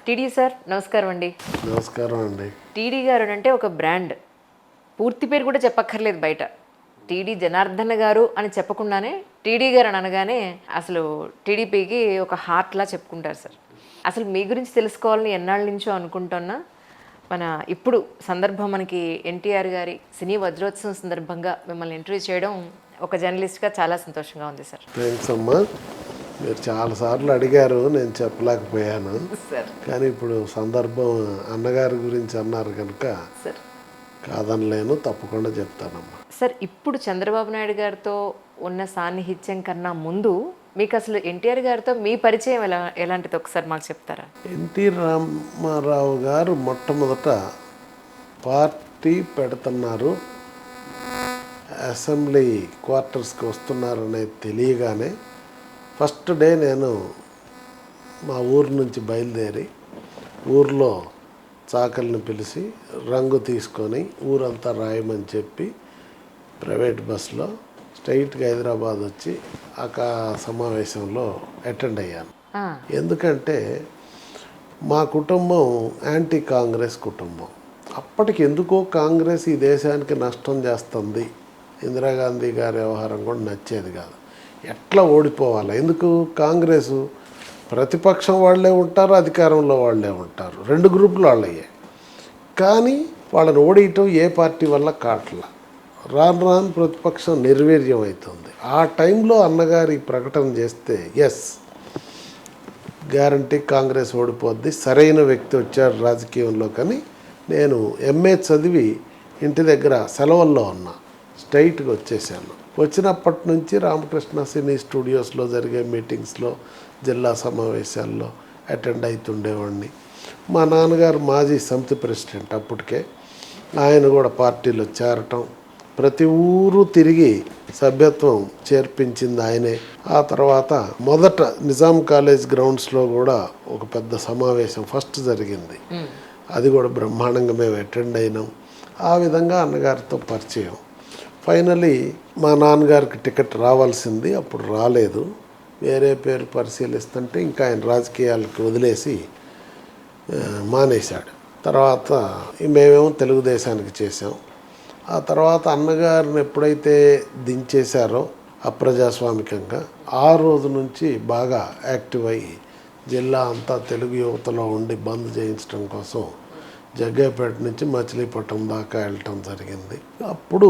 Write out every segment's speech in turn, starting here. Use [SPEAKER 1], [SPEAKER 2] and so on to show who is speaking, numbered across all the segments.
[SPEAKER 1] TD sir నమస్కారం అండి.
[SPEAKER 2] నమస్కారం అండి.
[SPEAKER 1] టీడీ గారు అంటే ఒక బ్రాండ్. పూర్తి పేరు కూడా చెప్పక్కర్లేదు బయట. టీడీ జనార్దన్ గారు అని చెప్పకుండానే టీడీ గారు అని అనగానే అసలు టీడీపీకి ఒక హార్ట్లా చెప్పుకుంటారు సార్. అసలు మీ గురించి తెలుసుకోవాలని ఎన్నాళ్ళ నుంచో అనుకుంటున్నా. మన ఇప్పుడు సందర్భం మనకి ఎన్టీఆర్ గారి సినీ వజ్రోత్సవం సందర్భంగా మిమ్మల్ని ఇంటర్వ్యూ చేయడం ఒక జర్నలిస్ట్గా చాలా సంతోషంగా ఉంది సార్.
[SPEAKER 2] థ్యాంక్స్ అమ్మా. మీరు చాలాసార్లు అడిగారు, నేను చెప్పలేకపోయాను.
[SPEAKER 1] సార్
[SPEAKER 2] కానీ ఇప్పుడు సందర్భం అన్నగారి గురించి అన్నారు కనుక
[SPEAKER 1] సార్
[SPEAKER 2] కాదనలేను, తప్పకుండా చెప్తానమ్మా.
[SPEAKER 1] సార్ ఇప్పుడు చంద్రబాబు నాయుడు గారితో ఉన్న సాన్నిహిత్యం కన్నా ముందు మీకు అసలు ఎన్టీఆర్ గారితో మీ పరిచయం ఎలాంటిది ఒకసారి మాకు చెప్తారా?
[SPEAKER 2] ఎన్టీ రామారావు గారు మొట్టమొదట పార్టీ పెడుతున్నారు, అసెంబ్లీ క్వార్టర్స్కి వస్తున్నారనేది తెలియగానే ఫస్ట్ డే నేను మా ఊరు నుంచి బయలుదేరి ఊర్లో చాకలిని పిలిచి రంగు తీసుకొని ఊరంతా రాయమని చెప్పి ప్రైవేట్ బస్సులో స్ట్రైట్గా హైదరాబాద్ వచ్చి ఆ సమావేశంలో అటెండ్ అయ్యాను. ఎందుకంటే మా కుటుంబం యాంటీ కాంగ్రెస్ కుటుంబం. అప్పటికి ఎందుకో కాంగ్రెస్ ఈ దేశానికి నష్టం చేస్తుంది, ఇందిరాగాంధీ గారి వ్యవహారం కూడా నచ్చేది కాదు. ఎట్లా ఓడిపోవాలి, ఎందుకు కాంగ్రెస్ ప్రతిపక్షం వాళ్ళే ఉంటారు, అధికారంలో వాళ్ళే ఉంటారు, రెండు గ్రూపులు వాళ్ళయ్యాయి. కానీ వాళ్ళని ఓడియటం ఏ పార్టీ వల్ల కాట్లా, రాను రాను ప్రతిపక్షం నిర్వీర్యం అవుతుంది. ఆ టైంలో అన్నగారి ప్రకటన చేస్తే ఎస్ గ్యారంటీ కాంగ్రెస్ ఓడిపోద్ది, సరైన వ్యక్తి వచ్చాడు రాజకీయంలో. కానీ నేను ఎంఏ చదివి ఇంటి దగ్గర సెలవుల్లో ఉన్నా, స్ట్రైట్గా వచ్చేసాను. వచ్చినప్పటి నుంచి రామకృష్ణ సినీ స్టూడియోస్లో జరిగే మీటింగ్స్లో, జిల్లా సమావేశాల్లో అటెండ్ అవుతుండేవాడిని. మా నాన్నగారు మాజీ సమితి ప్రెసిడెంట్, అప్పటికే ఆయన కూడా పార్టీలో చేరటం, ప్రతి ఊరు తిరిగి సభ్యత్వం చేర్పించింది ఆయనే. ఆ తర్వాత మొదట నిజాం కాలేజ్ గ్రౌండ్స్లో కూడా ఒక పెద్ద సమావేశం ఫస్ట్ జరిగింది, అది కూడా బ్రహ్మాండంగా మేము అటెండ్ అయినాం. ఆ విధంగా అన్నగారితో పరిచయం. ఫైనలీ మా నాన్నగారికి టికెట్ రావాల్సింది, అప్పుడు రాలేదు. వేరే పేరు పరిశీలిస్తుంటే ఇంకా ఆయన రాజకీయాలకు వదిలేసి మానేశాడు. తర్వాత మేమేమో తెలుగుదేశానికి చేసాం. ఆ తర్వాత అన్నగారిని ఎప్పుడైతే దించేశారో అప్రజాస్వామికంగా, ఆ రోజు నుంచి బాగా యాక్టివ్ అయ్యి జిల్లా అంతా తెలుగు యువతలో ఉండి బంద్ చేయించడం కోసం జగ్గయ్యపేట నుంచి మచిలీపట్నం దాకా వెళ్ళటం జరిగింది. అప్పుడు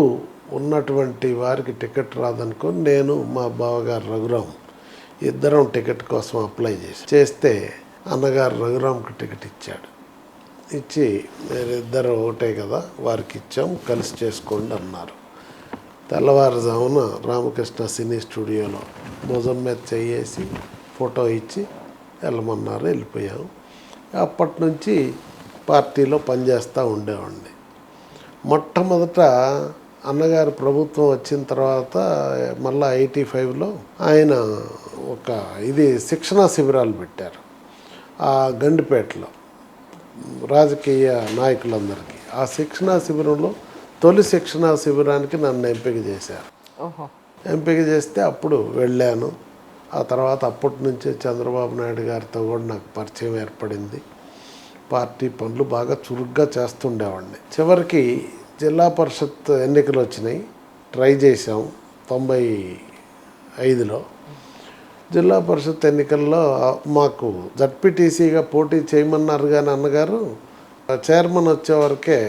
[SPEAKER 2] ఉన్నటువంటి వారికి టికెట్ రాదనుకొని నేను మా బావగారు రఘురాం ఇద్దరం టికెట్ కోసం అప్లై చేస్తే అన్నగారు రఘురాంకి టికెట్ ఇచ్చాడు. ఇచ్చి మీరిద్దరు ఒకటే కదా, వారికి ఇచ్చాం, కలిసి చేసుకోండి అన్నారు. తెల్లవారుజామున రామకృష్ణ సినీ స్టూడియోలో భుజం మీద చేసి ఫోటో ఇచ్చి వెళ్ళమన్నారు, వెళ్ళిపోయాం. అప్పటి నుంచి పార్టీలో పనిచేస్తూ ఉండేవాడిని. మొట్టమొదట అన్నగారు ప్రభుత్వం వచ్చిన తర్వాత మళ్ళీ 85లో ఆయన ఒక శిక్షణా శిబిరాలు పెట్టారు ఆ గండిపేటలో రాజకీయ నాయకులందరికీ. ఆ శిక్షణా శిబిరంలో తొలి శిక్షణా శిబిరానికి నన్ను ఎంపిక చేశారు. ఎంపిక చేస్తే అప్పుడు వెళ్ళాను. ఆ తర్వాత అప్పటి నుంచే చంద్రబాబు నాయుడు గారితో కూడా నాకు పరిచయం ఏర్పడింది. పార్టీ పనులు బాగా చురుగ్గా చేస్తుండేవాడిని. చివరికి జిల్లా పరిషత్ ఎన్నికలు వచ్చినాయి, ట్రై చేసాం 95లో. జిల్లా పరిషత్ ఎన్నికల్లో మాకు జడ్పీటీసీగా పోటీ చేయమన్నారు, కానీ అన్నగారు చైర్మన్ వచ్చేవరకే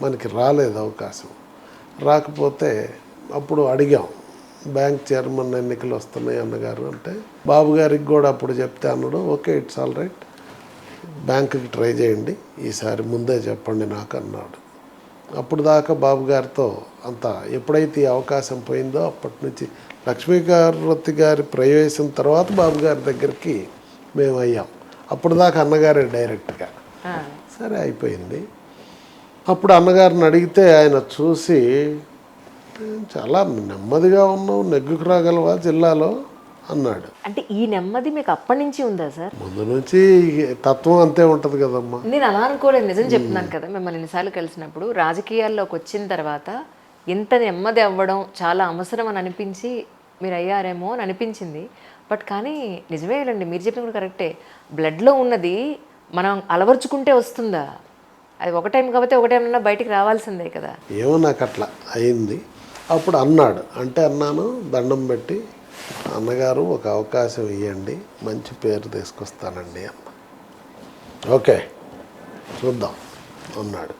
[SPEAKER 2] మనకి రాలేదు అవకాశం. రాకపోతే అప్పుడు అడిగాం, బ్యాంక్ చైర్మన్ ఎన్నికలు వస్తున్నాయి అన్నగారు అంటే, బాబు గారికి కూడా అప్పుడు చెప్తే అన్నాడు, ఓకే ఇట్స్ ఆల్ రైట్, బ్యాంకుకి ట్రై చేయండి, ఈసారి ముందే చెప్పండి నాకు అన్నాడు. అప్పుడు దాకా బాబు గారితో అంత, ఎప్పుడైతే ఈ అవకాశం పోయిందో అప్పటి నుంచి లక్ష్మీపార్వతి గారి ప్రవేశం తర్వాత బాబు గారి దగ్గరికి మేము అయ్యాం. అప్పుడు దాకా అన్నగారే డైరెక్ట్గా. సరే అయిపోయింది. అప్పుడు అన్నగారిని అడిగితే ఆయన చూసి, చాలా నెమ్మదిగా ఉన్నావు, నెగ్గుకు రాగలవా జిల్లాలో అన్నాడు.
[SPEAKER 1] అంటే ఈ నెమ్మది మీకు అప్పటి నుంచి ఉందా సార్?
[SPEAKER 2] ముందు నుంచి తత్వం అంతే ఉంటుంది కదమ్మా.
[SPEAKER 1] నేను అలా అనుకోలేదు, నిజం చెప్తున్నాను కదా. మిమ్మల్ని ఎన్నిసార్లు కలిసినప్పుడు రాజకీయాల్లోకి వచ్చిన తర్వాత ఇంత నెమ్మది అవ్వడం చాలా అవసరం అని అనిపించి మీరు అయ్యారేమో అని అనిపించింది. బట్ కానీ నిజమేలండి, మీరు చెప్పిన కూడా కరెక్టే. బ్లడ్లో ఉన్నది మనం అలవర్చుకుంటే వస్తుందా? అది ఒక టైం కాబట్టి ఒక టైం బయటికి రావాల్సిందే కదా.
[SPEAKER 2] ఏమో నాకు అట్లా అయింది. అప్పుడు అన్నాడు, అంటే అన్నాను దండం పెట్టి, అన్నగారు ఒక అవకాశం ఇవ్వండి, మంచి పేరు తీసుకొస్తానండి అన్న. ఓకే చూద్దాం అన్నాడు.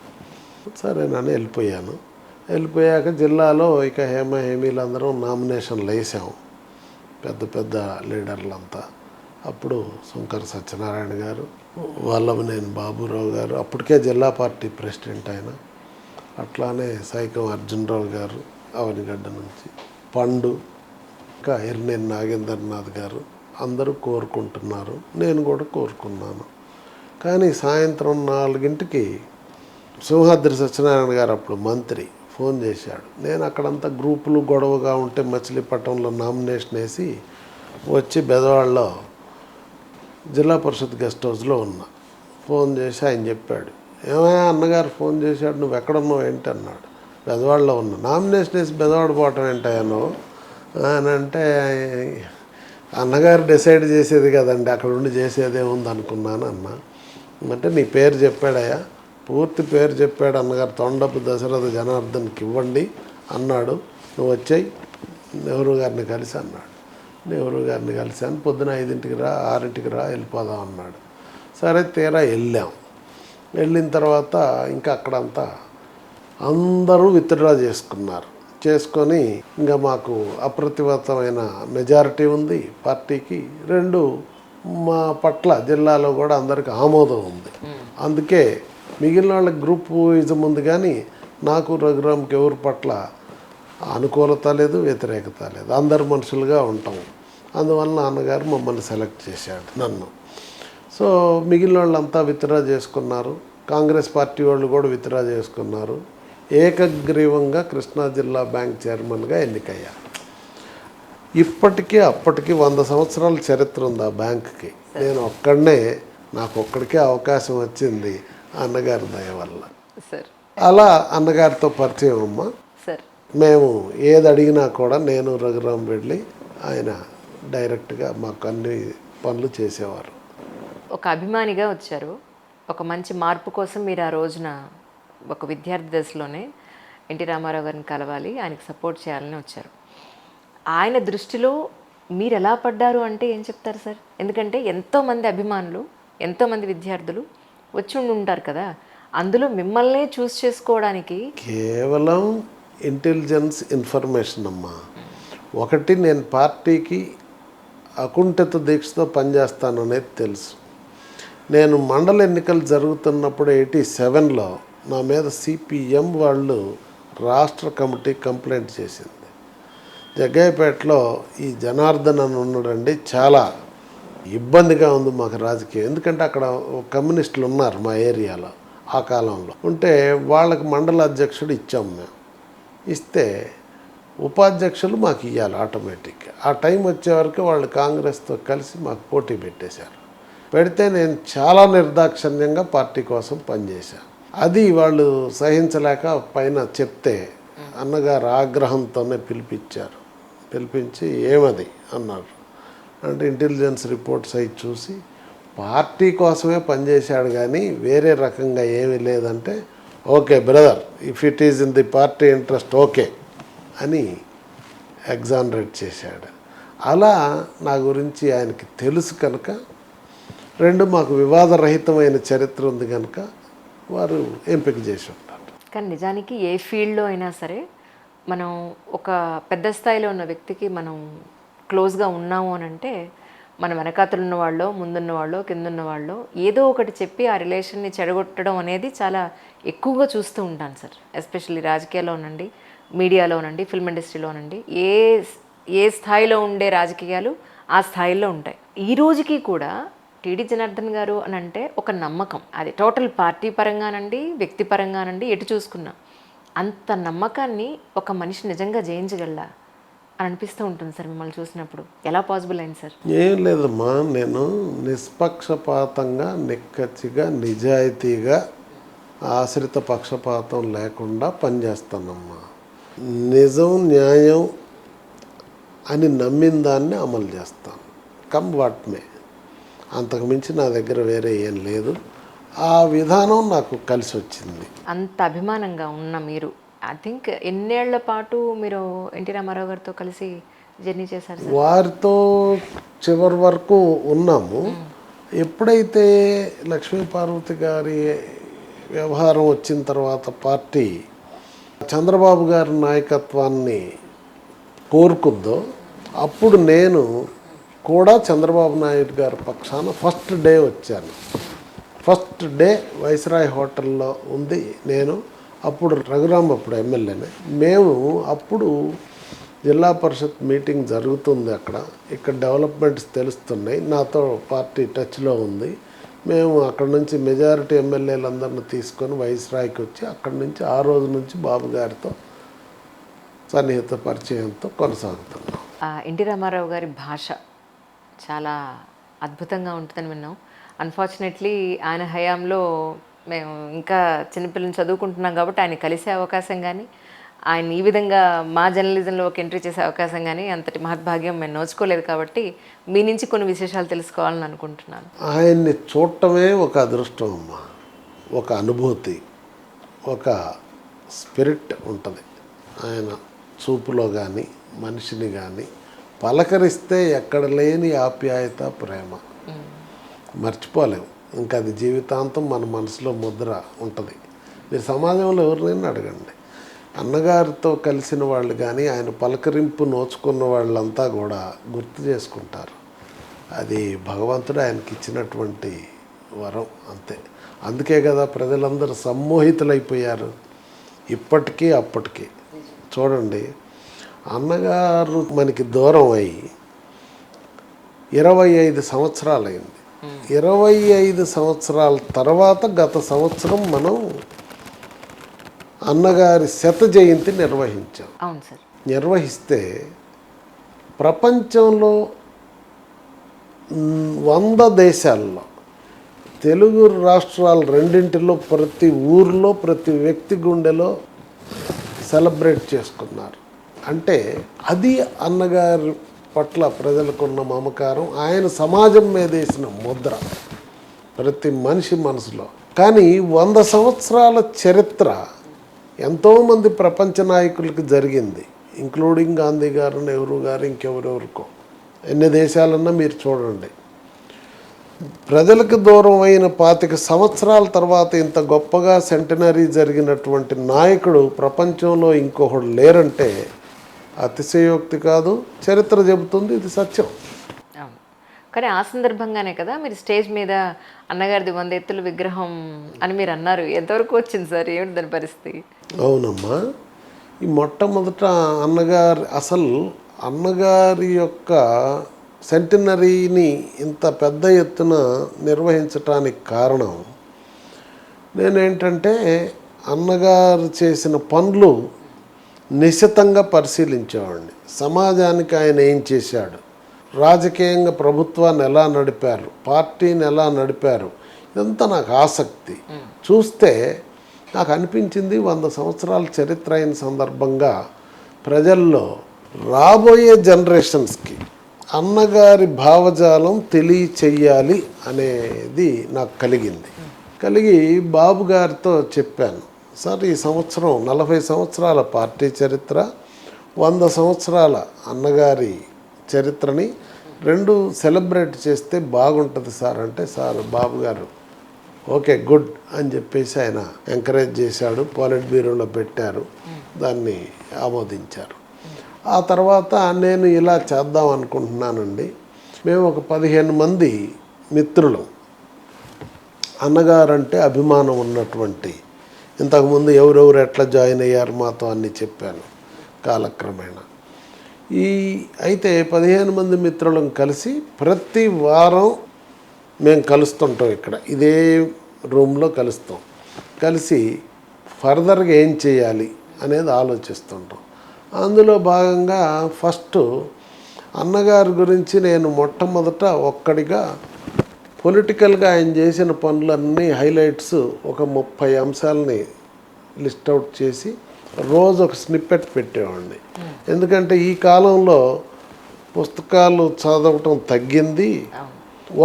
[SPEAKER 2] సరేనని వెళ్ళిపోయాను. వెళ్ళిపోయాక జిల్లాలో ఇక హేమీలందరూ నామినేషన్లు వేసాము, పెద్ద పెద్ద లీడర్లంతా. అప్పుడు శంకర్ సత్యనారాయణ గారు, వల్లభనేని బాబురావు గారు, అప్పటికే జిల్లా పార్టీ ప్రెసిడెంట్ ఆయన, అట్లానే సైకం అర్జునరావు గారు అవనిగడ్డ నుంచి, పండు, ఇంకా ఎర్నేని నాగేంద్రనాథ్ గారు అందరూ కోరుకుంటున్నారు, నేను కూడా కోరుకున్నాను. కానీ సాయంత్రం 4ంటికి సింహాద్రి సత్యనారాయణ గారు అప్పుడు మంత్రి ఫోన్ చేశాడు. నేను అక్కడంతా గ్రూపులు గొడవగా ఉంటే మచిలీపట్నంలో నామినేషన్ వేసి వచ్చి బెదవాడలో జిల్లా పరిషత్ గెస్ట్ హౌస్లో ఉన్నా. ఫోన్ చేసి ఆయన చెప్పాడు, ఏమయ్యా అన్నగారు ఫోన్ చేశాడు, నువ్వు ఎక్కడున్నావు ఏంటి అన్నాడు. బెదవాడలో ఉన్నా. నామినేషన్ వేసి బెదవాడ పోవటం ఏంటయ్యా నువ్వు అని అంటే, అన్నగారు డిసైడ్ చేసేది కదండి, అక్కడ ఉండి చేసేదే ఉంది అనుకున్నాను అన్నా. అంటే నీ పేరు చెప్పాడయ్యా, పూర్తి పేరు చెప్పాడు అన్నగారు, తొండపు దశరథ జనార్దన్కి ఇవ్వండి అన్నాడు, నువ్వు వచ్చాయి నెహ్రూ గారిని కలిసి అన్నాడు. నెహ్రూ గారిని కలిశాను, పొద్దున 5ంటికి రా 6ంటికి రా వెళ్ళిపోదాం అన్నాడు. సరే తీరా వెళ్ళాం. వెళ్ళిన తర్వాత ఇంకా అక్కడంతా అందరూ విత్డ్రా చేసుకొని ఇంకా మాకు అప్రతిహతమైన మెజారిటీ ఉంది పార్టీకి. 2 మా పట్ల జిల్లాలో కూడా అందరికి ఆమోదం ఉంది. అందుకే మిగిలిన వాళ్ళకి గ్రూపిజం ఉంది, కానీ నాకు రఘురామ్కి ఎవరి పట్ల అనుకూలత లేదు, వ్యతిరేకత లేదు, అందరు మనుషులుగా ఉంటాం. అందువల్ల నాన్నగారు మమ్మల్ని సెలెక్ట్ చేశాడు, నన్ను. సో మిగిలిన వాళ్ళంతా విత్డ్రా చేసుకున్నారు. కాంగ్రెస్ పార్టీ వాళ్ళు కూడా విత్డ్రా చేసుకున్నారు. ఏకగ్రీవంగా కృష్ణా జిల్లా బ్యాంక్ చైర్మన్గా ఎన్నికయ్యారు. ఇప్పటికీ అప్పటికి 100 సంవత్సరాల చరిత్ర ఉంది ఆ బ్యాంకుకి. నేను ఒక్కడనే, నాకు ఒక్కడికే అవకాశం వచ్చింది అన్నగారి దయ వల్ల. అలా అన్నగారితో పరిచయం అమ్మ. మేము ఏది అడిగినా కూడా నేను రఘురామ్ వెళ్ళి ఆయన డైరెక్ట్గా మాకు అన్ని పనులు చేసేవారు.
[SPEAKER 1] ఒక అభిమానిగా వచ్చారు. ఒక మంచి మార్పు కోసం మీరు ఆ రోజున ఒక విద్యార్థి దశలోనే ఎన్టీ రామారావు గారిని కలవాలి, ఆయనకి సపోర్ట్ చేయాలని వచ్చారు. ఆయన దృష్టిలో మీరు ఎలా పడ్డారు అంటే ఏం చెప్తారు సార్? ఎందుకంటే ఎంతోమంది అభిమానులు, ఎంతోమంది విద్యార్థులు వచ్చి ఉంటారు కదా, అందులో మిమ్మల్నే చూస్ చేసుకోవడానికి
[SPEAKER 2] కేవలం ఇంటెలిజెన్స్ ఇన్ఫర్మేషన్ అమ్మా. ఒకటి, నేను పార్టీకి అకుంఠిత దీక్షతో పనిచేస్తాను అనేది తెలుసు. నేను మండల ఎన్నికలు జరుగుతున్నప్పుడు 87లో నా మీద సిపిఎం వాళ్ళు రాష్ట్ర కమిటీ కంప్లైంట్ చేసింది. జగ్గయ్యపేటలో ఈ జనార్దన్ అని ఉన్నాడండి, చాలా ఇబ్బందిగా ఉంది మాకు రాజకీయం, ఎందుకంటే అక్కడ కమ్యూనిస్టులు ఉన్నారు మా ఏరియాలో ఆ కాలంలో ఉంటే, వాళ్ళకి మండల అధ్యక్షుడు ఇచ్చాము మేము. ఇస్తే ఉపాధ్యక్షులు మాకు ఇవ్వాలి ఆటోమేటిక్గా. ఆ టైం వచ్చే వరకు వాళ్ళు కాంగ్రెస్తో కలిసి మాకు పోటీ పెట్టేశారు. పెడితే నేను చాలా నిర్దాక్షిణ్యంగా పార్టీ కోసం పనిచేశాను. అది వాళ్ళు సహించలేక పైన చెప్తే అన్నగారు ఆగ్రహంతోనే పిలిపించారు. పిలిపించి ఏమది అన్నారు. అంటే ఇంటెలిజెన్స్ రిపోర్ట్స్ అవి చూసి పార్టీ కోసమే పనిచేశాడు కానీ వేరే రకంగా ఏమీ లేదంటే, okay brother, if it is in the party interest okay అని ఎగ్జానరేట్ చేశాడు. అలా నా గురించి ఆయనకి తెలుసు కనుక, 2 మాకు వివాదరహితమైన చరిత్ర ఉంది కనుక వారు ఎంపిక చేసి ఉంటారు.
[SPEAKER 1] కానీ నిజానికి ఏ ఫీల్డ్లో అయినా సరే మనం ఒక పెద్ద స్థాయిలో ఉన్న వ్యక్తికి మనం క్లోజ్గా ఉన్నాము అని అంటే, మన వెనకాతలు ఉన్న వాళ్ళు, ముందున్న వాళ్ళు, కిందున్న వాళ్ళు ఏదో ఒకటి చెప్పి ఆ రిలేషన్ని చెడగొట్టడం అనేది చాలా ఎక్కువగా చూస్తూ ఉంటాను సార్. ఎస్పెషల్లీ రాజకీయాల్లోనండి, మీడియాలోనండి, ఫిల్మ్ ఇండస్ట్రీలోనండి, ఏ స్థాయిలో ఉండే రాజకీయాలు ఆ స్థాయిలో ఉంటాయి. ఈ రోజుకి కూడా టీడీ జనార్దన్ గారు అని అంటే ఒక నమ్మకం, అది టోటల్ పార్టీ పరంగానండి, వ్యక్తి పరంగానండి, ఎటు చూసుకున్నా అంత నమ్మకాన్ని ఒక మనిషి నిజంగా జయించగలడా అని అనిపిస్తూ ఉంటుంది సార్ మిమ్మల్ని చూసినప్పుడు. ఎలా పాసిబుల్ అయింది సార్?
[SPEAKER 2] ఏం లేదమ్మా, నేను నిష్పక్షపాతంగా, నిక్కచ్చిగా, నిజాయితీగా, ఆశ్రిత పక్షపాతం లేకుండా పనిచేస్తానమ్మా. నిజం, న్యాయం అని నమ్మిన దాన్ని అమలు చేస్తాను, కమ్ వాట్ మే. అంతకుమించి నా దగ్గర వేరే ఏం లేదు. ఆ విధానం నాకు కలిసి వచ్చింది.
[SPEAKER 1] అంత అభిమానంగా ఉన్న మీరు ఐ థింక్ ఎన్నేళ్ల పాటు మీరు ఎన్టీ రామారావు గారితో కలిసి జర్నీ చేశారు సార్?
[SPEAKER 2] వారితో చివరి వరకు ఉన్నాము. ఎప్పుడైతే లక్ష్మీపార్వతి గారి వ్యవహారం వచ్చిన తర్వాత పార్టీ చంద్రబాబు గారి నాయకత్వాన్ని కోరుకుందో అప్పుడు నేను కూడా చంద్రబాబు నాయుడు గారి పక్షాన ఫస్ట్ డే వచ్చాను. ఫస్ట్ డే వైస్రాయ్ హోటల్లో ఉంది నేను. అప్పుడు రఘురామ్ అప్పుడు ఎమ్మెల్యేనే. మేము అప్పుడు జిల్లా పరిషత్ మీటింగ్ జరుగుతుంది అక్కడ. ఇక్కడ డెవలప్మెంట్స్ తెలుస్తున్నాయి. నాతో పార్టీ టచ్లో ఉంది. మేము అక్కడ నుంచి మెజారిటీ ఎమ్మెల్యేలందరినీ తీసుకొని వైస్రాయ్కి వచ్చి అక్కడి నుంచి ఆ రోజు నుంచి బాబు గారితో సన్నిహిత పరిచయంతో కొనసాగుతున్నాం.
[SPEAKER 1] ఎన్టీ రామారావు గారి భాష చాలా అద్భుతంగా ఉంటుందని విన్నాం. అన్ఫార్చునేట్లీ ఆయన హయాంలో మేము ఇంకా చిన్నపిల్లల్ని చదువుకుంటున్నాం కాబట్టి ఆయన కలిసే అవకాశం కానీ, ఆయన ఈ విధంగా మా జర్నలిజంలో ఒక ఎంట్రీ చేసే అవకాశం కానీ అంతటి మహద్భాగ్యం మేము నోచుకోలేదు. కాబట్టి మీ నుంచి కొన్ని విశేషాలు తెలుసుకోవాలని అనుకుంటున్నాను.
[SPEAKER 2] ఆయన్ని చూడటమే ఒక అదృష్టం అమ్మ. ఒక అనుభూతి, ఒక స్పిరిట్ ఉంటుంది ఆయన చూపులో కానీ, మనిషిని కానీ పలకరిస్తే ఎక్కడ లేని ఆప్యాయత, ప్రేమ మర్చిపోలేము. ఇంకా అది జీవితాంతం మన మనసులో ముద్ర ఉంటుంది. మీరు సమాజంలో ఎవరినైనా అడగండి, అన్నగారితో కలిసిన వాళ్ళు కానీ ఆయన పలకరింపు నోచుకున్న వాళ్ళంతా కూడా గుర్తు చేసుకుంటారు. అది భగవంతుడు ఆయనకి ఇచ్చినటువంటి వరం అంతే. అందుకే కదా ప్రజలందరూ సమ్మోహితులైపోయారు ఇప్పటికీ అప్పటికీ. చూడండి, అన్నగారు మనకి దూరం అయ్యి 25 సంవత్సరాలైంది. 25 సంవత్సరాల తర్వాత గత సంవత్సరం మనం అన్నగారి 100వ జయంతి నిర్వహించాం.
[SPEAKER 1] అవును సార్.
[SPEAKER 2] నిర్వహిస్తే ప్రపంచంలో 100 దేశాల్లో తెలుగు రాష్ట్రాలు రెండింటిలో ప్రతి ఊర్లో ప్రతి వ్యక్తి గుండెలో సెలబ్రేట్ చేసుకున్నారు. అంటే అది అన్నగారి పట్ల ప్రజలకున్న మమకారం, ఆయన సమాజం మీద వేసిన ముద్ర ప్రతి మనిషి మనసులో. కానీ 100 సంవత్సరాల చరిత్ర ఎంతోమంది ప్రపంచ నాయకులకి జరిగింది, ఇంక్లూడింగ్ గాంధీ గారు, నెహ్రూ గారు, ఇంకెవరెవరికో. ఎన్ని దేశాలన్నా మీరు చూడండి. ప్రజలకు దూరం అయిన 25 సంవత్సరాల తర్వాత ఇంత గొప్పగా సెంటనరీ జరిగినటువంటి నాయకుడు ప్రపంచంలో ఇంకొకడు లేరంటే అతిశయోక్తి కాదు, చరిత్ర చెబుతుంది, ఇది సత్యం.
[SPEAKER 1] అవును. కానీ ఆ సందర్భంగానే కదా మీరు స్టేజ్ మీద అన్నగారిది 100 ఎత్తుల విగ్రహం అని మీరు అన్నారు. ఎంతవరకు వచ్చింది సార్? ఏమిటి దాని పరిస్థితి?
[SPEAKER 2] అవునమ్మా, ఈ మొట్టమొదట అసలు అన్నగారి యొక్క సెంటనరీని ఇంత పెద్ద ఎత్తున నిర్వహించటానికి కారణం నేనేంటంటే అన్నగారు చేసిన పనులు నిశితంగా పరిశీలించేవాడిని. సమాజానికి ఆయన ఏం చేశాడు, రాజకీయంగా ప్రభుత్వాన్ని ఎలా నడిపారు, పార్టీని ఎలా నడిపారు, ఇదంతా నాకు ఆసక్తి. చూస్తే నాకు అనిపించింది 100 సంవత్సరాల చరిత్ర అయిన సందర్భంగా ప్రజల్లో రాబోయే జనరేషన్స్కి అన్నగారి భావజాలం తెలియచెయ్యాలి అనేది నాకు కలిగి బాబు గారితో చెప్పాను, సార్ ఈ సంవత్సరం 40 సంవత్సరాల పార్టీ చరిత్ర, 100 సంవత్సరాల అన్నగారి చరిత్రని రెండు సెలబ్రేట్ చేస్తే బాగుంటుంది సార్ అంటే, సార్ బాబు గారు ఓకే గుడ్ అని చెప్పేసి ఆయన ఎంకరేజ్ చేశాడు. పాలిట్ బ్యూరోలో పెట్టారు, దాన్ని ఆమోదించారు. ఆ తర్వాత నేను ఇలా చేద్దాం అనుకుంటున్నానండి. మేము ఒక 15 మంది మిత్రులు, అన్నగారంటే అభిమానం ఉన్నటువంటి, ఇంతకుముందు ఎవరెవరు ఎట్లా జాయిన్ అయ్యారు మాతో అన్నీ చెప్పాను కాలక్రమేణా. అయితే 15 మంది మిత్రులను కలిసి ప్రతి వారం మేము కలుస్తుంటాం. ఇక్కడ ఇదే రూమ్లో కలిసి ఫర్దర్గా ఏం చేయాలి అనేది ఆలోచిస్తుంటాం. అందులో భాగంగా ఫస్ట్ అన్నగారి గురించి నేను మొట్టమొదట ఒక్కడిగా పొలిటికల్గా ఆయన చేసిన పనులన్నీ హైలైట్స్ ఒక 30 అంశాలని లిస్ట్ అవుట్ చేసి రోజు ఒక స్నిప్పెట్ పెట్టేవాడిని. ఎందుకంటే ఈ కాలంలో పుస్తకాలు చదవటం తగ్గింది,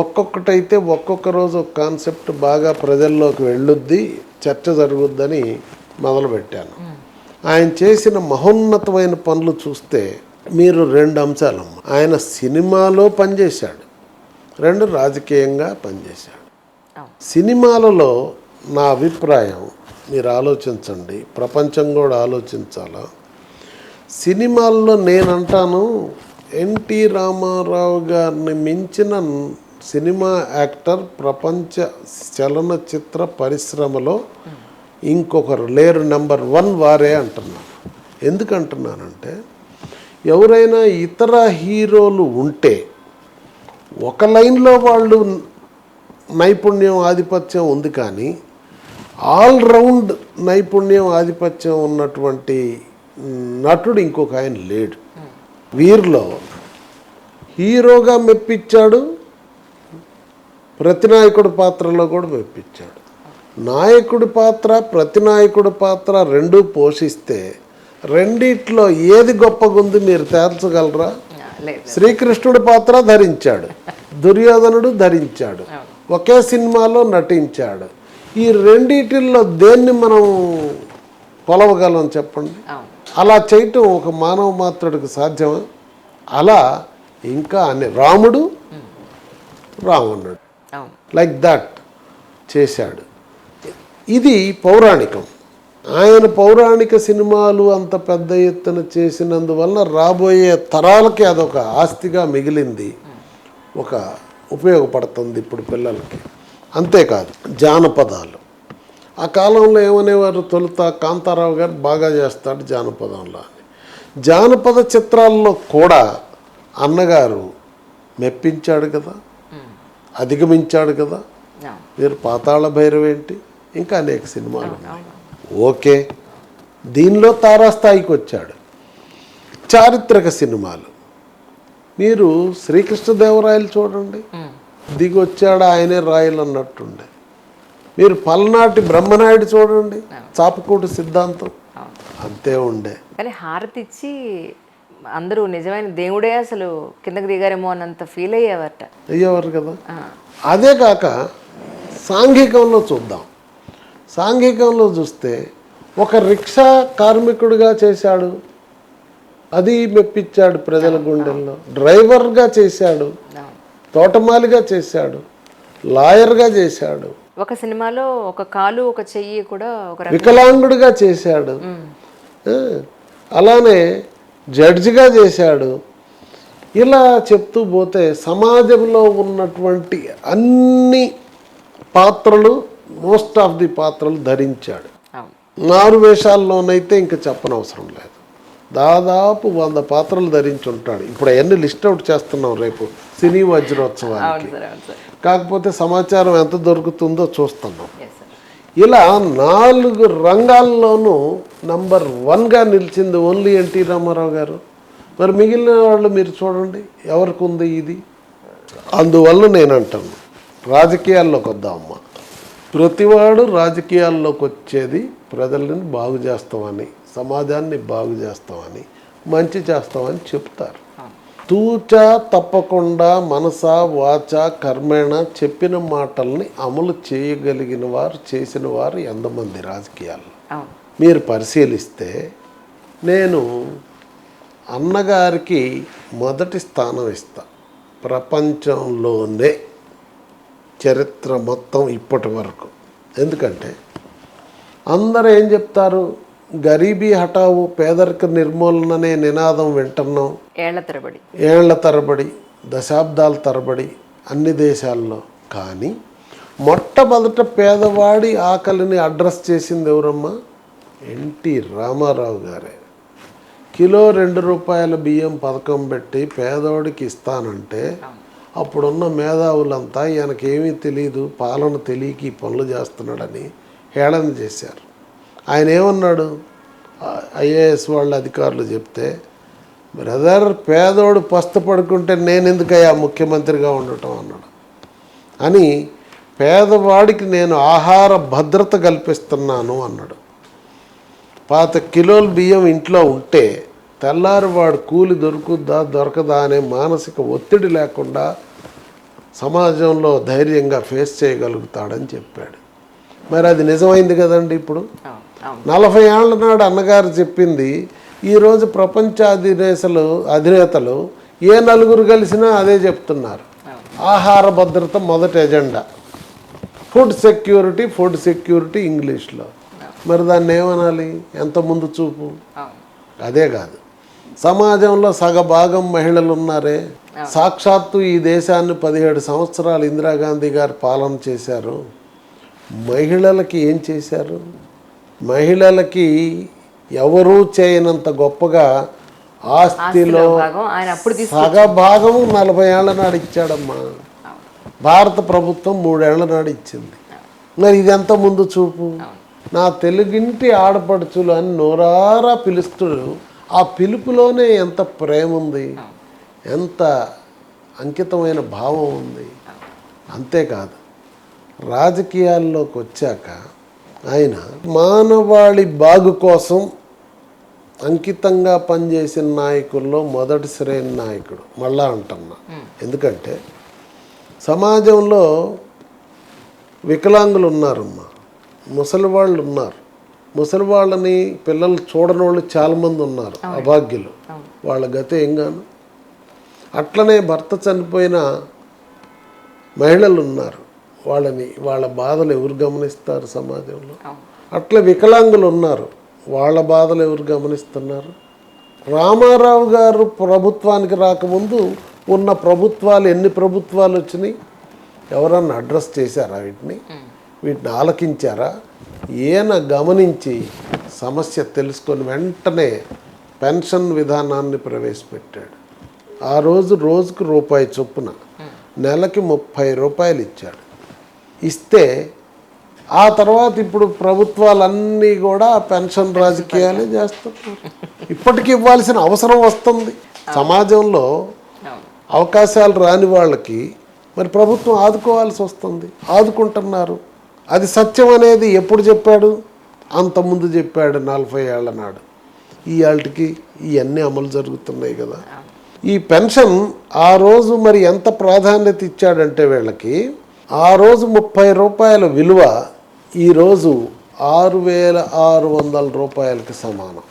[SPEAKER 2] ఒక్కొక్కటైతే ఒక్కొక్క రోజు ఒక కాన్సెప్ట్ బాగా ప్రజల్లోకి వెళ్ళుద్ది, చర్చ జరుగుద్దని మొదలుపెట్టాను. ఆయన చేసిన మహోన్నతమైన పనులు చూస్తే మీరు 2 అంశాలమ్మ. ఆయన సినిమాలో పనిచేశాడు, 2 రాజకీయంగా పనిచేశాడు. సినిమాలలో నా అభిప్రాయం మీరు ఆలోచించండి, ప్రపంచం కూడా ఆలోచించాలా. సినిమాల్లో నేనంటాను ఎన్టీ రామారావు గారిని మించిన సినిమా యాక్టర్ ప్రపంచ చలనచిత్ర పరిశ్రమలో ఇంకొకరు లేరు, నెంబర్ 1 వారే అంటున్నాను. ఎందుకంటున్నానంటే ఎవరైనా ఇతర హీరోలు ఉంటే ఒక లైన్లో వాళ్ళు నైపుణ్యం ఆధిపత్యం ఉంది, కానీ ఆల్రౌండ్ నైపుణ్యం ఆధిపత్యం ఉన్నటువంటి నటుడు ఇంకొక ఆయన లేడు. వీరిలో హీరోగా మెప్పించాడు, ప్రతినాయకుడి పాత్రలో కూడా మెప్పించాడు. నాయకుడి పాత్ర ప్రతినాయకుడి పాత్ర 2 పోషిస్తే రెండిట్లో ఏది గొప్పగుంది మీరు తేల్చగలరా? శ్రీకృష్ణుడి పాత్ర ధరించాడు, దుర్యోధనుడు ధరించాడు, ఒకే సినిమాలో నటించాడు. ఈ రెండిటిల్లో దేన్ని మనం కొలవగలం చెప్పండి? అలా చేయటం ఒక మానవ మాత్రుడికి సాధ్యమా? అలా ఇంకా అన్ని రాముడు రావణుడు లైక్ దట్ చేశాడు. ఇది పౌరాణికం. ఆయన పౌరాణిక సినిమాలు అంత పెద్ద ఎత్తున చేసినందువలన రాబోయే తరాలకి అదొక ఆస్తిగా మిగిలింది, ఒక ఉపయోగపడుతుంది ఇప్పుడు పిల్లలకి. అంతేకాదు జానపదాలు. ఆ కాలంలో ఏమనేవారు, తొలుత కాంతారావు గారు బాగా చేస్తాడు జానపదంలో అని. జానపద చిత్రాల్లో కూడా అన్నగారు మెప్పించాడు కదా, అధిగమించాడు కదా. మీరు పాతాళ భైరవి ఏంటి, ఇంకా అనేక సినిమాలు ఉన్నాయి. ఓకే, దీనిలో తారాస్థాయికి వచ్చాడు. చారిత్రక సినిమాలు మీరు శ్రీకృష్ణదేవరాయలు చూడండి, దిగి వచ్చాడు ఆయనే రాయలు అన్నట్టుండే. మీరు పల్నాటి బ్రహ్మనాయుడు చూడండి, చాపకూటి సిద్ధాంతం అంతే ఉండే.
[SPEAKER 1] కానీ హారతి ఇచ్చి అందరూ నిజమైన దేవుడే అసలు కిందకి దిగారేమో అన్నంత ఫీల్
[SPEAKER 2] అయ్యేవారు కదా. అదే కాక సాంఘికంలో చూద్దాం. సాంఘికంలో చూస్తే ఒక రిక్షా కార్మికుడిగా చేశాడు, అది మెప్పించాడు ప్రజల గుండెల్లో. డ్రైవర్గా చేశాడు, తోటమాలిగా చేశాడు, లాయర్గా చేశాడు,
[SPEAKER 1] ఒక సినిమాలో ఒక కాలు ఒక చెయ్యి కూడా ఒక
[SPEAKER 2] వికలాంగుడిగా చేశాడు, అలానే జడ్జిగా చేశాడు. ఇలా చెప్తూ పోతే సమాజంలో ఉన్నటువంటి అన్ని పాత్రలు, మోస్ట్ ఆఫ్ ది పాత్రలు ధరించాడు. మారు వేషాల్లోనైతే ఇంకా చెప్పనవసరం లేదు, దాదాపు 100 పాత్రలు ధరించి ఉంటాడు. ఇప్పుడు అవన్నీ లిస్ట్ అవుట్ చేస్తున్నాం రేపు సినీ వజ్రోత్సవానికి. కాకపోతే సమాచారం ఎంత దొరుకుతుందో చూస్తున్నాం. ఇలా 4 రంగాల్లోనూ నంబర్ 1గా నిలిచింది ఓన్లీ ఎన్టీ రామారావు గారు. మరి మిగిలిన వాళ్ళు మీరు చూడండి ఎవరికి ఉంది ఇది. అందువల్ల నేను అంటాను, రాజకీయాల్లోకి వద్దామమ్మా. ప్రతివాడు రాజకీయాల్లోకి వచ్చేది ప్రజలను బాగు చేస్తామని, సమాజాన్ని బాగు చేస్తామని, మంచి చేస్తామని చెప్తారు. తూచా తప్పకుండా మనసా వాచ కర్మేణ చెప్పిన మాటల్ని అమలు చేయగలిగిన వారు, చేసిన వారు ఎంతమంది రాజకీయాల్లో మీరు పరిశీలిస్తే, నేను అన్నగారికి మొదటి స్థానం ఇస్తా. ప్రపంచంలోనే చరిత్ర మొత్తం ఇప్పటి వరకు. ఎందుకంటే అందరూ ఏం చెప్తారు, గరీబీ హఠావు, పేదరిక నిర్మూలననే నినాదం వింటున్నాం ఏళ్ల తరబడి, దశాబ్దాల తరబడి అన్ని దేశాల్లో. కానీ మొట్టమొదట పేదవాడి ఆకలిని అడ్రస్ చేసింది ఎవరమ్మా? ఎన్టీ రామారావు గారే. కిలో 2 రూపాయల బియ్యం పథకం పెట్టి పేదవాడికి ఇస్తానంటే అప్పుడున్న మేధావులంతా ఈయనకేమీ తెలియదు, పాలన తెలియక ఈ పనులు చేస్తున్నాడని హేళన చేశారు. ఆయన ఏమన్నాడు, ఐఏఎస్ వాళ్ళ అధికారులు చెప్తే, బ్రదర్ పేదోడు పస్తు పడుకుంటే నేను ఎందుకయ్యా ముఖ్యమంత్రిగా ఉండటం అన్నాడు. అని పేదవాడికి నేను ఆహార భద్రత కల్పిస్తున్నాను అన్నాడు. పాత కిలోల బియ్యం ఇంట్లో ఉంటే తెల్లారి వాడు కూలి దొరకదా అనే మానసిక ఒత్తిడి లేకుండా సమాజంలో ధైర్యంగా ఫేస్ చేయగలుగుతాడని చెప్పాడు. మరి అది నిజమైంది కదండి. ఇప్పుడు 40 ఏళ్ల నాడు అన్నగారు చెప్పింది ఈరోజు ప్రపంచ అధినేతలు ఏ నలుగురు కలిసినా అదే చెప్తున్నారు. ఆహార భద్రత మొదటి ఎజెండా, ఫుడ్ సెక్యూరిటీ ఇంగ్లీష్లో. మరి దాన్ని ఏమనాలి? ఎంత ముందు చూపు. అదే కాదు, సమాజంలో సగభాగం మహిళలు ఉన్నారే. సాక్షాత్తు ఈ దేశాన్ని 17 సంవత్సరాలు ఇందిరాగాంధీ గారు పాలన చేశారు. మహిళలకి ఏం చేశారు? మహిళలకి ఎవరూ చేయనంత గొప్పగా ఆస్తిలో సగభాగం 40 ఏళ్ల నాడు ఇచ్చాడమ్మా. భారత ప్రభుత్వం 3 ఏళ్ల నాడు ఇచ్చింది. మరి ఇదెంత ముందు చూపు. నా తెలుగింటి ఆడపడుచులు అని నోరారా పిలుస్తుడు. ఆ పిలుపులోనే ఎంత ప్రేమ ఉంది, ఎంత అంకితమైన భావం ఉంది. అంతేకాదు, రాజకీయాల్లోకి వచ్చాక ఆయన మానవాళి బాగు కోసం అంకితంగా పనిచేసిన నాయకుల్లో మొదటి శ్రేణి నాయకుడు. మళ్ళా అంటున్నా, ఎందుకంటే సమాజంలో వికలాంగులు ఉన్నారమ్మా, ముసలి వాళ్ళు ఉన్నారు. ముసలి వాళ్ళని పిల్లలు చూడని వాళ్ళు చాలామంది ఉన్నారు, అభాగ్యులు. వాళ్ళ గతి ఏం గాను. అట్లనే భర్త చనిపోయిన మహిళలు ఉన్నారు, వాళ్ళ బాధలు ఎవరు గమనిస్తారు సమాజంలో? అట్లా వికలాంగులు ఉన్నారు, వాళ్ళ బాధలు ఎవరు గమనిస్తున్నారు? రామారావు గారు ప్రభుత్వానికి రాకముందు ఉన్న ప్రభుత్వాలు, ఎన్ని ప్రభుత్వాలు వచ్చినాయి? ఎవరన్నా అడ్రస్ చేశారా? వీటిని ఆలకించారా? ఈయన గమనించి సమస్య తెలుసుకొని వెంటనే పెన్షన్ విధానాన్ని ప్రవేశపెట్టాడు. ఆ రోజుకు రూపాయి చొప్పున నెలకి 30 రూపాయలు ఇచ్చాడు. ఇస్తే ఆ తర్వాత ఇప్పుడు ప్రభుత్వాలన్నీ కూడా పెన్షన్ రాజకీయాలే చేస్తున్నారు. ఇప్పటికి ఇవ్వాల్సిన అవసరం వస్తుంది. సమాజంలో అవకాశాలు రాని వాళ్ళకి మరి ప్రభుత్వం ఆదుకోవాల్సి వస్తుంది. ఆదుకుంటున్నారు. అది సత్యం అనేది ఎప్పుడు చెప్పాడు? అంతకుముందు చెప్పాడు, 40 ఏళ్ల నాడు. ఈ ఆల్టికి ఇవన్నీ అమలు జరుగుతున్నాయి కదా. ఈ పెన్షన్ ఆ రోజు మరి ఎంత ప్రాధాన్యత ఇచ్చాడంటే వీళ్ళకి, ఆ రోజు 30 రూపాయల విలువ ఈరోజు 6,600 రూపాయలకి సమానం.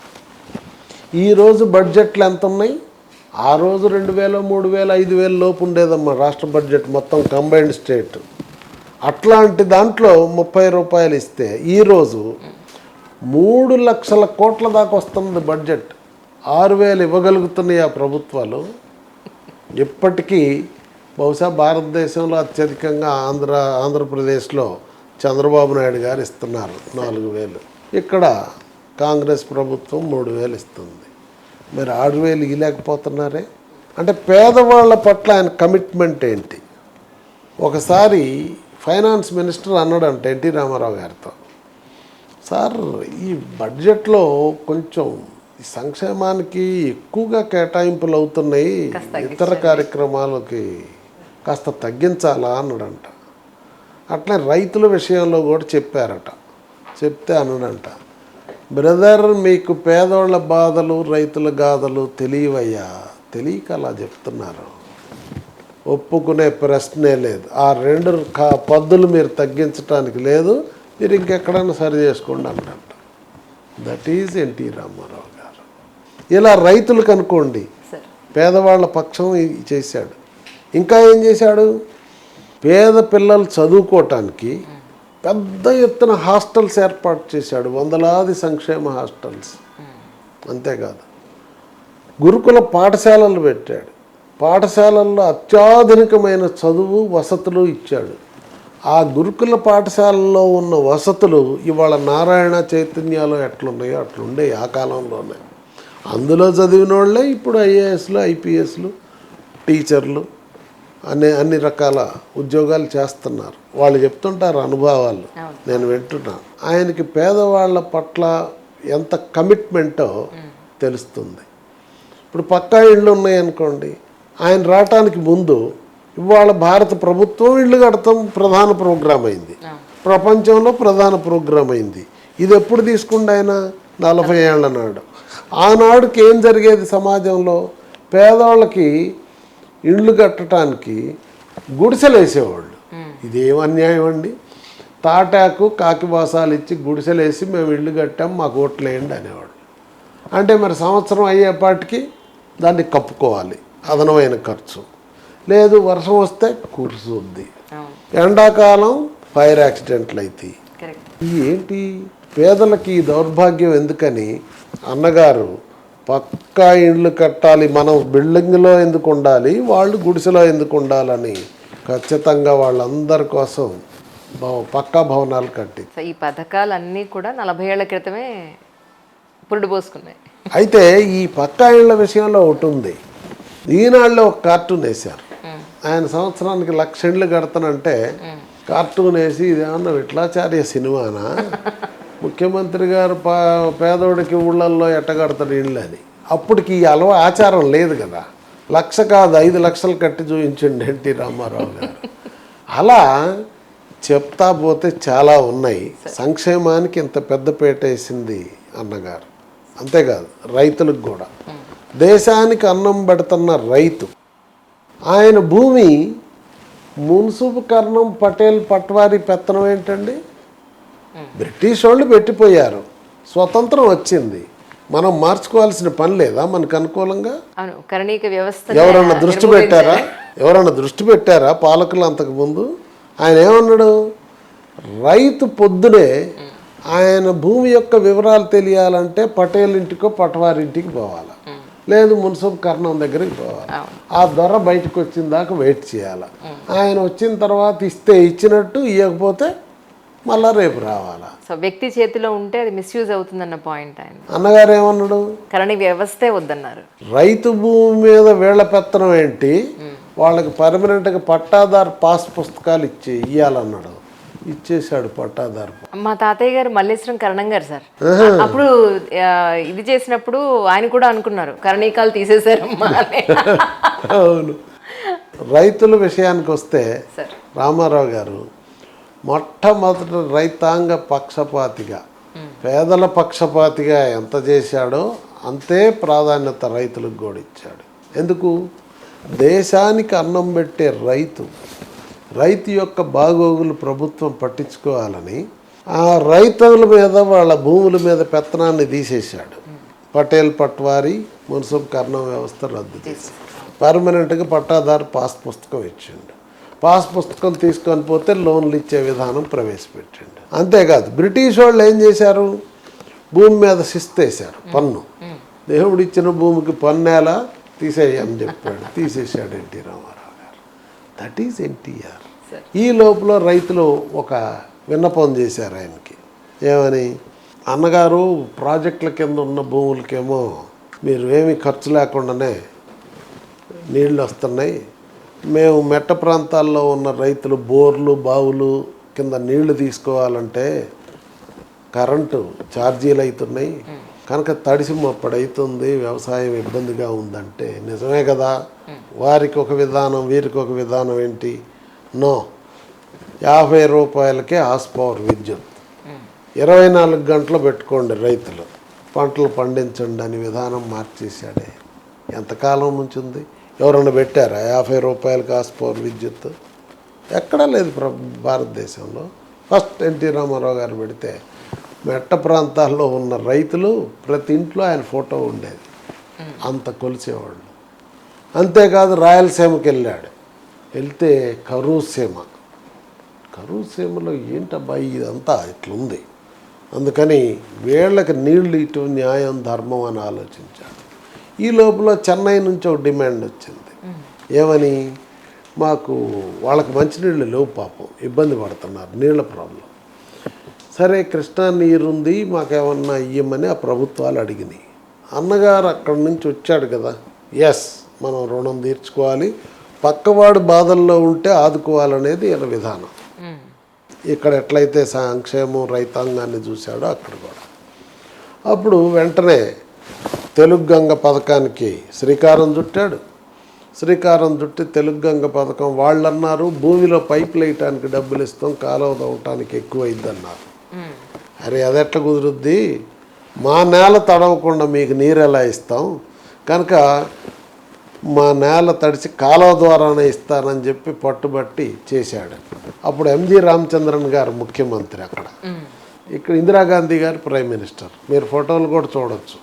[SPEAKER 2] ఈరోజు బడ్జెట్లు ఎంత ఉన్నాయి? ఆ రోజు 2,000, 3,000, 5,000 లోపు ఉండేదమ్మా రాష్ట్ర బడ్జెట్ మొత్తం కంబైన్డ్ స్టేట్. అట్లాంటి దాంట్లో 30 రూపాయలు ఇస్తే ఈరోజు 3 లక్షల కోట్ల దాకా వస్తుంది బడ్జెట్. 6,000 ఇవ్వగలుగుతున్నాయి ఆ ప్రభుత్వాలు. ఇప్పటికీ బహుశా భారతదేశంలో అత్యధికంగా ఆంధ్రప్రదేశ్లో చంద్రబాబు నాయుడు గారు ఇస్తున్నారు 4,000. ఇక్కడ కాంగ్రెస్ ప్రభుత్వం 3,000 ఇస్తుంది. మరి 6,000 ఇవ్వలేకపోతున్నారే. అంటే పేదవాళ్ళ పట్ల ఆయన కమిట్మెంట్ ఏంటి? ఒకసారి ఫైనాన్స్ మినిస్టర్ అన్నాడంటే ఎన్టీ రామారావు గారితో, సార్ ఈ బడ్జెట్లో కొంచెం సంక్షేమానికి ఎక్కువగా కేటాయింపులు అవుతున్నాయి, ఇతర కార్యక్రమాలకి కాస్త తగ్గించాలా అన్నాడంట. అట్లే రైతుల విషయంలో కూడా చెప్పారట. చెప్తే అన్నాడంట, బ్రదర్ మీకు పేదోళ్ళ బాధలు రైతుల గాథలు తెలియవయ్యా, తెలియక అలా చెప్తున్నారు, ఒప్పుకునే ప్రశ్నే లేదు. ఆ 2 పద్దులు మీరు తగ్గించడానికి లేదు, మీరు ఇంకెక్కడైనా సరి చేసుకోండి అన్నట్ట. దట్ ఈజ్ ఎన్టీ రామారావు గారు. ఇలా రైతులకు అనుకోండి, పేదవాళ్ళ పక్షం చేశాడు. ఇంకా ఏం చేశాడు? పేద పిల్లలు చదువుకోవటానికి పెద్ద ఎత్తున హాస్టల్స్ ఏర్పాటు చేశాడు, 100లాది సంక్షేమ హాస్టల్స్. అంతేకాదు, గురుకుల పాఠశాలలు పెట్టాడు. పాఠశాలల్లో అత్యాధునికమైన చదువు వసతులు ఇచ్చాడు. ఆ గురుకుల పాఠశాలలో ఉన్న వసతులు ఇవాళ నారాయణ చైతన్యాలు ఎట్లున్నాయో అట్లుండే ఆ కాలంలోనే. అందులో చదివిన వాళ్ళే ఇప్పుడు ఐఏఎస్లు, ఐపీఎస్లు, టీచర్లు అన్ని రకాల ఉద్యోగాలు చేస్తున్నారు. వాళ్ళు చెప్తుంటారు అనుభవాలు, నేను వింటున్నాను. ఆయనకి పేదవాళ్ళ పట్ల ఎంత కమిట్మెంటో తెలుస్తుంది. ఇప్పుడు పక్కా ఇళ్ళు ఉన్నాయనుకోండి, ఆయన రావటానికి ముందు ఇవాళ భారత ప్రభుత్వం ఇళ్ళు కడతాం ప్రధాన ప్రోగ్రాం అయింది, ప్రపంచంలో ప్రధాన ప్రోగ్రాం అయింది. ఇది ఎప్పుడు తీసుకుంటే ఆయన 40 ఏళ్ల నాడు. ఆనాడుకి ఏం జరిగేది సమాజంలో? పేదవాళ్ళకి ఇళ్ళు కట్టడానికి గుడిసెలు వేసేవాళ్ళు. ఇదేం అన్యాయం అండి, తాటాకు కాకి బాసాలు ఇచ్చి గుడిసెలు వేసి మేము ఇల్లు కట్టాం మాకు ఓట్లు వేయండి అనేవాళ్ళు. అంటే మరి సంవత్సరం అయ్యేపాటికి దాన్ని కప్పుకోవాలి, అదనమైన ఖర్చు లేదు, వర్షం వస్తే కురుస్తుంది, ఎండాకాలం ఫైర్ యాక్సిడెంట్లు అవుతాయి. ఏంటి పేదలకి ఈ దౌర్భాగ్యం ఎందుకని అన్నగారు పక్కా ఇండ్లు కట్టాలి, మనం బిల్డింగ్లో ఎందుకు ఉండాలి, వాళ్ళు గుడిసెలో ఎందుకు ఉండాలని ఖచ్చితంగా వాళ్ళందరి కోసం పక్కా భవనాలు కట్టి.
[SPEAKER 1] ఈ పథకాలన్నీ కూడా 40 ఏళ్ల క్రితమే పురుడు పోసుకున్నాయి.
[SPEAKER 2] అయితే ఈ పక్కా ఇళ్ల విషయంలో ఒకటి ఉంది. ఈనాడులో ఒక కార్టూన్ వేశారు. ఆయన సంవత్సరానికి 1,00,000 ఇండ్లు కడతానంటే కార్టూన్ వేసి ఇదేమన్నా విట్లాచార్య సినిమానా, ముఖ్యమంత్రి గారు పేదోడికి ఊళ్ళల్లో ఎట్టగడతాడు ఇళ్ళు అని. అప్పటికి ఈ ఆచారం లేదు కదా. 1,00,000 కాదు 5 లక్షలు కట్టి చూపించండి ఎన్టీ రామారావు గారు. అలా చెప్తా పోతే చాలా ఉన్నాయి. సంక్షేమానికి ఇంత పెద్దపీట వేసింది అన్నగారు. అంతేకాదు రైతులకు కూడా, దేశానికి అన్నం పెడుతున్న రైతు, ఆయన భూమి మున్సిపు కర్ణం పటేల్ పట్వారీ పెత్తనం ఏంటండి, బ్రిటిష్ వాళ్ళు పెట్టిపోయారు, స్వతంత్రం వచ్చింది, మనం మార్చుకోవాల్సిన పని లేదా మనకు అనుకూలంగా?
[SPEAKER 1] కరణీక వ్యవస్థ
[SPEAKER 2] ఎవరన్నా దృష్టి పెట్టారా పాలకులు అంతకుముందు? ఆయన ఏమన్నాడు, రైతు పొద్దునే ఆయన భూమి యొక్క వివరాలు తెలియాలంటే పటేల్ ఇంటికో పటవారింటికి పోవాలి, లేదు మున్సిపల్ కర్ణం దగ్గరికి పోవాలి. ఆ దొర బయటకు వచ్చిన దాకా వెయిట్ చేయాలి. ఆయన వచ్చిన తర్వాత ఇస్తే ఇచ్చినట్టు, ఇవ్వకపోతే మళ్ళా రేపు రావాలా.
[SPEAKER 1] సో వ్యక్తి చేతిలో ఉంటే అది మిస్యూజ్ అవుతుందన్న పాయింట్. ఆయన
[SPEAKER 2] అన్నగారు ఏమన్నాడు,
[SPEAKER 1] కరణి వ్యవస్థే వద్దన్నారు.
[SPEAKER 2] రైతు భూమి మీద వేళ్ల పెత్తనం ఏంటి, వాళ్ళకి పర్మనెంట్గా పట్టాదారు పాస్ పుస్తకాలు ఇవ్వాలన్నాడు. ఇచ్చేసాడు పట్టాదారు.
[SPEAKER 1] మా తాతయ్య గారు మల్లేశ్వరం కరణం గారు సార్. అప్పుడు ఇది చేసినప్పుడు ఆయన కూడా అనుకున్నారు కరణీకాలు తీసేశారమ్మా అని.
[SPEAKER 2] అవును. రైతుల విషయానికి వస్తే రామారావు గారు మొట్టమొదటి రైతాంగ పక్షపాతిగా, పేదల పక్షపాతిగా ఎంత చేశాడో అంతే ప్రాధాన్యత రైతులకు కూడా ఇచ్చాడు. ఎందుకు? దేశానికి అన్నం పెట్టే రైతు యొక్క బాగోగులు ప్రభుత్వం పట్టించుకోవాలని ఆ రైతుల మీద, వాళ్ళ భూముల మీద పెత్తనాన్ని తీసేశాడు. పటేల్ పట్వారీ మున్సిపల్ కర్ణం వ్యవస్థ రద్దు చేసి పర్మనెంట్గా పట్టాదారు పాస్ పుస్తకం ఇచ్చిండు. పాస్ పుస్తకం తీసుకొని పోతే లోన్లు ఇచ్చే విధానం ప్రవేశపెట్టిండు. అంతేకాదు బ్రిటిష్ వాళ్ళు ఏం చేశారు, భూమి మీద శిస్తేశారు, పన్ను. దేవుడు ఇచ్చిన భూమికి పన్నేలా తీసేయని చెప్పాడు, తీసేశాడు ఎన్టీ రామారావు గారు. That is NTR. ఈ లోపల రైతులు ఒక విన్నపం చేశారు ఆయనకి, ఏమని, అన్నగారు ప్రాజెక్టుల కింద ఉన్న భూములకేమో మీరు ఏమీ ఖర్చు లేకుండానే నీళ్ళు వస్తున్నాయి, మేము మెట్ట ప్రాంతాల్లో ఉన్న రైతులు బోర్లు బావులు కింద నీళ్లు తీసుకోవాలంటే కరెంటు ఛార్జీలు అవుతున్నాయి కనుక తడిసి మొప్పడవుతుంది, వ్యవసాయం ఇబ్బందిగా ఉందంటే నిజమే కదా. వారికి ఒక విధానం వీరికి ఒక విధానం ఏంటి, నో 50 రూపాయలకే హార్స్ పవర్ విద్యుత్, 24 గంటలు పెట్టుకోండి రైతులు, పంటలు పండించండి అని విధానం మార్చేశాడే. ఎంతకాలం నుంచి ఉంది? ఎవరన్నా పెట్టారా 50 రూపాయలకి హార్స్ పవర్ విద్యుత్? ఎక్కడా లేదు భారతదేశంలో. ఫస్ట్ ఎన్టీ రామారావు గారు పెడితే మెట్ట ప్రాంతాల్లో ఉన్న రైతులు ప్రతి ఇంట్లో ఆయన ఫోటో ఉండేది, అంత కొలిసేవాళ్ళు. అంతేకాదు రాయలసీమకి వెళ్తే కరువు సీమలో ఏంటబ్బా ఇదంతా ఇట్లుంది, అందుకని వీళ్ళకి నీళ్లు ఇటు న్యాయం ధర్మం అని ఆలోచించాడు. ఈ లోపల చెన్నై నుంచి ఒక డిమాండ్ వచ్చింది, ఏమని, మాకు వాళ్ళకి మంచినీళ్ళు లేవు పాపం, ఇబ్బంది పడుతున్నారు, నీళ్ళ ప్రాబ్లం. సరే కృష్ణా నీరుంది మాకేమన్నా ఇయ్యమని ఆ ప్రభుత్వాలు అడిగినాయి. అన్నగారు అక్కడి నుంచి వచ్చాడు కదా, ఎస్ మనం రుణం తీర్చుకోవాలి, పక్కవాడు బాధల్లో ఉంటే ఆదుకోవాలనేది ఈయన విధానం. ఇక్కడ ఎట్లయితే సంక్షేమం రైతాంగాన్ని చూశాడో అక్కడ కూడా. అప్పుడు వెంటనే తెలుగు గంగ పథకానికి శ్రీకారం చుట్టాడు. శ్రీకారం చుట్టి తెలుగు గంగ పథకం వాళ్ళు అన్నారు భూమిలో పైపులు వేయటానికి డబ్బులు ఇస్తాం, కాలువ తవ్వటానికి ఎక్కువ అన్నారు. అరే అది ఎట్లా కుదురుద్ది, మా నేల తడవకుండా మీకు నీరు ఎలా ఇస్తాం, కనుక మా నేల తడిచి కాలువ ద్వారానే ఇస్తానని చెప్పి పట్టుబట్టి చేశాడు. అప్పుడు ఎంజి రామచంద్రన్ గారు ముఖ్యమంత్రి అక్కడ, ఇక్కడ ఇందిరాగాంధీ గారు ప్రైమ్ మినిస్టర్. మీరు ఫోటోలు కూడా చూడొచ్చు.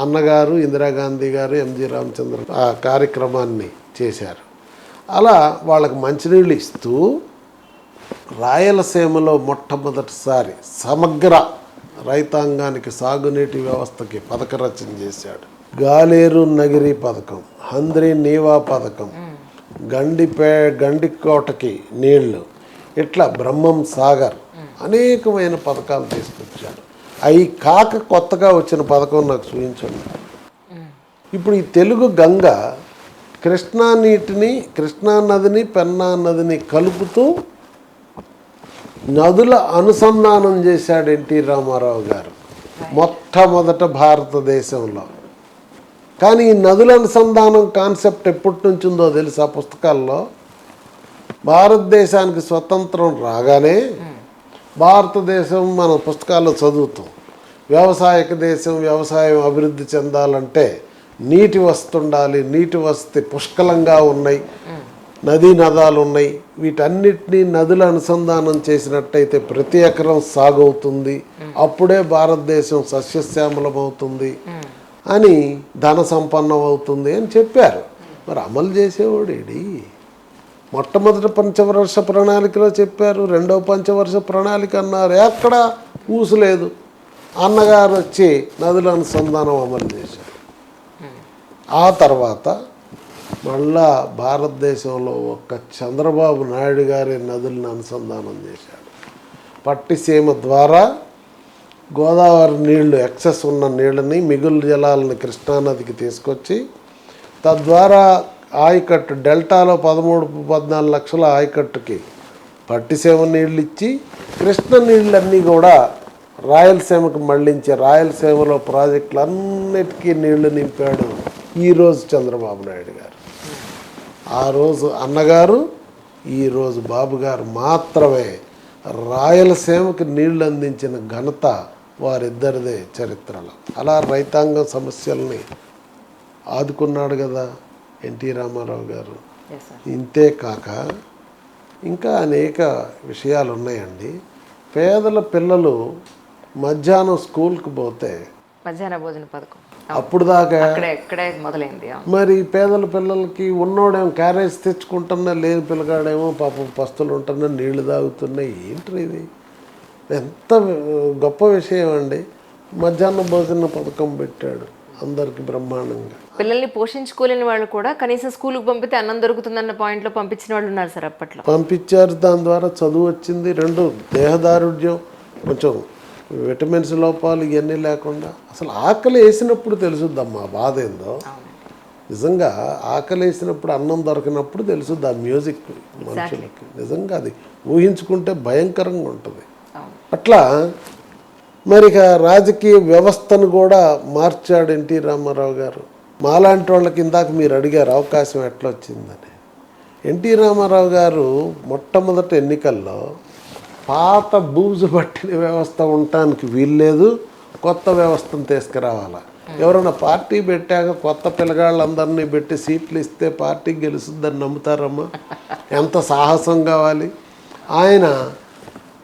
[SPEAKER 2] అన్నగారు, ఇందిరాగాంధీ గారు, ఎంజి రామచంద్రన్ ఆ కార్యక్రమాన్ని చేశారు. అలా వాళ్ళకి మంచినీళ్ళు ఇస్తూ రాయలసీమలో మొట్టమొదటిసారి సమగ్ర రైతాంగానికి సాగునీటి వ్యవస్థకి పథక రచన చేశాడు. గాలేరు నగిరి పథకం, హంద్రి నీవా పథకం, గండికోటకి నీళ్లు, ఇట్లా బ్రహ్మం సాగర్ అనేకమైన పథకాలు తీసుకొచ్చాడు. అవి కాక కొత్తగా వచ్చిన పథకం నాకు చూపించండి. ఇప్పుడు ఈ తెలుగు గంగ కృష్ణా నీటిని, కృష్ణా నదిని, పెన్నా నదిని కలుపుతూ నదుల అనుసంధానం చేశాడు ఎన్టీ రామారావు గారు మొట్టమొదట భారతదేశంలో. కానీ ఈ నదుల అనుసంధానం కాన్సెప్ట్ ఎప్పటి నుంచి ఉందో తెలుసా? పుస్తకాల్లో భారతదేశానికి స్వతంత్రం రాగానే భారతదేశం మన పుస్తకాల్లో చదువుతాం, వ్యవసాయక దేశం, వ్యవసాయం అభివృద్ధి చెందాలంటే నీటి వస్తుండాలి, నీటి వసతి పుష్కలంగా ఉన్నాయి, నదీ నదాలు ఉన్నాయి, వీటన్నిటినీ నదుల అనుసంధానం చేసినట్టయితే ప్రతి ఎకరం సాగు అవుతుంది, అప్పుడే భారతదేశం సస్యశ్యామలం అవుతుంది అని, ధన సంపన్నం అవుతుంది అని చెప్పారు. మరి అమలు చేసేవాడేడి? మొట్టమొదటి పంచవర్ష ప్రణాళికలో చెప్పారు, రెండవ పంచవర్ష ప్రణాళిక అన్నారు, ఎక్కడ ఊసులేదు. అన్నగారు వచ్చి నదుల అనుసంధానం అమలు చేశారు. ఆ తర్వాత మళ్ళా భారతదేశంలో ఒక్క చంద్రబాబు నాయుడు గారి నదులను అనుసంధానం చేశాడు. పట్టిసీమ ద్వారా గోదావరి నీళ్లు, ఎక్సెస్ ఉన్న నీళ్ళని, మిగులు జలాలని కృష్ణానదికి తీసుకొచ్చి, తద్వారా ఆయకట్టు డెల్టాలో 13-14 లక్షల ఆయకట్టుకి పట్టిసీమ నీళ్ళు ఇచ్చి, కృష్ణ నీళ్ళన్నీ కూడా రాయలసీమకు మళ్ళించి రాయలసీమలో ప్రాజెక్టులన్నిటికీ నీళ్లు నింపాడు ఈరోజు చంద్రబాబు నాయుడు గారు. ఆ రోజు అన్నగారు, ఈరోజు బాబు గారు మాత్రమే రాయలసీమకు నీళ్లు అందించిన ఘనత వారిద్దరిదే చరిత్రలో. అలా రైతాంగం సమస్యల్ని ఆదుకున్నాడు కదా ఎన్టీ రామారావు గారు. ఇంతే కాక ఇంకా అనేక విషయాలు ఉన్నాయండి. పేదల పిల్లలు మధ్యాహ్నం స్కూల్కి పోతే
[SPEAKER 1] మధ్యాహ్న భోజన పథకం
[SPEAKER 2] అప్పుడు దాకా
[SPEAKER 1] ఎక్కడే మొదలైంది.
[SPEAKER 2] మరి పేదల పిల్లలకి ఉన్నోడేమో క్యారేజ్ తెచ్చుకుంటున్నా, లేని పిల్లగాడేమో పాపం పస్తులు ఉంటున్నా, నీళ్లు తాగుతున్నాయి. ఏంటి ఇది? ఎంత గొప్ప విషయం అండి. మధ్యాహ్న భోజన పథకం పెట్టాడు అందరికి బ్రహ్మాండంగా.
[SPEAKER 1] పిల్లల్ని పోషించుకోలేని వాళ్ళు కూడా కనీసం స్కూల్కి పంపితే అన్నం దొరుకుతుందన్న పాయింట్లో పంపించిన వాళ్ళు ఉన్నారు సార్. అప్పట్లో
[SPEAKER 2] పంపించారు, దాని ద్వారా చదువు వచ్చింది. రెండు, దేహదారుఢ్యం, కొంచెం విటమిన్స్ లోపాలు ఇవన్నీ లేకుండా. అసలు ఆకలి వేసినప్పుడు తెలుసుద్దమ్మా బాధ ఏందో. నిజంగా ఆకలి వేసినప్పుడు, అన్నం దొరికినప్పుడు తెలుసుద్ది ఆ మ్యూజిక్ మనుషులకి. నిజంగా అది ఊహించుకుంటే భయంకరంగా ఉంటుంది. అట్లా మరి ఇక రాజకీయ వ్యవస్థను కూడా మార్చాడు ఎన్టీ రామారావు గారు. మాలాంటి వాళ్ళకి ఇందాక మీరు అడిగారు అవకాశం ఎట్లా వచ్చిందని. ఎన్టీ రామారావు గారు మొట్టమొదటి ఎన్నికల్లో పాత బూజు పట్టిన వ్యవస్థ ఉండటానికి వీల్లేదు, కొత్త వ్యవస్థను తీసుకురావాలా. ఎవరైనా పార్టీ పెట్టాక కొత్త పిల్లగాళ్ళందరినీ పెట్టి సీట్లు ఇస్తే పార్టీ గెలుస్తుందని నమ్ముతారమ్మా? ఎంత సాహసం కావాలి. ఆయన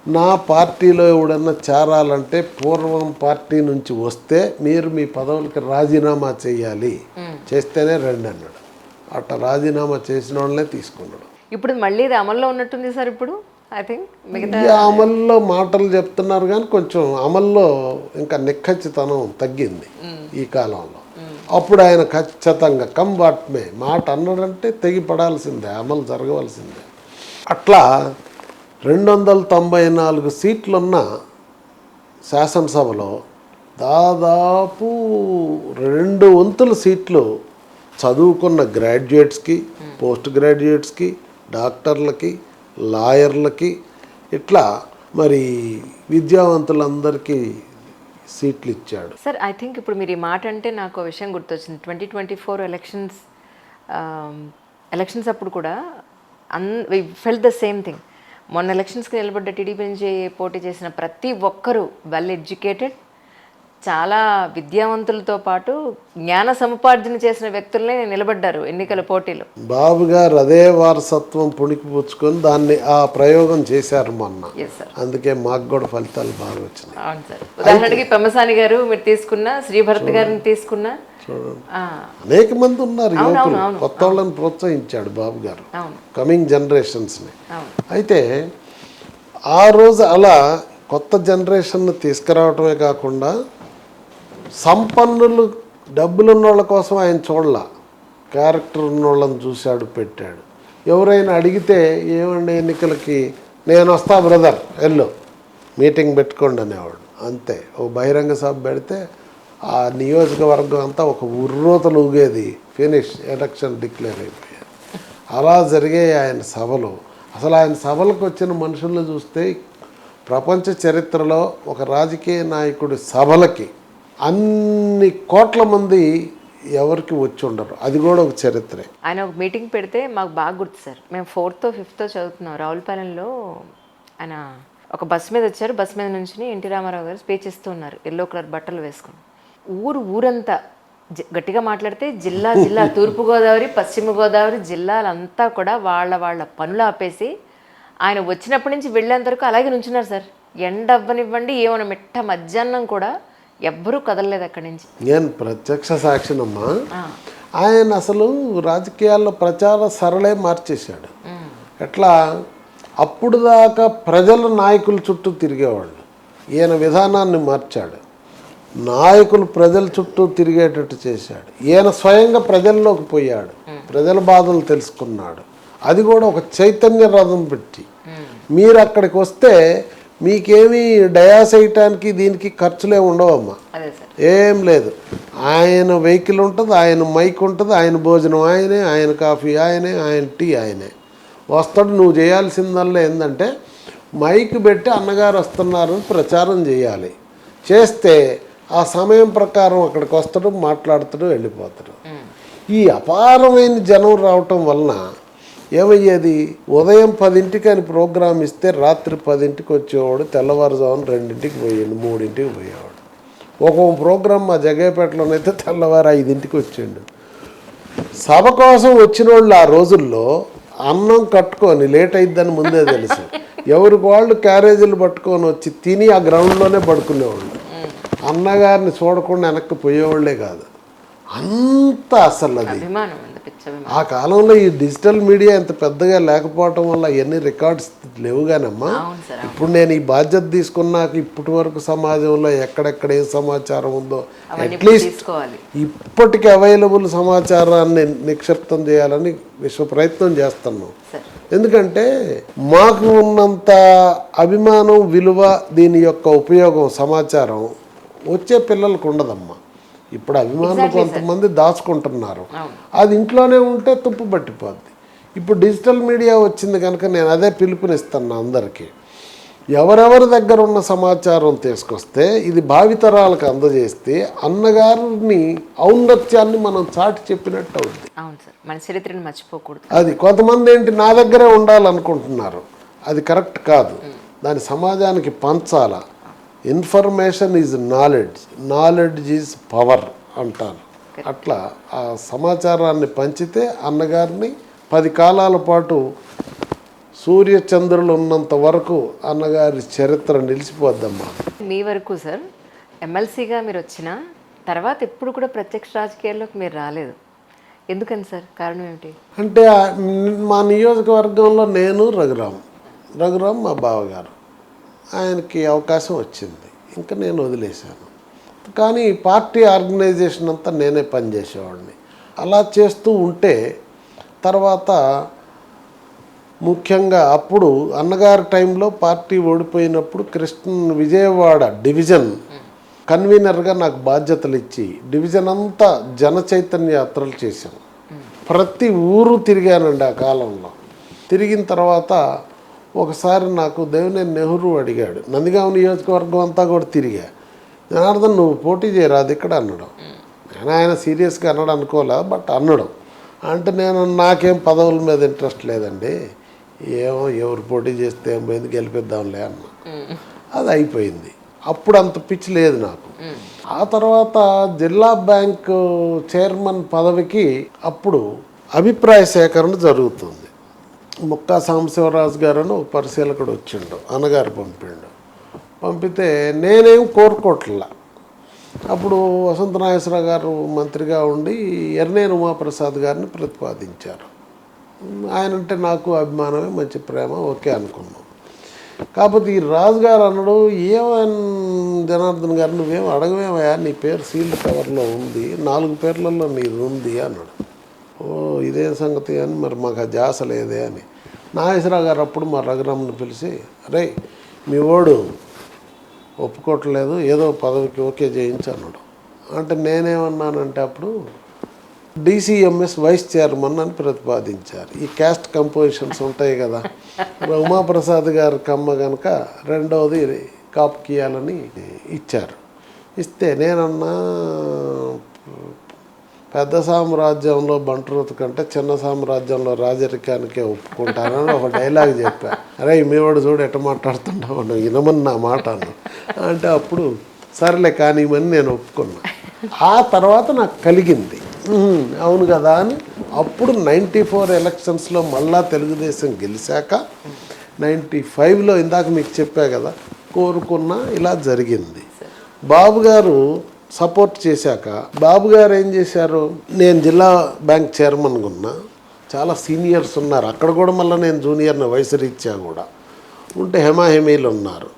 [SPEAKER 2] నా పార్టీలో ఎవడన్నా చేరాలంటే పూర్వం పార్టీ నుంచి వస్తే మీరు మీ పదవులకి రాజీనామా చేయాలి, చేస్తేనే రండి అన్నాడు. అట్లా రాజీనామా చేసిన వాళ్ళనే తీసుకున్నాడు.
[SPEAKER 1] ఇప్పుడు మళ్ళీ ఇది అమల్లో ఉన్నట్టుంది సార్. ఇప్పుడు ఐ థింక్ మిగతా
[SPEAKER 2] అమల్లో మాటలు చెప్తున్నారు కానీ కొంచెం అమల్లో ఇంకా నిఖచ్చితనం తగ్గింది ఈ కాలంలో. అప్పుడు ఆయన ఖచ్చితంగా కంబాట్మే మాట అన్నాడంటే తెగి పడాల్సిందే, అమలు జరగవలసిందే. అట్లా 294 సీట్లున్న శాసనసభలో దాదాపు 2 వంతుల సీట్లు చదువుకున్న గ్రాడ్యుయేట్స్కి, పోస్ట్ గ్రాడ్యుయేట్స్కి, డాక్టర్లకి, లాయర్లకి, ఇట్లా మరి విద్యావంతులందరికీ సీట్లు ఇచ్చాడు.
[SPEAKER 1] సార్ ఐ థింక్ ఇప్పుడు మీరు ఈ మాట అంటే నాకు ఒక విషయం గుర్తొచ్చింది. 2024 ఎలక్షన్స్ అప్పుడు కూడా we felt the same thing. మొన్న ఎలక్షన్స్కి నిలబడ్డ టీడీపీ నుంచి పోటీ చేసిన ప్రతి ఒక్కరూ వెల్ ఎడ్యుకేటెడ్, చాలా విద్యావంతులతో పాటు జ్ఞాన సముపార్జన చేసిన వ్యక్తులనే నిలబడ్డారు ఎన్నికల పోటీలో.
[SPEAKER 2] బాబు గారు అదే వారసత్వం పుణికిపుచ్చుకొని దాన్ని ఆ ప్రయోగం చేశారు మొన్న.
[SPEAKER 1] Yes sir.
[SPEAKER 2] అందుకే మాకు కూడా ఫలితాలు బాగా వచ్చినాయి.
[SPEAKER 1] అవును సార్. ఉదాహరణకి పెమ్మసాని గారు మీరు తీసుకున్న, శ్రీభరత్ గారిని తీసుకున్న,
[SPEAKER 2] చూడండి అనేక మంది ఉన్నారు యువకులు, కొత్త వాళ్ళని ప్రోత్సహించాడు బాబు గారు, కమింగ్ జనరేషన్స్ని. అయితే ఆ రోజు అలా కొత్త జనరేషన్ని తీసుకురావటమే కాకుండా సంపన్నులు డబ్బులున్న వాళ్ళ కోసం ఆయన చూడలా, క్యారెక్టర్ ఉన్న వాళ్ళని చూశాడు, పెట్టాడు. ఎవరైనా అడిగితే ఏమండి ఎన్నికలకి నేను వస్తా బ్రదర్ వెళ్ళు మీటింగ్ పెట్టుకోండి అనేవాడు. అంతే, ఓ బహిరంగ సభ పెడితే ఆ నియోజకవర్గం అంతా ఒక ఉర్రోతలు ఊగేది, ఫినిష్, ఎలక్షన్ డిక్లేర్ అయిపోయాయి. అలా జరిగే ఆయన సభలు. అసలు ఆయన సభలకు వచ్చిన మనుషులను చూస్తే ప్రపంచ చరిత్రలో ఒక రాజకీయ నాయకుడి సభలకి అన్ని కోట్ల మంది ఎవరికి వచ్చి ఉండరు, అది కూడా ఒక చరిత్రే.
[SPEAKER 1] ఆయన ఒక మీటింగ్ పెడితే మాకు బాగా గుర్తు సార్. మేము 4th, 5th చదువుతున్నాం. రావులపాలెంలో ఆయన ఒక బస్ మీద వచ్చారు. బస్ మీద నుంచి ఎన్టీ రామారావు గారు స్పీచ్ ఇస్తూ ఉన్నారు, ఎల్లో కలర్ బట్టలు వేసుకుని. ఊరంతా గట్టిగా మాట్లాడితే జిల్లా తూర్పుగోదావరి, పశ్చిమ గోదావరి జిల్లాలంతా కూడా వాళ్ళ పనులు ఆపేసి ఆయన వచ్చినప్పటి నుంచి వెళ్ళేంత వరకు అలాగే నుంచున్నారు సార్. ఎండ అవ్వనివ్వండి, ఏమైనా మిట్ట మధ్యాహ్నం కూడా ఎవ్వరూ కదలలేదు అక్కడి నుంచి.
[SPEAKER 2] నేను ప్రత్యక్ష సాక్షినమ్మా. ఆయన అసలు రాజకీయాల్లో ప్రచార సరళే మార్చేశాడు. ఎట్లా, అప్పుడు దాకా ప్రజల నాయకుల చుట్టూ తిరిగేవాళ్ళు, ఈయన విధానాన్ని మార్చాడు. నాయకులు ప్రజల చుట్టూ తిరిగేటట్టు చేశాడు. ఈయన స్వయంగా ప్రజల్లోకి పోయాడు, ప్రజల బాధలు తెలుసుకున్నాడు. అది కూడా ఒక చైతన్య రథం పెట్టి, మీరు అక్కడికి వస్తే మీకేమీ డయాస్ వేయటానికి దీనికి ఖర్చులే ఉండవమ్మా, ఏం లేదు. ఆయన వెహికల్ ఉంటుంది, ఆయన మైక్ ఉంటుంది, ఆయన భోజనం ఆయనే, ఆయన కాఫీ ఆయనే, ఆయన టీ ఆయనే. వస్తాడు, నువ్వు చేయాల్సిందల్లా ఏంటంటే మైక్ పెట్టి అన్నగారు వస్తున్నారు ప్రచారం చేయాలి. చేస్తే ఆ సమయం ప్రకారం అక్కడికి వస్తాడు, మాట్లాడుతాడు, వెళ్ళిపోతాడు. ఈ అపారమైన జనం రావటం వలన ఏమయ్యేది, ఉదయం 10ంటికి అని ప్రోగ్రాం ఇస్తే రాత్రి 10ంటికి వచ్చేవాడు, తెల్లవారుజామున 2ంటికి పోయాడు, 3ంటికి పోయేవాడు. ఒక్కొక్క ప్రోగ్రాం మా జగ్గయ్యపేటలోనైతే తెల్లవారు 5ంటికి వచ్చాడు. సభ కోసం వచ్చిన వాళ్ళు ఆ రోజుల్లో అన్నం కట్టుకొని లేట్ అయిద్దని ముందే తెలుసు, ఎవరికి వాళ్ళు క్యారేజీలు పట్టుకొని వచ్చి తిని ఆ గ్రౌండ్లోనే పడుకునేవాళ్ళు. అన్నగారిని చూడకుండా వెనక్కి పోయేవాళ్లే కాదు. అంత అసలు అది ఆ కాలంలో ఈ డిజిటల్ మీడియా ఇంత పెద్దగా లేకపోవటం వల్ల ఎన్ని రికార్డ్స్ లేవు. కానమ్మా ఇప్పుడు నేను ఈ బాధ్యత తీసుకున్నాక ఇప్పటి వరకు సమాజంలో ఎక్కడెక్కడ ఏ సమాచారం ఉందో అట్లీస్ట్ ఇప్పటికి అవైలబుల్ సమాచారాన్ని నిక్షిప్తం చేయాలని విశ్వ ప్రయత్నం చేస్తున్నాం. ఎందుకంటే మాకు ఉన్నంత అభిమానం, విలువ, దీని యొక్క ఉపయోగం, సమాచారం వచ్చే పిల్లలకు ఉండదమ్మా. ఇప్పుడు అభిమానులు కొంతమంది దాచుకుంటున్నారు, అది ఇంట్లోనే ఉంటే తుప్పు పట్టిపోద్ది. ఇప్పుడు డిజిటల్ మీడియా వచ్చింది కనుక నేను అదే పిలుపునిస్తున్నా అందరికీ, ఎవరెవరి దగ్గర ఉన్న సమాచారం తీసుకొస్తే ఇది భావితరాలకు అందజేస్తే అన్నగారిని ఔన్నత్యాన్ని మనం చాటి చెప్పినట్టు అవుతుంది.
[SPEAKER 1] మన చరిత్రను మర్చిపోకూడదు.
[SPEAKER 2] అది కొంతమంది ఏంటి నా దగ్గరే ఉండాలనుకుంటున్నారు, అది కరెక్ట్ కాదు. దాని సమాజానికి పంచాల. Information is knowledge, knowledge is power అంటారు. అట్లా ఆ సమాచారాన్ని పంచితే అన్నగారిని 10 కాలాల పాటు సూర్య చంద్రులు ఉన్నంత వరకు అన్నగారి చరిత్ర నిలిచిపోద్దమ్మా.
[SPEAKER 1] మీ వరకు సార్ ఎమ్మెల్సీగా మీరు వచ్చిన తర్వాత ఎప్పుడు కూడా ప్రత్యక్ష రాజకీయాల్లోకి మీరు రాలేదు, ఎందుకని సార్? కారణం ఏమిటి? అంటే
[SPEAKER 2] మా నియోజకవర్గంలో నేను రఘురామ్ మా బావగారు, ఆయనకి అవకాశం వచ్చింది, ఇంకా నేను వదిలేశాను. కానీ పార్టీ ఆర్గనైజేషన్ అంతా నేనే పనిచేసేవాడిని. అలా చేస్తూ ఉంటే తర్వాత ముఖ్యంగా అప్పుడు అన్నగారి టైంలో పార్టీ ఓడిపోయినప్పుడు విజయవాడ డివిజన్ కన్వీనర్గా నాకు బాధ్యతలు ఇచ్చి డివిజన్ అంతా జన చైతన్య యాత్రలు చేశాం. ప్రతి ఊరు తిరిగానండి ఆ కాలంలో. తిరిగిన తర్వాత ఒకసారి నాకు దేవినేని నెహ్రూ అడిగాడు, నందిగామ నియోజకవర్గం అంతా కూడా తిరిగా, జనార్దన్ నువ్వు పోటీ చేయరాదు ఇక్కడ అన్నాడు. నేను ఆయన సీరియస్గా అన్నాడు అనుకోలే, బట్ అన్నాడు. అంటే నాకేం పదవుల మీద ఇంట్రెస్ట్ లేదండి, ఏమో ఎవరు పోటీ చేస్తే ఏం పోయింది, గెలిపిద్దాంలే అన్న. అది అయిపోయింది. అప్పుడు అంత పిచ్చి లేదు నాకు. ఆ తర్వాత జిల్లా బ్యాంకు చైర్మన్ పదవికి అప్పుడు అభిప్రాయ సేకరణ జరుగుతుంది. ముక్కా సాంబశివరాజు గారు ఒక పరిశీలకుడు వచ్చిండు, అన్నగారు పంపితే నేనేం కోరుకోవట్లా. అప్పుడు వసంత నాగేశ్వరరావు గారు మంత్రిగా ఉండి ఎర్నేని ఉమాప్రసాద్ గారిని ప్రతిపాదించారు. ఆయన అంటే నాకు అభిమానమే, మంచి ప్రేమ, ఓకే అనుకున్నాం. కాకపోతే ఈ రాజుగారు అన్నాడు, ఏమని జనార్దన్ గారు నువ్వేం అడగవేమయ్యా, నీ పేరు సీల్డ్ కవర్లో ఉంది, 4 పేర్లలో నీది ఉంది అన్నాడు. ఓ ఇదేం సంగతి అని, మరి మాకు ఆ జాస లేదే అని. నాగేశ్వరరావు గారు అప్పుడు మా రఘురామ్ని పిలిచి, అరే మీ ఓడు ఒప్పుకోవట్లేదు, ఏదో పదవికి ఓకే చేయించన్నాడు. అంటే నేనేమన్నానంటే అప్పుడు డిసిఎంఎస్ వైస్ చైర్మన్ అని ప్రతిపాదించారు. ఈ క్యాస్ట్ కంపోజిషన్స్ ఉంటాయి కదా, ఉమాప్రసాద్ గారి కమ్మ కనుక రెండవది కాపుకి ఇవ్వాలని ఇచ్చారు. ఇస్తే నేనన్నా పెద్ద సామ్రాజ్యంలో బంట్రోతు కంటే చిన్న సామ్రాజ్యంలో రాజరికానికే ఒప్పుకుంటానని ఒక డైలాగ్ చెప్పా. అరే మీవాడు చూడు ఎట్ట మాట్లాడుతుంటావు, నువ్వు వినమని నా మాట అన్నా. అంటే అప్పుడు సరేలే కానీ అని నేను ఒప్పుకున్నా. ఆ తర్వాత నాకు కలిగింది, అవును కదా అని. అప్పుడు 94 ఎలక్షన్స్లో మళ్ళా తెలుగుదేశం గెలిచాక 95లో ఇందాక మీకు చెప్పా కదా కోరుకున్నా, ఇలా జరిగింది. బాబు గారు సపోర్ట్ చేశాక బాబు గారు ఏం చేశారు, నేను జిల్లా బ్యాంక్ చైర్మన్గా ఉన్నా, చాలా సీనియర్స్ ఉన్నారు అక్కడ కూడా, మళ్ళీ నేను జూనియర్ని వయసు రీత్యా కూడా ఉంటే హెమాహెమీలు ఉన్నారు.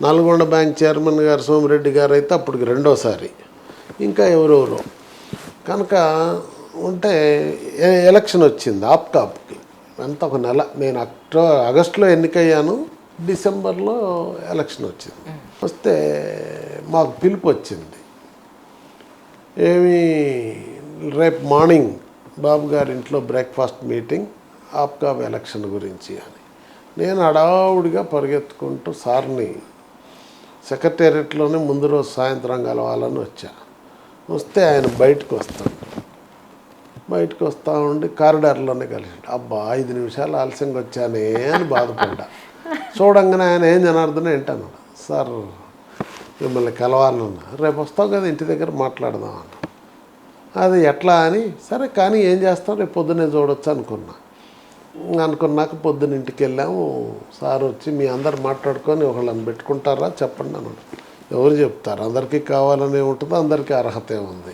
[SPEAKER 2] నల్గొండ బ్యాంక్ చైర్మన్ గారు సోమిరెడ్డి గారు అయితే అప్పటికి రెండోసారి, ఇంకా ఎవరెవరో కనుక ఉంటే ఎలక్షన్ వచ్చింది ఆప్కాప్కి. అంతా ఒక నెల, నేను ఆగస్టులో ఎన్నికయ్యాను, డిసెంబర్లో ఎలక్షన్ వచ్చింది. వస్తే మాకు పిలుపు వచ్చింది, ఏమి రేపు మార్నింగ్ బాబు గారి ఇంట్లో బ్రేక్ఫాస్ట్ మీటింగ్ ఆప్కాప్ ఎలక్షన్ గురించి అని. నేను హడావుడిగా పరిగెత్తుకుంటూ సార్ని సెక్రటేరియట్లోనే ముందు రోజు సాయంత్రం కలవాలని వచ్చా. వస్తే ఆయన బయటకు వస్తూ ఉండి కారిడార్లోనే కలిసాడు. అబ్బా 5 నిమిషాలు ఆలస్యంగా వచ్చానే అని బాధపడ్డా. చూడంగానే ఆయన ఏం జనార్దన్ ఏంటన్నాడు, సార్ మిమ్మల్ని కలవాలన్నా, రేపు వస్తావు కదా ఇంటి దగ్గర మాట్లాడదాం అన్న. అది ఎట్లా అని, సరే కానీ ఏం చేస్తాం రేపు పొద్దున్నే చూడొచ్చు అనుకున్నాక పొద్దున్న ఇంటికి వెళ్ళాము. సార్ వచ్చి మీ అందరు మాట్లాడుకొని ఒకళ్ళని పెట్టుకుంటారా చెప్పండి అన్నాడు. ఎవరు చెప్తారు, అందరికీ కావాలనే ఉంటుంది, అందరికీ అర్హతే ఉంది.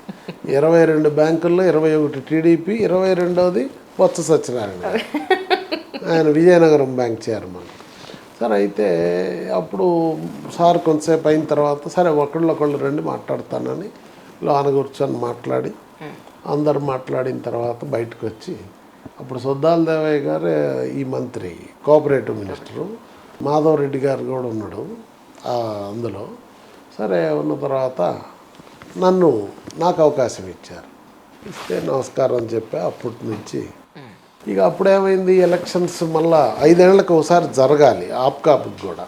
[SPEAKER 2] 22 బ్యాంకుల్లో 21 టీడీపీ, 22వది బొత్స సత్యనారాయణ, ఆయన విజయనగరం బ్యాంక్ చైర్మన్. సరే అయితే అప్పుడు సార్ కొంతసేపు అయిన తర్వాత సరే ఒకళ్ళు రండి మాట్లాడతానని లోన కూర్చొని మాట్లాడి అందరు మాట్లాడిన తర్వాత బయటకు వచ్చి, అప్పుడు సుద్దాల దేవయ్య గారు ఈ మంత్రి కోఆపరేటివ్ మినిస్టరు, మాధవరెడ్డి గారు కూడా ఉన్నాడు అందులో. సరే ఉన్న తర్వాత నాకు అవకాశం ఇచ్చారు. ఇస్తే నమస్కారం అని చెప్పా. అప్పటి నుంచి ఇక అప్పుడేమైంది, ఎలక్షన్స్ మళ్ళా 5 ఏళ్ళకి ఒకసారి జరగాలి ఆప్కాప్కి కూడా.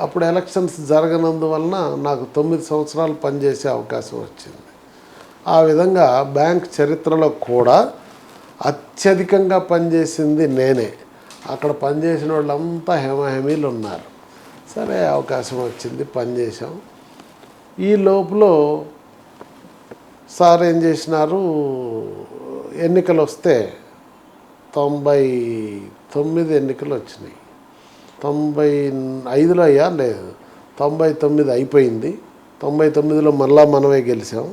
[SPEAKER 2] అప్పుడు ఎలక్షన్స్ జరగనందువలన నాకు 9 సంవత్సరాలు పనిచేసే అవకాశం వచ్చింది. ఆ విధంగా బ్యాంక్ చరిత్రలో కూడా అత్యధికంగా పనిచేసింది నేనే. అక్కడ పనిచేసిన వాళ్ళంతా హెమాహెమీలు ఉన్నారు. సరే అవకాశం వచ్చింది, పనిచేసాం. ఈ లోపల సార్ ఏం చేసినారు, ఎన్నికలు వస్తే 99 ఎన్నికలు వచ్చినాయి. 95లో అయ్యా లేదు, 99 అయిపోయింది. 99లో మళ్ళా మనమే గెలిచాం.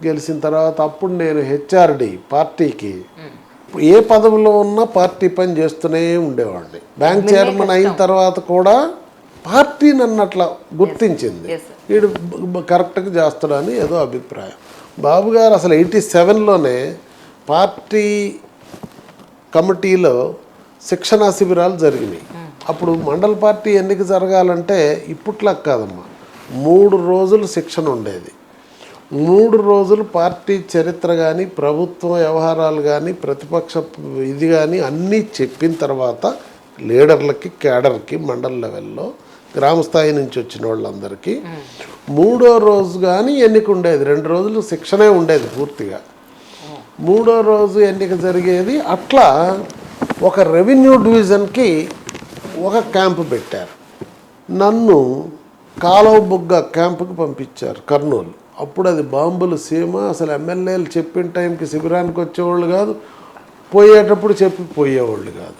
[SPEAKER 2] గెలిచిన తర్వాత అప్పుడు నేను హెచ్ఆర్డి పార్టీకి ఏ పదవిలో ఉన్నా పార్టీ పని చేస్తూనే ఉండేవాడిని. బ్యాంక్ చైర్మన్ అయిన తర్వాత కూడా పార్టీ నన్ను అట్లా గుర్తించింది, వీడు కరెక్ట్గా చేస్తాడని ఏదో అభిప్రాయం. బాబు గారు అసలు 87లోనే పార్టీ కమిటీలో శిక్షణా శిబిరాలు జరిగినాయి. అప్పుడు మండల పార్టీ ఎన్నిక జరగాలంటే ఇప్పట్లా కాదమ్మా, 3 రోజులు శిక్షణ ఉండేది. 3 రోజులు పార్టీ చరిత్ర కానీ, ప్రభుత్వ వ్యవహారాలు కానీ, ప్రతిపక్ష ఇది కానీ అన్నీ చెప్పిన తర్వాత లీడర్లకి, క్యాడర్కి, మండల లెవెల్లో గ్రామ స్థాయి నుంచి వచ్చిన వాళ్ళందరికీ 3వ రోజు కానీ ఎన్నిక ఉండేది. 2 రోజులు శిక్షణే ఉండేది పూర్తిగా. 3వ రోజు ఎన్నిక జరిగేది. అట్లా ఒక రెవెన్యూ డివిజన్కి ఒక క్యాంపు పెట్టారు. నన్ను కాలువ బుగ్గ క్యాంపుకి పంపించారు కర్నూలు. అప్పుడు అది బాంబులు సీమ. అసలు ఎమ్మెల్యేలు చెప్పిన టైంకి శిబిరానికి వచ్చేవాళ్ళు కాదు, పోయేటప్పుడు చెప్పి పోయేవాళ్ళు కాదు.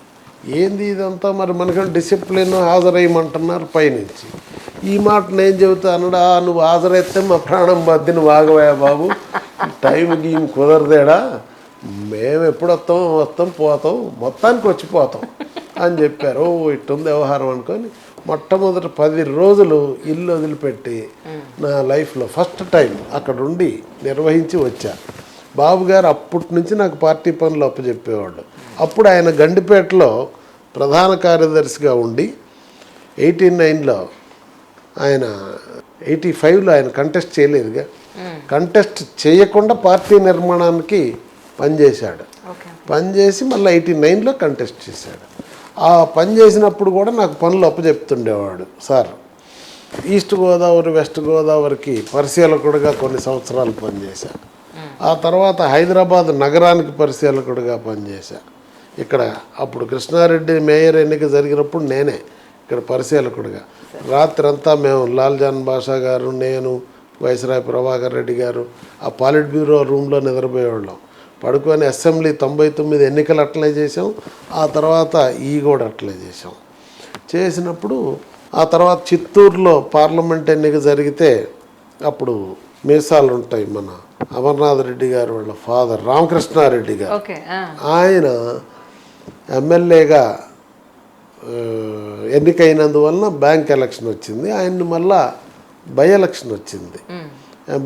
[SPEAKER 2] ఏంది ఇదంతా? మరి మనకంటే డిసిప్లిన్ హాజరేయమంటున్నారు పైనుంచి. ఈ మాట నేను చెబుతానుడా, నువ్వు హాజరైతే మా ప్రాణం బద్ది, నువ్వు ఆగవా బాబు, టైంకి ఈమె కుదరదేడా, మేము ఎప్పుడు వస్తాం పోతాం, మొత్తానికి వచ్చిపోతాం అని చెప్పారు. ఓ ఇట్టుంది వ్యవహారం అనుకొని మొట్టమొదటి 10 రోజులు ఇల్లు వదిలిపెట్టి నా లైఫ్లో ఫస్ట్ టైం అక్కడ ఉండి నిర్వహించి వచ్చా. బాబు గారు అప్పటి నుంచి నాకు పార్టీ పనులు అప్పచెప్పేవాళ్ళు. అప్పుడు ఆయన గండిపేటలో ప్రధాన కార్యదర్శిగా ఉండి 89లో ఆయన 85లో ఆయన కంటెస్ట్ చేయలేదుగా, కంటెస్ట్ చేయకుండా పార్టీ నిర్మాణానికి పనిచేశాడు. పనిచేసి మళ్ళీ 89లో కంటెస్ట్ చేశాడు. ఆ పని చేసినప్పుడు కూడా నాకు పనులు అప్పచెప్తుండేవాడు సార్. ఈస్ట్ గోదావరి వెస్ట్ గోదావరికి పరిశీలకుడిగా కొన్ని సంవత్సరాలు పనిచేశాను. ఆ తర్వాత హైదరాబాద్ నగరానికి పరిశీలకుడిగా పనిచేశా. ఇక్కడ అప్పుడు కృష్ణారెడ్డి మేయర్ ఎన్నిక జరిగినప్పుడు నేనే ఇక్కడ పరిశీలకుడిగా. రాత్రంతా మేము లాల్జాన్ బాషా గారు, నేను, వైస్రాయ్ ప్రభాకర్ రెడ్డి గారు ఆ పాలిట్ బ్యూరో రూమ్లో నిద్రపోయేవాళ్ళం. పడుకొని అసెంబ్లీ 99 ఎన్నికలు అట్లే చేసాం. ఆ తర్వాత ఈ కూడా అట్లే చేసాం. చేసినప్పుడు ఆ తర్వాత చిత్తూరులో పార్లమెంట్ ఎన్నిక జరిగితే అప్పుడు మీసాలు ఉంటాయి, మన అమర్నాథ్ రెడ్డి గారు వాళ్ళ ఫాదర్ రామకృష్ణారెడ్డి గారు, ఆయన ఎమ్మెల్యేగా ఎన్నికైనందువలన బ్యాంక్ ఎలక్షన్ వచ్చింది. ఆయన్ని మళ్ళా బై ఎలక్షన్ వచ్చింది.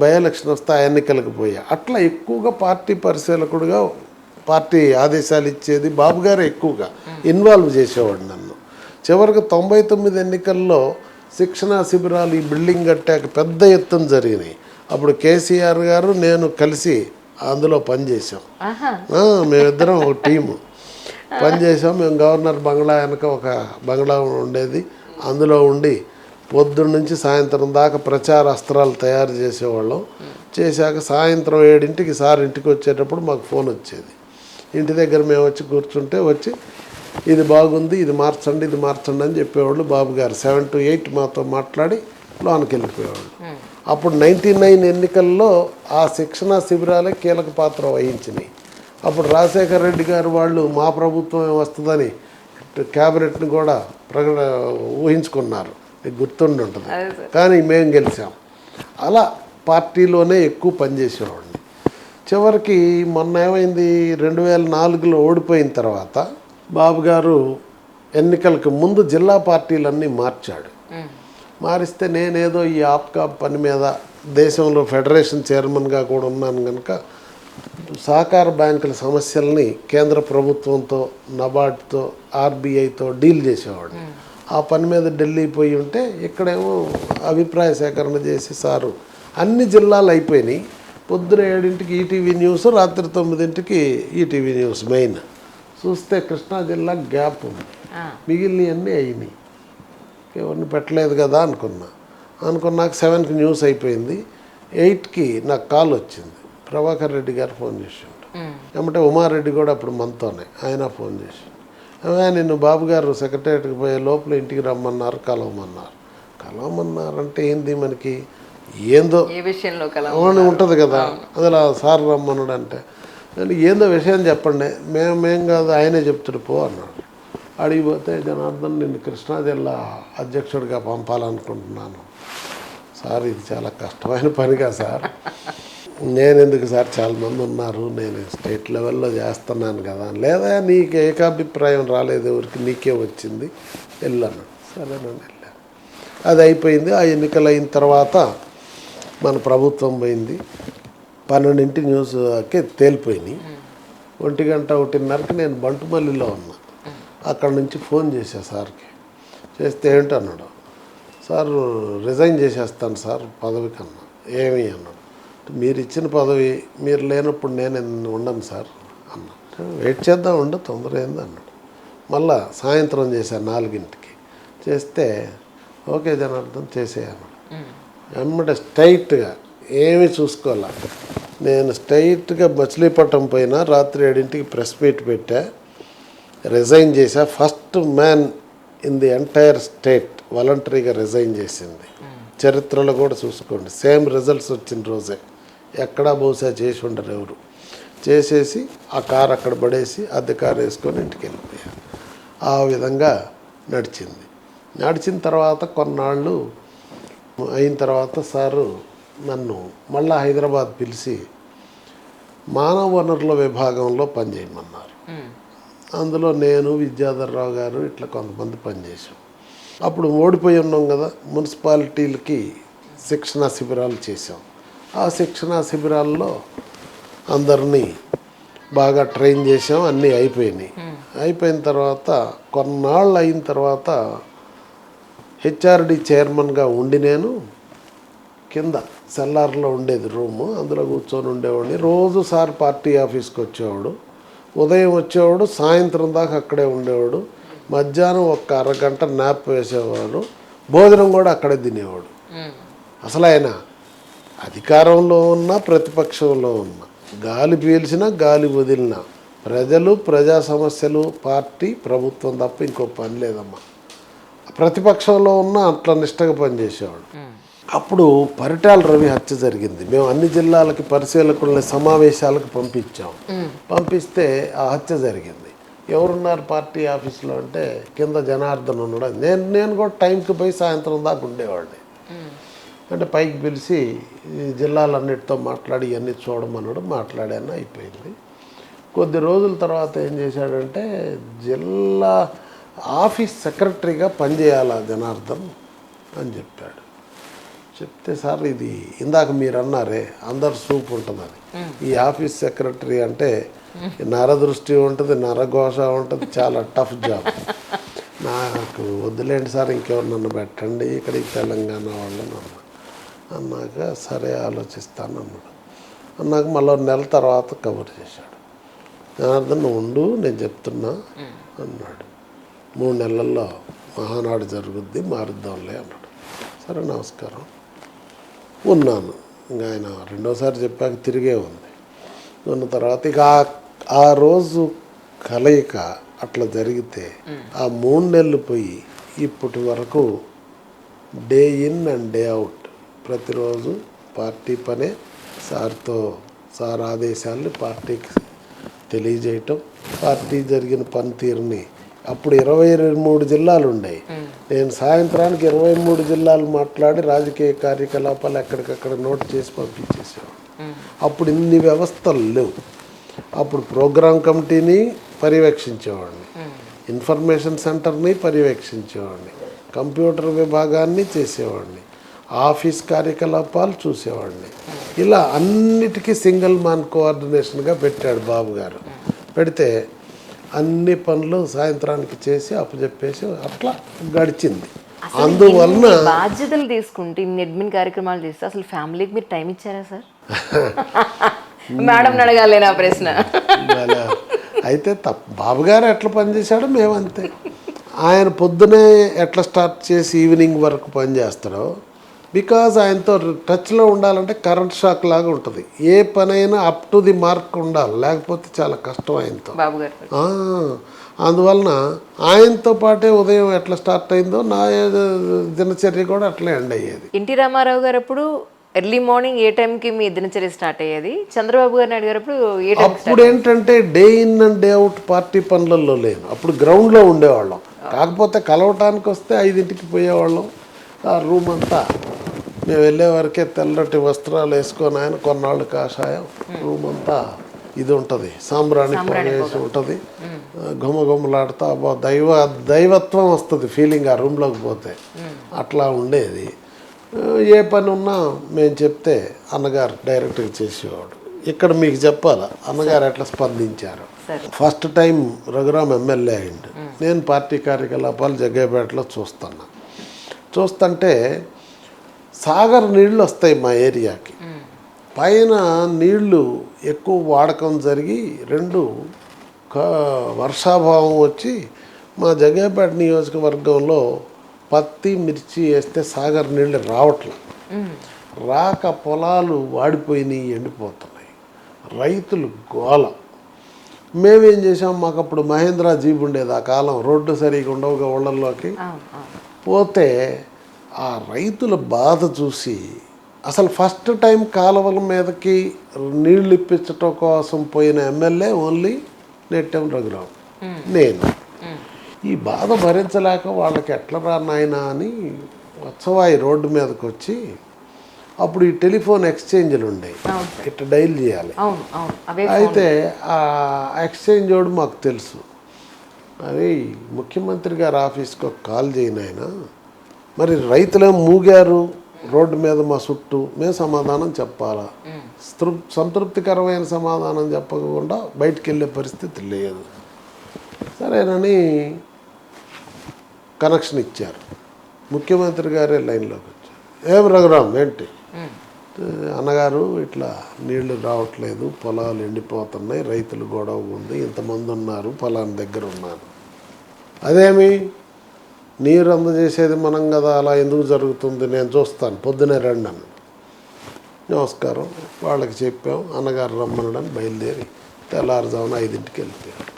[SPEAKER 2] బై ఎలక్షన్ వస్తే ఆ ఎన్నికలకు పోయా. అట్లా ఎక్కువగా పార్టీ పరిశీలకుడుగా పార్టీ ఆదేశాలు ఇచ్చేది బాబు గారు ఎక్కువగా ఇన్వాల్వ్ చేసేవాడు నన్ను. చివరికి 99 ఎన్నికల్లో శిక్షణా శిబిరాలు ఈ బిల్డింగ్ కట్టాక పెద్ద ఎత్తున జరిగినాయి. అప్పుడు కేసీఆర్ గారు నేను కలిసి అందులో పనిచేసాం. మేమిద్దరం ఒక టీము పనిచేసాం. మేము గవర్నర్ బంగ్లా వెనక ఒక బంగ్లా ఉండేది, అందులో ఉండి పొద్దున్న నుంచి సాయంత్రం దాకా ప్రచార అస్త్రాలు తయారు చేసేవాళ్ళం. చేశాక సాయంత్రం 7ంటికి సార్ ఇంటికి వచ్చేటప్పుడు మాకు ఫోన్ వచ్చేది. ఇంటి దగ్గర మేము వచ్చి కూర్చుంటే వచ్చి ఇది బాగుంది, ఇది మార్చండి, ఇది మార్చండి అని చెప్పేవాళ్ళు. బాబు గారు 7 to 8 మాతో మాట్లాడి లోనికి వెళ్ళిపోయేవాళ్ళు. అప్పుడు 99 ఎన్నికల్లో ఆ శిక్షణా శిబిరాలే కీలక పాత్ర వహించినాయి. అప్పుడు రాజశేఖర రెడ్డి గారు వాళ్ళు మా ప్రభుత్వమే వస్తుందని క్యాబినెట్ని కూడా ఊహించుకున్నారు, గుర్తుండి ఉంటుంది. కానీ మేము గెలిచాం. అలా పార్టీలోనే ఎక్కువ పనిచేసేవాడిని. చివరికి మొన్న ఏమైంది, 2004లో ఓడిపోయిన తర్వాత బాబు గారు ఎన్నికలకు ముందు జిల్లా పార్టీలన్నీ మార్చాడు. మారిస్తే నేనేదో ఈ ఆప్కా పని మీద దేశంలో ఫెడరేషన్ చైర్మన్గా కూడా ఉన్నాను కనుక సహకార బ్యాంకుల సమస్యల్ని కేంద్ర ప్రభుత్వంతో, నబార్డ్తో, ఆర్బీఐతో డీల్ చేసేవాడు. ఆ పని మీద ఢిల్లీ పోయి ఉంటే ఇక్కడేమో అభిప్రాయ సేకరణ చేసి సారు అన్ని జిల్లాలు అయిపోయినాయి. పొద్దున 7ంటికి ఈటీవీ న్యూస్, రాత్రి 9ంటికి ఈటీవీ న్యూస్ మెయిన్. చూస్తే కృష్ణా జిల్లా గ్యాప్ ఉంది, మిగిలినవన్నీ అయినాయి. ఎవరిని పెట్టలేదు కదా అనుకున్నాక 7కి న్యూస్ అయిపోయింది. 8కి నాకు కాల్ వచ్చింది. ప్రభాకర్ రెడ్డి గారు ఫోన్ చేసిండు. ఏమంటే ఉమారెడ్డి కూడా అప్పుడు మనతోనే, ఆయన ఫోన్ చేసి నిన్ను బాబు గారు సెక్రటేరియట్కి పోయే లోపల ఇంటికి రమ్మన్నారు, కలవమన్నారంటే ఏంది మనకి ఏందో అవును ఉంటుంది కదా, అదిలా సార్ రమ్మన్నాడు అంటే ఏందో విషయం చెప్పండి. మేమేం కాదు ఆయనే చెప్తాడు పో అన్నాడు. అడిగిపోతే జనార్దన్ నిన్ను కృష్ణా జిల్లా అధ్యక్షుడిగా పంపాలనుకుంటున్నాను సార్, ఇది చాలా కష్టమైన పనిగా సార్, నేనెందుకు సార్ చాలామంది ఉన్నారు, నేను స్టేట్ లెవెల్లో చేస్తున్నాను కదా. లేదా నీకు ఏకాభిప్రాయం రాలేదు, ఎవరికి నీకే వచ్చింది, వెళ్ళాను. సరేనండి వెళ్ళాను. అది అయిపోయింది. ఆ ఎన్నికలు అయిన తర్వాత మన ప్రభుత్వం పోయింది. 12ంటి న్యూస్కి తేలిపోయినాయి. 1 గంట 1:30కి నేను బంటుమల్లిలో ఉన్నా. అక్కడ నుంచి ఫోన్ చేశా సార్కి. చేస్తే ఏంటన్నాడు, సార్ రిజైన్ చేసేస్తాను సార్ పదవి కన్నా. ఏమి అన్నాడు. మీరు ఇచ్చిన పదవి మీరు లేనప్పుడు నేను ఉండను సార్ అన్నా. వెయిట్ చేద్దాం, ఉండు, తొందర ఏంది అన్నాడు. మళ్ళా సాయంత్రం చేశాను 4ంటికి. చేస్తే ఓకే జనార్దన్ చేసేయన్నాడు. వెంబడే స్ట్రైట్గా ఏమీ చూసుకోలే. నేను స్ట్రైట్గా మచిలీపట్నం పోయినా, రాత్రి 7ంటికి ప్రెస్ మీట్ పెట్టా, రిజైన్ చేశా. First man in the entire state వాలంటరీగా రిజైన్ చేసింది. చరిత్రలో కూడా చూసుకోండి, సేమ్ రిజల్ట్స్ వచ్చిన రోజే. ఎక్కడా బహుశా చేసి ఉండరు ఎవరు. చేసేసి ఆ కారు అక్కడ పడేసి అద్దె కారు వేసుకొని ఇంటికి వెళ్ళిపోయారు. ఆ విధంగా నడిచింది. నడిచిన తర్వాత కొన్నాళ్ళు అయిన తర్వాత సారు నన్ను మళ్ళీ హైదరాబాద్ పిలిచి మానవ వనరుల విభాగంలో పనిచేయమన్నారు. అందులో నేను, విద్యాధర్రావు గారు ఇట్లా కొంతమంది పనిచేసాం. అప్పుడు ఓడిపోయి ఉన్నాం కదా, మున్సిపాలిటీలకి శిక్షణా శిబిరాలు చేసాం. ఆ శిక్షణా శిబిరాల్లో అందరినీ బాగా ట్రైన్ చేసాం. అన్నీ అయిపోయినాయి. అయిపోయిన తర్వాత కొన్నాళ్ళు అయిన తర్వాత హెచ్ఆర్డి చైర్మన్గా ఉండి నేను కింద సెల్లార్లో ఉండేది రూము, అందులో కూర్చొని ఉండేవాడిని. రోజు సార్ పార్టీ ఆఫీస్కి వచ్చేవాడు, ఉదయం వచ్చేవాడు, సాయంత్రం దాకా అక్కడే ఉండేవాడు. మధ్యాహ్నం ఒక అరగంట నాప్ వేసేవాడు, భోజనం కూడా అక్కడే తినేవాడు. అసలు ఆయన అధికారంలో ఉన్న ప్రతిపక్షంలో ఉన్న, గాలి పీల్చినా గాలి వదిలినా ప్రజలు, ప్రజా సమస్యలు, పార్టీ, ప్రభుత్వం తప్ప ఇంకో పని లేదమ్మా. ప్రతిపక్షంలో ఉన్న అట్లా నిష్టగా పనిచేసేవాడు. అప్పుడు పరిటాల రవి హత్య జరిగింది. మేము అన్ని జిల్లాలకి పరిశీలకులని సమావేశాలకు పంపించాం. పంపిస్తే ఆ హత్య జరిగింది. ఎవరున్నారు పార్టీ ఆఫీస్లో అంటే కింద జనార్దన్ ఉన్నాడు. నేను కూడా టైంకి పోయి సాయంత్రం దాకా ఉండేవాడిని. అంటే పైకి పిలిచి ఈ జిల్లాలన్నిటితో మాట్లాడి ఇవన్నీ చూడమన్నాడు. మాట్లాడాను, అయిపోయింది. కొద్ది రోజుల తర్వాత ఏం చేశాడంటే జిల్లా ఆఫీస్ సెక్రటరీగా పనిచేయాలా జనార్దన్ అని చెప్పాడు. చెప్తే సార్ ఇది ఇందాక మీరు అన్నారే అందరు సూప్ ఉంటుందని, ఈ ఆఫీస్ సెక్రటరీ అంటే నరదృష్టి ఉంటుంది, నరఘోష ఉంటుంది, చాలా టఫ్ జాబ్. నాకు వద్దులేండి సార్, ఇంకెవరు నన్ను పెట్టండి ఇక్కడికి తెలంగాణ వాళ్ళని అన్నాక సరే ఆలోచిస్తాను అన్నాడు. అన్నాక మళ్ళీ నెల తర్వాత కవర్ చేశాడు. జనార్దన్ నువ్వు ఉండు, నేను చెప్తున్నా అన్నాడు. 3 నెలల్లో మహానాడు జరుగుద్ది, మారుద్దాంలే అన్నాడు. సరే నమస్కారం ఉన్నాను. ఇంకా ఆయన రెండోసారి చెప్పాక తిరిగే ఉంది. ఉన్న తర్వాత ఇక ఆ రోజు కలయిక అట్లా జరిగితే ఆ 3 నెలలు పోయి ఇప్పటి వరకు day in and day out ప్రతిరోజు పార్టీ పనే, సార్ ఆదేశాలని పార్టీకి తెలియజేయటం, పార్టీ జరిగిన పనితీరుని. అప్పుడు 23 జిల్లాలు ఉన్నాయి. నేను సాయంత్రానికి 23 జిల్లాలు మాట్లాడి రాజకీయ కార్యకలాపాలు ఎక్కడికక్కడ నోట్ చేసి పంపించేసేవాడు. అప్పుడు ఇన్ని వ్యవస్థలు లేవు. అప్పుడు ప్రోగ్రామ్ కమిటీని పర్యవేక్షించేవాడిని, ఇన్ఫర్మేషన్ సెంటర్ని పర్యవేక్షించేవాడిని, కంప్యూటర్ విభాగాన్ని చేసేవాడిని, ఆఫీస్ కార్యకలాపాలు చూసేవాడిని. ఇలా అన్నిటికీ సింగిల్ మ్యాన్ కోఆర్డినేషన్గా పెట్టాడు బాబు గారు. పెడితే అన్ని పనులు సాయంత్రానికి చేసి అప్పచెప్పేసి అట్లా గడిచింది. అందువలన
[SPEAKER 1] బాధ్యతలు తీసుకుంటే ఇన్ని అడ్మిన్ కార్యక్రమాలు చేస్తే అసలు ఫ్యామిలీకి మీరు టైం ఇచ్చారా సార్? మేడం అడగాలి నా ప్రశ్న.
[SPEAKER 2] అయితే బాబు గారు ఎట్లా పనిచేశాడో మేమంతే. ఆయన పొద్దునే ఎట్లా స్టార్ట్ చేసి ఈవినింగ్ వరకు పనిచేస్తాడో, బికాజ్ ఆయనతో టచ్లో ఉండాలంటే కరెంట్ షాక్ లాగా ఉంటుంది. ఏ పనైనా అప్ టు ది మార్క్ ఉండాలి, లేకపోతే చాలా కష్టం ఆయనతో.
[SPEAKER 1] బాబు గారు
[SPEAKER 2] అందువలన ఆయనతో పాటే ఉదయం ఎట్లా స్టార్ట్ అయిందో నా దినచర్య కూడా అట్లా ఎండ్ అయ్యేది.
[SPEAKER 1] ఎన్టీ రామారావు గారు అప్పుడు ఎర్లీ మార్నింగ్ ఏ టైంకి మీ దినచర్య స్టార్ట్ అయ్యేది? చంద్రబాబు గారిని అడిగారప్పుడు ఏ టైం?
[SPEAKER 2] అప్పుడు ఏంటంటే day in and day out party పనులలో లేను. అప్పుడు గ్రౌండ్లో ఉండేవాళ్ళం. కాకపోతే కలవటానికి వస్తే 5ంటికి పోయేవాళ్ళం. ఆ రూమ్ అంతా మేము వెళ్ళే వరకే తెల్లటి వస్త్రాలు వేసుకొని ఆయన కొన్నాళ్ళు కాషాయం, రూమ్ అంతా ఇది ఉంటుంది, సాంబ్రాణి వేసి ఉంటుంది. గుమ్మగుమ్మలాడుతూ దైవత్వం వస్తుంది ఫీలింగ్ ఆ రూమ్లోకి పోతే. అట్లా ఉండేది. ఏ పని ఉన్నా మేము చెప్తే అన్నగారు డైరెక్ట్గా చేసేవాడు. ఇక్కడ మీకు చెప్పాలా అన్నగారు ఎట్లా స్పందించారు. ఫస్ట్ టైం రఘురామ్ ఎమ్మెల్యే అయిండు. నేను పార్టీ కార్యకలాపాలు జగ్గయ్యపేటలో చూస్తుంటే సాగర్ నీళ్ళు వస్తాయి మా ఏరియాకి. పైన నీళ్లు ఎక్కువ వాడకం జరిగి వర్షాభావం వచ్చి మా జగ్గయ్యపేట నియోజకవర్గంలో పత్తి, మిర్చి వేస్తే సాగర్ నీళ్ళు రాక పొలాలు వాడిపోయినాయి, ఎండిపోతున్నాయి. రైతులు గోల. మేమేం చేసాం, మాకు అప్పుడు మహేంద్ర జీప్ ఉండేది. ఆ కాలం రోడ్డు సరిగా ఉండవుగా ఊళ్ళల్లోకి పోతే ఆ రైతుల బాధ చూసి అసలు ఫస్ట్ టైం కాలువల మీదకి నీళ్లు ఇప్పించటం కోసం పోయిన ఎమ్మెల్యే ఓన్లీ నెట్టెం రఘురావు, నేను. ఈ బాధ భరించలేక వాళ్ళకి ఎట్లా రా నాయనా అని ఉత్సవాయి రోడ్డు మీదకి వచ్చి, అప్పుడు ఈ టెలిఫోన్ ఎక్స్చేంజ్లు ఉండేవి, ఇట్లా డైల్ చేయాలి. అయితే ఆ ఎక్స్చేంజ్ వాడు మాకు తెలుసు, అరే ముఖ్యమంత్రి గారి ఆఫీస్కి ఒక కాల్ చేయను ఆయన, మరి రైతులేం మూగారు రోడ్డు మీద మా చుట్టూ, మేము సమాధానం చెప్పాలా, సంతృప్తికరమైన సమాధానం చెప్పకుండా బయటికి వెళ్ళే పరిస్థితి లేదు. సరేనని కనెక్షన్ ఇచ్చారు. ముఖ్యమంత్రి గారే లైన్లోకి వచ్చారు. ఏం రఘురామ్ ఏంటి అన్నగారు, ఇట్లా నీళ్లు రావట్లేదు, పొలాలు ఎండిపోతున్నాయి, రైతులు గొడవ ఉంది, ఇంతమంది ఉన్నారు, పొలాన్ని దగ్గర ఉన్నారు. అదేమి నీరు అందజేసేది మనం కదా, అలా ఎందుకు జరుగుతుంది, నేను చూస్తాను, పొద్దునే రండి అన్న. నమస్కారం వాళ్ళకి చెప్పాం, అన్నగారు రమ్మనడానికి బయలుదేరి తెల్లారుజామున 5ంటికి వెళ్ళిపోయారు.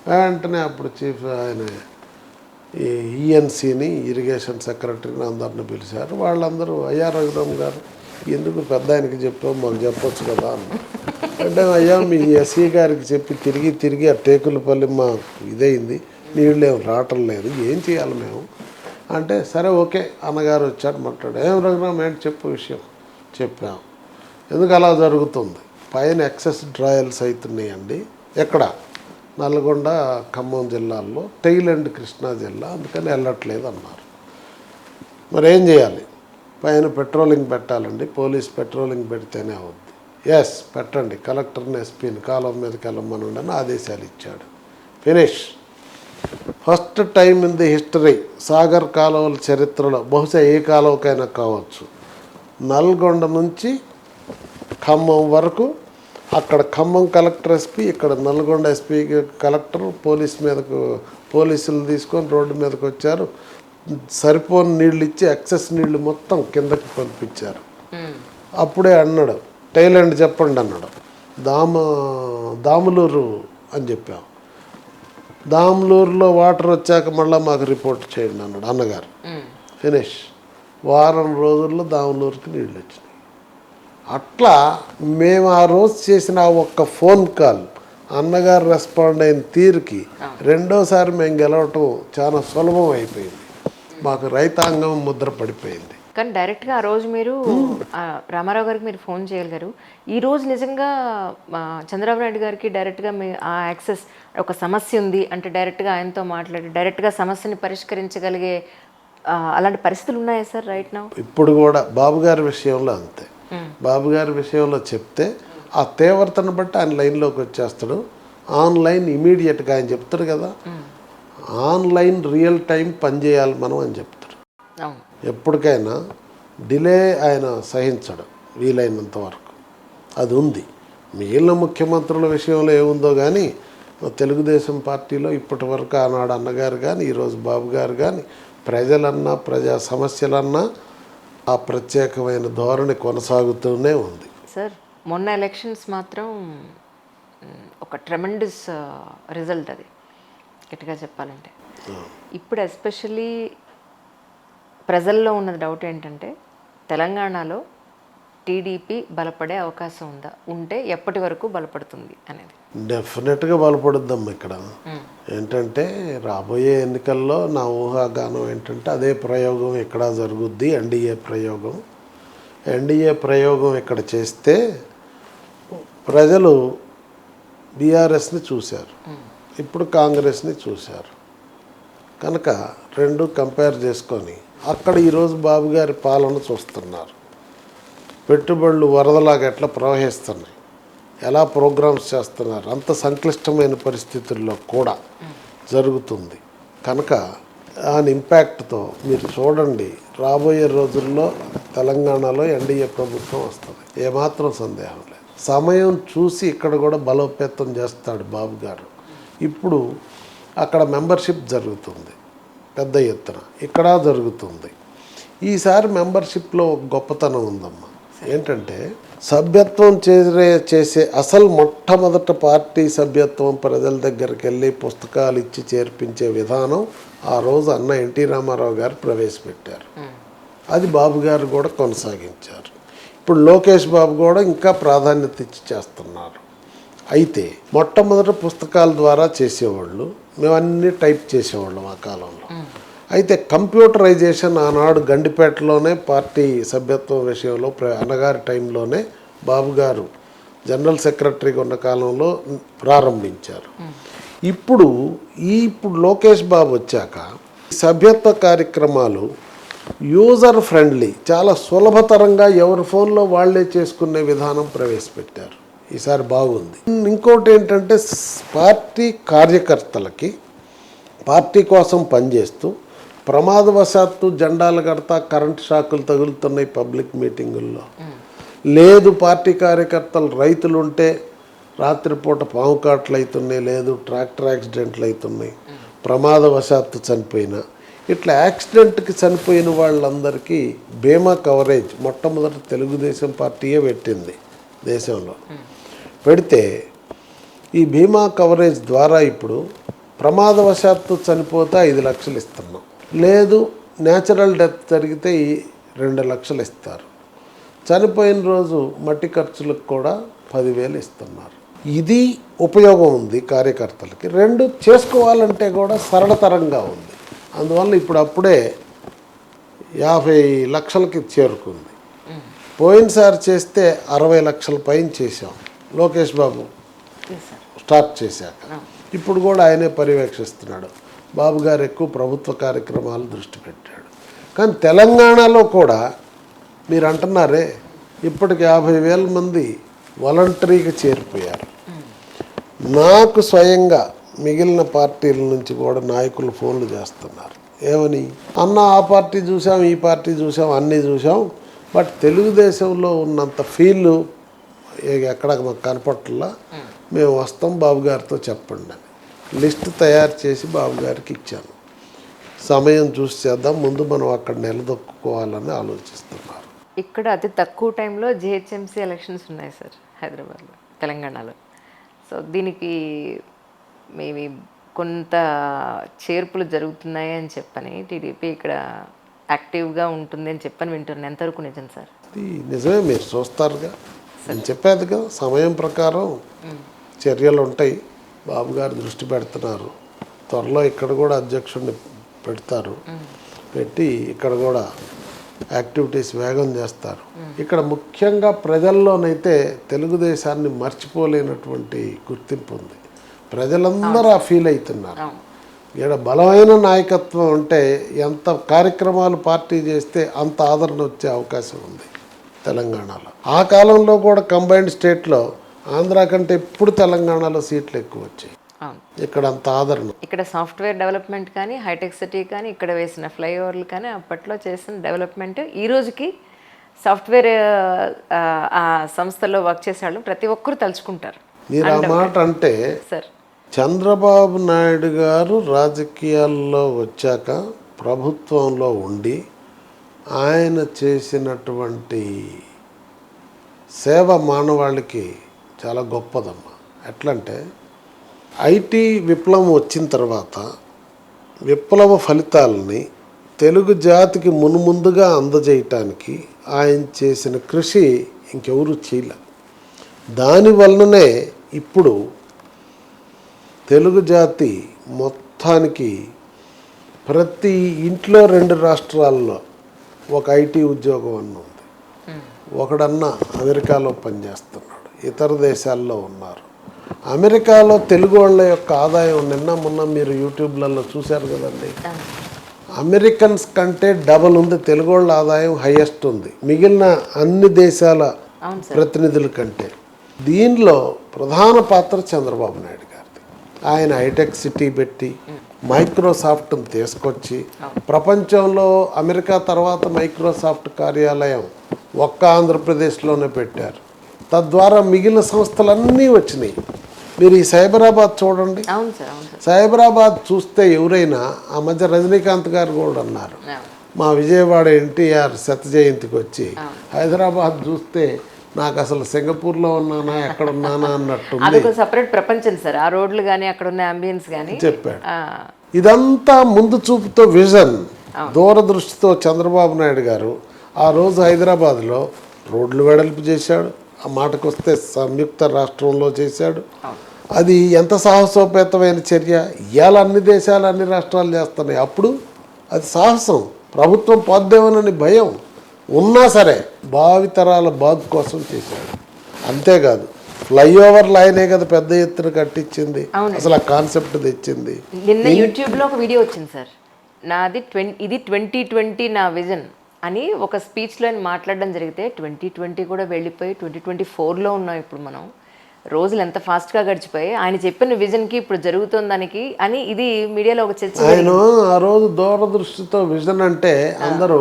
[SPEAKER 2] వెంటనే అప్పుడు చీఫ్ ఆయన ఈఎన్సీని ఇరిగేషన్ సెక్రటరీని అందరిని పిలిచారు. వాళ్ళందరూ అయ్యా రఘురామ్ గారు ఎందుకు పెద్ద ఆయనకి చెప్పాం, మాకు చెప్పొచ్చు కదా అన్న. అంటే అయ్యా మీ ఎస్సీ గారికి చెప్పి తిరిగి తిరిగి ఆ టేకులపల్లి మాకు ఇదైంది, నీళ్ళు ఏం రావటం లేదు, ఏం చేయాలి మేము అంటే, సరే ఓకే అన్నగారు వచ్చాడు మాట్లాడు. ఏం రఘురామ్ ఏంటి చెప్పు విషయం. చెప్పాం, ఎందుకు అలా జరుగుతుంది, పైన ఎక్సెస్ డ్రాయల్స్ అవుతున్నాయండి, ఎక్కడ నల్గొండ ఖమ్మం జిల్లాల్లో, టెయిల్ అండ్ కృష్ణా జిల్లా, అందుకని వెళ్ళట్లేదు అన్నారు. మరి ఏం చేయాలి, పైన పెట్రోలింగ్ పెట్టాలండి, పోలీస్ పెట్రోలింగ్ పెడితేనే అవుద్ది. ఎస్ పెట్టండి, కలెక్టర్ని ఎస్పీని కాలువ మీదకి వెళ్ళమనండి అని ఆదేశాలు ఇచ్చాడు. Finish. First time in the history, Sagar కాలువల చరిత్రలో, బహుశా ఏ కాలువకైనా కావచ్చు, నల్గొండ నుంచి ఖమ్మం వరకు, అక్కడ ఖమ్మం కలెక్టర్ ఎస్పీ, ఇక్కడ నల్గొండ ఎస్పీ కలెక్టర్ పోలీసులు తీసుకొని రోడ్డు మీదకి వచ్చారు. సరిపోని నీళ్ళు ఇచ్చి ఎక్సెస్ నీళ్లు మొత్తం కిందకి పంపించారు. అప్పుడే అన్నాడు, టైలాండ్ చెప్పండి అన్నాడు. దాములూరు అని చెప్పాం. దాములూరులో వాటర్ వచ్చాక మళ్ళీ మాకు రిపోర్ట్ చేయండి అన్నాడు అన్నగారు. ఫినిష్. వారం రోజుల్లో దాములూరుకి నీళ్ళు వచ్చినాయి. అట్లా మేము ఆ రోజు చేసిన ఒక్క ఫోన్ కాల్ అన్నగారు రెస్పాండ్ అయిన తీరుకి రెండోసారి మేము గెలవటం చాలా సులభం అయిపోయింది. మాకు రైతాంగం ముద్ర పడిపోయింది.
[SPEAKER 1] కానీ డైరెక్ట్గా ఆ రోజు మీరు రామారావు గారికి మీరు ఫోన్ చేయగలరు. ఈరోజు నిజంగా చంద్రబాబు నాయుడు గారికి డైరెక్ట్గా మీ ఆ యాక్సెస్ ఒక సమస్య ఉంది అంటే డైరెక్ట్గా ఆయనతో మాట్లాడి డైరెక్ట్గా సమస్యని పరిష్కరించగలిగే అలాంటి పరిస్థితులు ఉన్నాయా సార్ రైట్ నౌ?
[SPEAKER 2] ఇప్పుడు కూడా బాబు గారి విషయంలో అంతే. బాబు గారి విషయంలో చెప్తే ఆ తీవ్రతను బట్టి ఆయన లైన్లోకి వచ్చేస్తాడు. ఆన్లైన్ ఇమీడియట్గా ఆయన చెప్తారు కదా, ఆన్లైన్ రియల్ టైం పనిచేయాలి మనం అని చెప్తారు. ఎప్పటికైనా డిలే ఆయన సహించడు వీలైనంత వరకు. అది ఉంది. మిగిలిన ముఖ్యమంత్రుల విషయంలో ఏముందో కానీ తెలుగుదేశం పార్టీలో ఇప్పటి వరకు ఆనాడు అన్నగారు కానీ ఈరోజు బాబు గారు కానీ ప్రజలన్నా ప్రజా సమస్యలన్నా ఆ ప్రత్యేకమైన ధోరణి కొనసాగుతూనే ఉంది.
[SPEAKER 1] సార్ మొన్న ఎలక్షన్స్ మాత్రం ఒక ట్రెమెండస్ రిజల్ట్ అది గట్టిగా చెప్పాలంటే. ఇప్పుడు ఎస్పెషల్లీ ప్రజల్లో ఉన్న డౌట్ ఏంటంటే తెలంగాణలో టీడీపీ బలపడే అవకాశం ఉందా, ఉంటే ఎప్పటి వరకు బలపడుతుంది అనేది.
[SPEAKER 2] డెఫినెట్గా బలపడుద్దమ్మా. ఇక్కడ ఏంటంటే రాబోయే ఎన్నికల్లో నా ఊహాగానం ఏంటంటే అదే ప్రయోగం ఇక్కడ జరుగుద్ది. ఎన్డీఏ ప్రయోగం ఇక్కడ చేస్తే ప్రజలు బీఆర్ఎస్ని చూశారు, ఇప్పుడు కాంగ్రెస్ని చూశారు కనుక రెండు కంపేర్ చేసుకొని అక్కడ ఈరోజు బాబు గారి పాలన చూస్తున్నారు. పెట్టుబడులు వరదలాగా ఎట్లా ప్రవహిస్తున్నాయి, ఎలా ప్రోగ్రామ్స్ చేస్తున్నారు, అంత సంక్లిష్టమైన పరిస్థితుల్లో కూడా జరుగుతుంది కనుక దాని ఇంపాక్ట్తో మీరు చూడండి రాబోయే రోజుల్లో తెలంగాణలో ఎన్డీఏ ప్రభుత్వం వస్తుంది, ఏమాత్రం సందేహం లేదు. సమయం చూసి ఇక్కడ కూడా బలోపేతం చేస్తాడు బాబు గారు. ఇప్పుడు అక్కడ మెంబర్షిప్ జరుగుతుంది పెద్ద ఎత్తున, ఇక్కడ జరుగుతుంది. ఈసారి మెంబర్షిప్లో ఒక గొప్పతనం ఉందమ్మా. ఏంటంటే సభ్యత్వం చేసే అసలు మొట్టమొదట పార్టీ సభ్యత్వం ప్రజల దగ్గరికి వెళ్ళి పుస్తకాలు ఇచ్చి చేర్పించే విధానం ఆ రోజు అన్న ఎన్టీ రామారావు గారు ప్రవేశపెట్టారు. అది బాబు గారు కూడా కొనసాగించారు. ఇప్పుడు లోకేష్ బాబు కూడా ఇంకా ప్రాధాన్యత ఇచ్చి చేస్తున్నారు. అయితే మొట్టమొదట పుస్తకాల ద్వారా చేసేవాళ్ళు, మేము అన్నీ టైప్ చేసేవాళ్ళం ఆ కాలంలో. అయితే కంప్యూటరైజేషన్ ఆనాడు గండిపేటలోనే పార్టీ సభ్యత్వం విషయంలో అన్నగారి టైంలోనే బాబు గారు జనరల్ సెక్రటరీగా ఉన్న కాలంలో ప్రారంభించారు. ఇప్పుడు లోకేష్ బాబు వచ్చాక సభ్యత్వ కార్యక్రమాలు యూజర్ ఫ్రెండ్లీ, చాలా సులభతరంగా ఎవరి ఫోన్లో వాళ్ళే చేసుకునే విధానం ప్రవేశపెట్టారు. ఈసారి బాగుంది. ఇంకోటి ఏంటంటే పార్టీ కార్యకర్తలకి పార్టీ కోసం పనిచేస్తూ ప్రమాదవశాత్తు జెండాలు కడతా కరెంట్ షాకులు తగులుతున్నాయి పబ్లిక్ మీటింగుల్లో, లేదు పార్టీ కార్యకర్తలు రైతులు ఉంటే రాత్రిపూట పాము కాట్లు అవుతున్నాయి, లేదు ట్రాక్టర్ యాక్సిడెంట్లు అవుతున్నాయి, ప్రమాదవశాత్తు చనిపోయినా, ఇట్లా యాక్సిడెంట్కి చనిపోయిన వాళ్ళందరికీ బీమా కవరేజ్ మొట్టమొదటి తెలుగుదేశం పార్టీయే పెట్టింది దేశంలో. పెడితే ఈ బీమా కవరేజ్ ద్వారా ఇప్పుడు ప్రమాదవశాత్తు చనిపోతే 5 లక్షలు ఇస్తున్నాం, లేదు న్యాచురల్ డెత్ జరిగితే 2 లక్షలు ఇస్తారు, చనిపోయిన రోజు మట్టి ఖర్చులకు కూడా 10,000 ఇస్తున్నారు. ఇది ఉపయోగం ఉంది కార్యకర్తలకి. 2 చేసుకోవాలంటే కూడా సరళతరంగా ఉంది. అందువల్ల ఇప్పుడు అప్పుడే 50 లక్షలకి చేరుకుంది. పోయినసారి చేస్తే 60 లక్షల పైన చేశాం లోకేష్ బాబు స్టార్ట్ చేశాక. ఇప్పుడు కూడా ఆయనే పర్యవేక్షిస్తున్నాడు. బాబు గారు ఎక్కువ ప్రభుత్వ కార్యక్రమాలు దృష్టి పెట్టాడు. కానీ తెలంగాణలో కూడా మీరు అంటున్నారే ఇప్పటికి 50,000 మంది వాలంటరీగా చేరిపోయారు. నాకు స్వయంగా మిగిలిన పార్టీల నుంచి కూడా నాయకులు ఫోన్లు చేస్తున్నారు. ఏమని, అన్న ఆ పార్టీ చూసాం, ఈ పార్టీ చూసాం, అన్నీ చూసాం, బట్ తెలుగుదేశంలో ఉన్నంత ఫీల్ ఎక్కడ మాకు కనపట్లా, మేము వస్తాం బాబు గారితో చెప్పండి అని లిస్ట్ తయారు చేసి బాబు గారికి ఇచ్చాను. సమయం చూసి చేద్దాం, ముందు మనం అక్కడ నిలదొక్కుకోవాలని ఆలోచిస్తున్నారు.
[SPEAKER 1] ఇక్కడ అతి తక్కువ టైంలో జిహెచ్ఎంసీ ఎలక్షన్స్ ఉన్నాయి సార్ హైదరాబాద్లో, తెలంగాణలో. సో దీనికి మేబీ కొంత చేర్పులు జరుగుతున్నాయి అని చెప్పని టీడీపీ ఇక్కడ యాక్టివ్గా ఉంటుంది అని చెప్పని వింటున్నాను. ఎంతవరకు నిజం సార్?
[SPEAKER 2] ఇది నిజమే, మీరు చూస్తారుగా, నేను చెప్పేది కదా, సమయం ప్రకారం చర్యలు ఉంటాయి. బాబు గారు దృష్టి పెడుతున్నారు. త్వరలో ఇక్కడ కూడా అధ్యక్షుడిని పెడతారు, పెట్టి ఇక్కడ కూడా యాక్టివిటీస్ వేగం చేస్తారు. ఇక్కడ ముఖ్యంగా ప్రజల్లోనైతే తెలుగుదేశాన్ని మర్చిపోలేనటువంటి గుర్తింపు ఉంది. ప్రజలందరూ ఆ ఫీల్ అవుతున్నారు. ఇక్కడ బలమైన నాయకత్వం ఉంటే ఎంత కార్యక్రమాలు పార్టీ చేస్తే అంత ఆదరణ వచ్చే అవకాశం ఉంది తెలంగాణలో. ఆ కాలంలో కూడా కంబైన్డ్ స్టేట్లో ఆంధ్ర కంటే ఇప్పుడు తెలంగాణలో సీట్లు ఎక్కువ వచ్చాయి. ఇక్కడ అంత ఆదరణ.
[SPEAKER 1] ఇక్కడ సాఫ్ట్వేర్ డెవలప్మెంట్ కానీ, హైటెక్ సిటీ కానీ, ఇక్కడ వేసిన ఫ్లైఓవర్లు కానీ, అప్పట్లో చేసిన డెవలప్మెంట్ ఈ రోజుకి సాఫ్ట్వేర్ ఆ సంస్థలో వర్క్ చేసే వాళ్ళు ప్రతి ఒక్కరు తలుచుకుంటారు.
[SPEAKER 2] మీరు ఆ మాట అంటే
[SPEAKER 1] సార్,
[SPEAKER 2] చంద్రబాబు నాయుడు గారు రాజకీయాల్లో వచ్చాక ప్రభుత్వంలో ఉండి ఆయన చేసినటువంటి సేవ మానవాళికి చాలా గొప్పదమ్మా. ఎట్లంటే ఐటీ విప్లవం వచ్చిన తర్వాత విప్లవ ఫలితాలని తెలుగు జాతికి మున్ముందుగా అందజేయటానికి ఆయన చేసిన కృషి ఇంకెవరూ చేయలే. దానివల్లనే ఇప్పుడు తెలుగు జాతి మొత్తానికి ప్రతి ఇంట్లో 2 రాష్ట్రాల్లో ఒక ఐటీ ఉద్యోగం అన్న ఉంది. ఒకడన్నా అమెరికాలో పనిచేస్తున్నాడు, ఇతర దేశాల్లో ఉన్నారు. అమెరికాలో తెలుగు వాళ్ళ యొక్క ఆదాయం నిన్న మొన్న మీరు యూట్యూబ్లలో చూశారు కదండి, అమెరికన్స్ కంటే డబల్ ఉంది. తెలుగు వాళ్ళ ఆదాయం హైయెస్ట్ ఉంది మిగిలిన అన్ని దేశాల ప్రతినిధుల కంటే. దీనిలో ప్రధాన పాత్ర చంద్రబాబు నాయుడు గారిది. ఆయన హైటెక్ సిటీ పెట్టి మైక్రోసాఫ్ట్ని తీసుకొచ్చి ప్రపంచంలో అమెరికా తర్వాత మైక్రోసాఫ్ట్ కార్యాలయం ఒక్క ఆంధ్రప్రదేశ్లోనే పెట్టారు. తద్వారా మిగిలిన సంస్థలన్నీ వచ్చినాయి. మీరు ఈ సైబరాబాద్ చూడండి. సైబరాబాద్ చూస్తే ఎవరైనా, ఆ మధ్య రజనీకాంత్ గారు కూడా అన్నారు, మా విజయవాడ ఎన్టీఆర్ శత జయంతికి వచ్చి హైదరాబాద్ చూస్తే నాకు అసలు సింగపూర్లో ఉన్నానా ఎక్కడ ఉన్నానా అన్నట్టు
[SPEAKER 1] సపరేట్ ప్రపంచం సార్. ఆ రోడ్లు కానీ అక్కడ ఉన్న అంబియన్స్ కానీ
[SPEAKER 2] చెప్పాడు. ఇదంతా ముందు చూపుతో విజన్ దూరదృష్టితో చంద్రబాబు నాయుడు గారు ఆ రోజు హైదరాబాద్లో రోడ్లు వెడల్పు చేశాడు. ఆ మాటకు వస్తే సంయుక్త రాష్ట్రంలో చేశాడు. అది ఎంత సాహసోపేతమైన చర్య. ఇవాళ అన్ని దేశాలు అన్ని రాష్ట్రాలు చేస్తున్నాయి. అప్పుడు అది సాహసం, ప్రభుత్వం పోద్దేమోనని భయం ఉన్నా సరే భావితరాల బాగు కోసం చేశాడు. అంతేకాదు ఫ్లైఓవర్ లైనే కదా పెద్ద ఎత్తున కట్టించింది, అసలు ఆ కాన్సెప్ట్ తెచ్చింది.
[SPEAKER 1] నిన్న యూట్యూబ్లో ఒక వీడియో వచ్చింది సార్, నాది ఇది 2020 నా విజన్ అని ఒక స్పీచ్లో ఆయన మాట్లాడడం జరిగితే 2020 కూడా వెళ్ళిపోయి 2024లో ఉన్నాం ఇప్పుడు మనం. రోజులు ఎంత ఫాస్ట్గా గడిచిపోయి ఆయన చెప్పిన విజన్కి ఇప్పుడు జరుగుతున్న దానికి అని ఇది మీడియాలో ఒక చర్చ.
[SPEAKER 2] ఆయన ఆ రోజు దూరదృష్టితో విజన్ అంటే అందరూ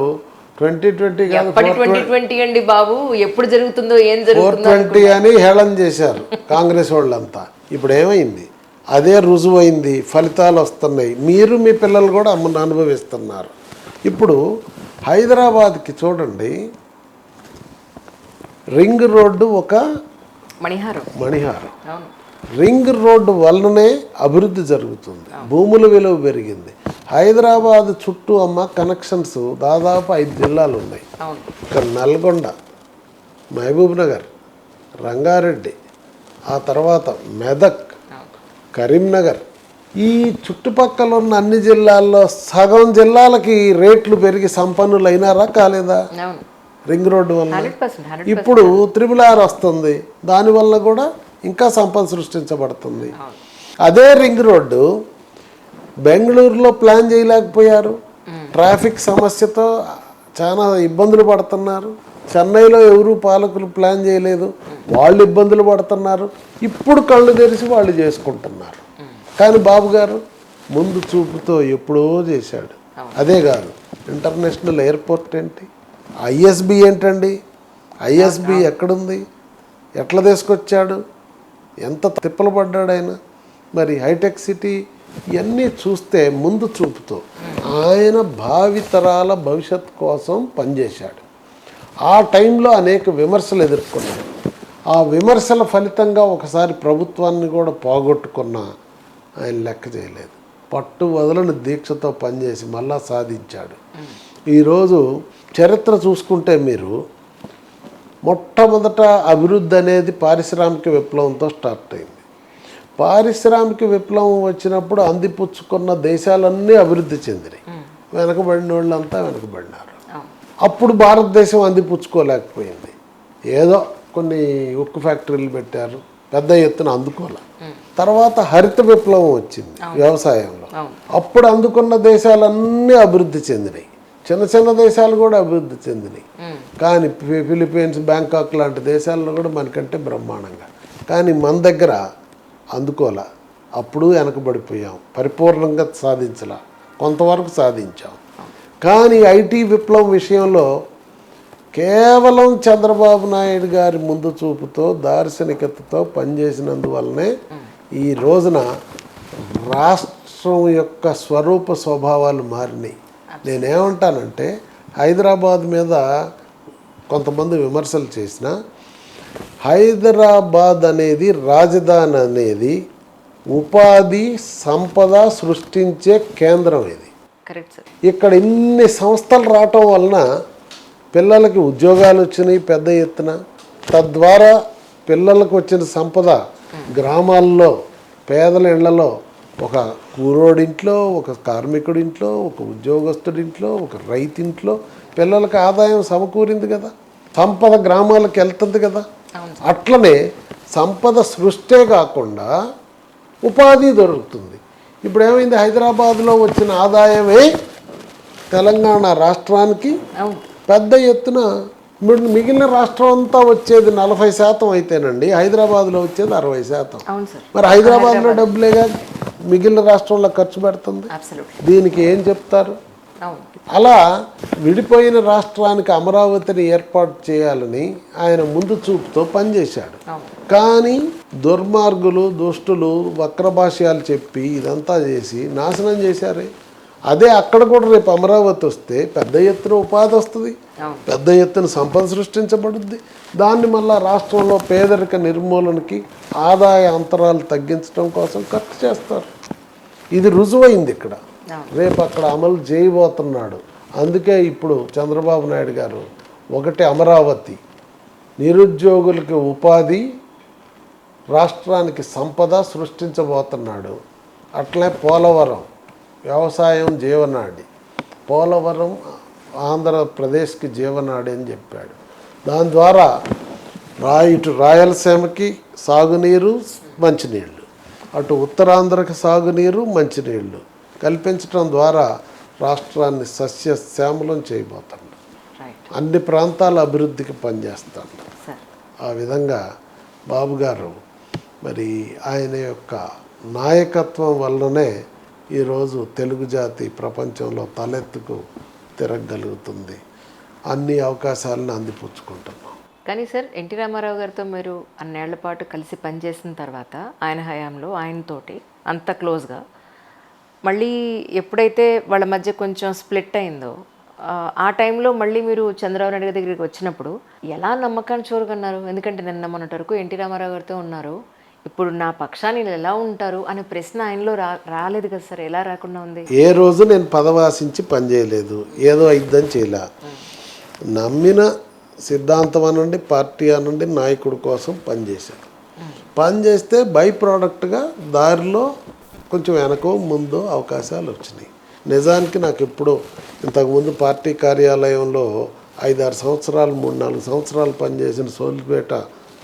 [SPEAKER 2] 2020 కాదు
[SPEAKER 1] 2020 అండి బాబు, ఎప్పుడు జరుగుతుందో ఏం జరుగుతుందో
[SPEAKER 2] 420 అని హేళన చేశారు కాంగ్రెస్ వాళ్ళంతా. ఇప్పుడు ఏమైంది? అదే రుజువైంది, ఫలితాలు వస్తున్నాయి. మీరు మీ పిల్లలు కూడా అనుభవిస్తున్నారు. ఇప్పుడు హైదరాబాద్కి చూడండి, రింగ్ రోడ్డు ఒక మణిహారం. రింగ్ రోడ్డు వల్లనే అభివృద్ధి జరుగుతుంది, భూముల విలువ పెరిగింది. హైదరాబాద్ చుట్టూ కనెక్షన్స్ దాదాపు 5 జిల్లాలు ఉన్నాయి. ఇక్కడ నల్గొండ, మహబూబ్ నగర్, రంగారెడ్డి, ఆ తర్వాత మెదక్, కరీంనగర్, ఈ చుట్టుపక్కల ఉన్న అన్ని జిల్లాల్లో సగం జిల్లాలకి రేట్లు పెరిగి సంపన్నులు అయినారా కాలేదా రింగ్ రోడ్డు వల్ల? ఇప్పుడు RRR వస్తుంది, దానివల్ల కూడా ఇంకా సంపద సృష్టించబడుతుంది. అదే రింగ్ రోడ్డు బెంగళూరులో ప్లాన్ చేయలేకపోయారు, ట్రాఫిక్ సమస్యతో చాలా ఇబ్బందులు పడుతున్నారు. చెన్నైలో ఎవరు పాలకులు ప్లాన్ చేయలేదు, వాళ్ళు ఇబ్బందులు పడుతున్నారు. ఇప్పుడు కళ్ళు తెరిచి వాళ్ళు చేసుకుంటున్నారు. కానీ బాబు గారు ముందు చూపుతో ఎప్పుడో చేశాడు. అదే కాదు, ఇంటర్నేషనల్ ఎయిర్పోర్ట్ ఏంటి, ISB ఏంటండి, ISB ఎక్కడుంది, ఎట్లా తీసుకొచ్చాడు, ఎంత తిప్పలు పడ్డాడు ఆయన. మరి హైటెక్ సిటీ ఇవన్నీ చూస్తే ముందు చూపుతో ఆయన భావితరాల భవిష్యత్ కోసం పనిచేశాడు. ఆ టైంలో అనేక విమర్శలు ఎదుర్కొన్నాడు. ఆ విమర్శల ఫలితంగా ఒకసారి ప్రభుత్వాన్ని కూడా పోగొట్టుకున్న ఆయన లెక్క చేయలేదు. పట్టు వదలని దీక్షతో పనిచేసి మళ్ళా సాధించాడు. ఈరోజు చరిత్ర చూసుకుంటే మీరు మొట్టమొదట అభివృద్ధి అనేది పారిశ్రామిక విప్లవంతో స్టార్ట్ అయింది. పారిశ్రామిక విప్లవం వచ్చినప్పుడు అందిపుచ్చుకున్న దేశాలన్నీ అభివృద్ధి చెందినాయి, వెనకబడిన వాళ్ళంతా వెనకబడినారు. అప్పుడు భారతదేశం అందిపుచ్చుకోలేకపోయింది. ఏదో కొన్ని ఉక్కు ఫ్యాక్టరీలు పెట్టారు, పెద్ద ఎత్తున అందుకోలే. తర్వాత హరిత విప్లవం వచ్చింది వ్యవసాయంలో, అప్పుడు అందుకున్న దేశాలన్నీ అభివృద్ధి చెందినాయి. చిన్న చిన్న దేశాలు కూడా అభివృద్ధి చెందినాయి. కానీ ఫిలిప్పీన్స్, బ్యాంకాక్ లాంటి దేశాల్లో కూడా మనకంటే బ్రహ్మాండంగా. కానీ మన దగ్గర అందుకోలే, అప్పుడు వెనకబడిపోయాం, పరిపూర్ణంగా సాధించలా, కొంతవరకు సాధించాం. కానీ ఐటీ విప్లవం విషయంలో కేవలం చంద్రబాబు నాయుడు గారి ముందు చూపుతో దార్శనికతతో పనిచేసినందువల్లనే ఈ రోజున రాష్ట్రం యొక్క స్వరూప స్వభావాలు మారినాయి. నేనేమంటానంటే హైదరాబాద్ మీద కొంతమంది విమర్శలు చేసిన, హైదరాబాద్ అనేది రాజధాని అనేది ఉపాధి సంపద సృష్టించే కేంద్రం. ఇది ఇక్కడ ఇన్ని సంస్థలు రావటం వలన పిల్లలకి ఉద్యోగాలు వచ్చినాయి పెద్ద ఎత్తున. తద్వారా పిల్లలకు వచ్చిన సంపద గ్రామాల్లో పేదల ఇళ్లలో, ఒక కూరోడింట్లో, ఒక కార్మికుడింట్లో, ఒక ఉద్యోగస్తుడింట్లో, ఒక రైతింట్లో పిల్లలకి ఆదాయం సమకూరింది కదా, సంపద గ్రామాలకు వెళ్తుంది కదా. అట్లనే సంపద సృష్టే కాకుండా ఉపాధి దొరుకుతుంది. ఇప్పుడు ఏమైంది, హైదరాబాద్లో వచ్చిన ఆదాయమే తెలంగాణ రాష్ట్రానికి పెద్ద ఎత్తున, మిగిలిన రాష్ట్రం అంతా వచ్చేది 40% అయితేనండి, హైదరాబాద్లో వచ్చేది 60%. మరి హైదరాబాద్లో డబ్బులేగా మిగిలిన రాష్ట్రంలో ఖర్చు పెడుతుంది. దీనికి ఏం చెప్తారు? అలా విడిపోయిన రాష్ట్రానికి అమరావతిని ఏర్పాటు చేయాలని ఆయన ముందు చూపుతో పనిచేశాడు. కానీ దుర్మార్గులు, దుష్టులు వక్రభాష్యాలు చెప్పి ఇదంతా చేసి నాశనం చేశారే. అదే అక్కడ కూడా రేపు అమరావతి వస్తే పెద్ద ఎత్తున ఉపాధి వస్తుంది, పెద్ద ఎత్తున సంపద సృష్టించబడుద్ది. దాన్ని మళ్ళా రాష్ట్రంలో పేదరిక నిర్మూలనకి, ఆదాయ అంతరాలు తగ్గించడం కోసం ఖర్చు చేస్తారు. ఇది రుజువైంది ఇక్కడ. రేపు అక్కడ అమలు చేయబోతున్నాడు. అందుకే ఇప్పుడు చంద్రబాబు నాయుడు గారు ఒకటి అమరావతి, నిరుద్యోగులకి ఉపాధి, రాష్ట్రానికి సంపద సృష్టించబోతున్నాడు. అట్లే పోలవరం వ్యవసాయం జీవనాడి, పోలవరం ఆంధ్రప్రదేశ్కి జీవనాడి అని చెప్పాడు. దాని ద్వారా ఇటు రాయలసీమకి సాగునీరు మంచినీళ్ళు, అటు ఉత్తరాంధ్రకి సాగునీరు మంచినీళ్ళు కల్పించడం ద్వారా రాష్ట్రాన్ని సస్యశ్యామలం చేయబోతున్నాడు. అన్ని ప్రాంతాల అభివృద్ధికి పనిచేస్తాడు. ఆ విధంగా బాబు గారు మరి ఆయన యొక్క నాయకత్వం వల్లనే ఈరోజు తెలుగు జాతి ప్రపంచంలో తలెత్తుకు తిరగగలుగుతుంది. అన్ని అవకాశాలను అందిపుచ్చుకుంటున్నాం.
[SPEAKER 1] కానీ సార్, ఎన్టీ రామారావు గారితో మీరు అన్నేళ్ల పాటు కలిసి పనిచేసిన తర్వాత ఆయన హయాంలో ఆయనతోటి అంత క్లోజ్గా మళ్ళీ ఎప్పుడైతే వాళ్ళ మధ్య కొంచెం స్ప్లిట్ అయిందో ఆ టైంలో మళ్ళీ మీరు చంద్రబాబు నాయుడు గారి దగ్గరికి వచ్చినప్పుడు ఎలా నమ్మకాన్ని చూరగన్నారు? ఎందుకంటే నిన్న మొన్నటి వరకు ఎన్టీ రామారావు గారితో ఉన్నారు, ఇప్పుడు నా పక్షాన్ని ఎలా ఉంటారు అనే ప్రశ్న ఆయనలో రాలేదు కదా సార్? ఎలా రాకుండా ఉంది?
[SPEAKER 2] ఏ రోజు నేను పదవాసించి పనిచేయలేదు, ఏదో అయిద్దని చేయలే. నమ్మిన సిద్ధాంతం అనండి, పార్టీ అనండి, నాయకుడి కోసం పనిచేశాను. పనిచేస్తే బై ప్రోడక్ట్గా దారిలో కొంచెం వెనకో ముందో అవకాశాలు వచ్చినాయి. నిజానికి నాకు ఎప్పుడో ఇంతకుముందు పార్టీ కార్యాలయంలో 5-6 సంవత్సరాలు 3-4 సంవత్సరాలు పనిచేసిన సోలిపేట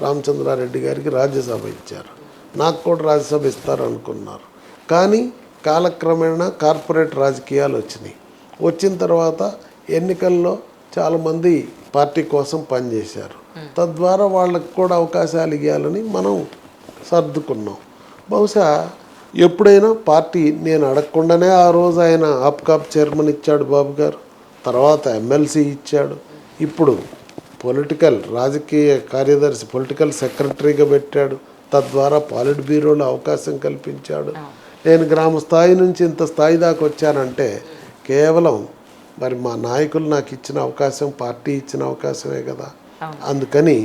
[SPEAKER 2] రామచంద్రారెడ్డి గారికి రాజ్యసభ ఇచ్చారు. నాకు కూడా రాజ్యసభ ఇస్తారు అనుకున్నారు. కానీ కాలక్రమేణా కార్పొరేట్ రాజకీయాలు వచ్చినాయి. వచ్చిన తర్వాత ఎన్నికల్లో చాలామంది పార్టీ కోసం పనిచేశారు. తద్వారా వాళ్ళకి కూడా అవకాశాలు ఇవ్వాలని మనం సర్దుకున్నాం. బహుశా ఎప్పుడైనా పార్టీ నేను అడగకుండానే ఆ రోజు ఆయన ఆప్కాప్ చైర్మన్ ఇచ్చాడు బాబు గారు, తర్వాత ఎమ్మెల్సీ ఇచ్చాడు, ఇప్పుడు రాజకీయ కార్యదర్శి పొలిటికల్ సెక్రటరీగా పెట్టాడు. తద్వారా పాలిట్ బ్యూరోలో అవకాశం కల్పించాడు. నేను గ్రామ స్థాయి నుంచి ఇంత స్థాయి దాకా వచ్చానంటే కేవలం మరి మా నాయకులు నాకు ఇచ్చిన అవకాశం, పార్టీ ఇచ్చిన అవకాశమే కదా. అందుకని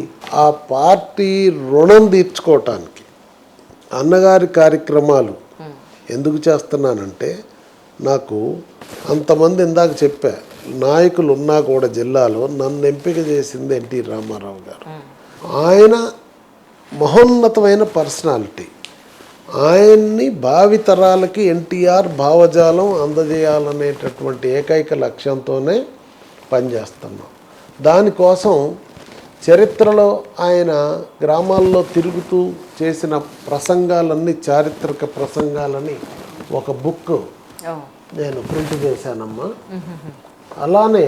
[SPEAKER 2] ఆ పార్టీ రుణం తీర్చుకోవటానికి అన్నగారి కార్యక్రమాలు ఎందుకు చేస్తున్నానంటే, నాకు అంతమంది ఇందాక చెప్పా నాయకులు ఉన్నా కూడా జిల్లాలో నన్ను ఎంపిక చేసింది ఎన్టీ రామారావు గారు. ఆయన మహోన్నతమైన పర్సనాలిటీ. ఆయన్ని భావితరాలకి ఎన్టీఆర్ భావజాలం అందజేయాలనేటటువంటి ఏకైక లక్ష్యంతోనే పనిచేస్తున్నాం. దానికోసం చరిత్రలో ఆయన గ్రామాల్లో తిరుగుతూ చేసిన ప్రసంగాలన్నీ చారిత్రక ప్రసంగాలని ఒక బుక్ నేను ప్రింట్ చేశానమ్మా. అలానే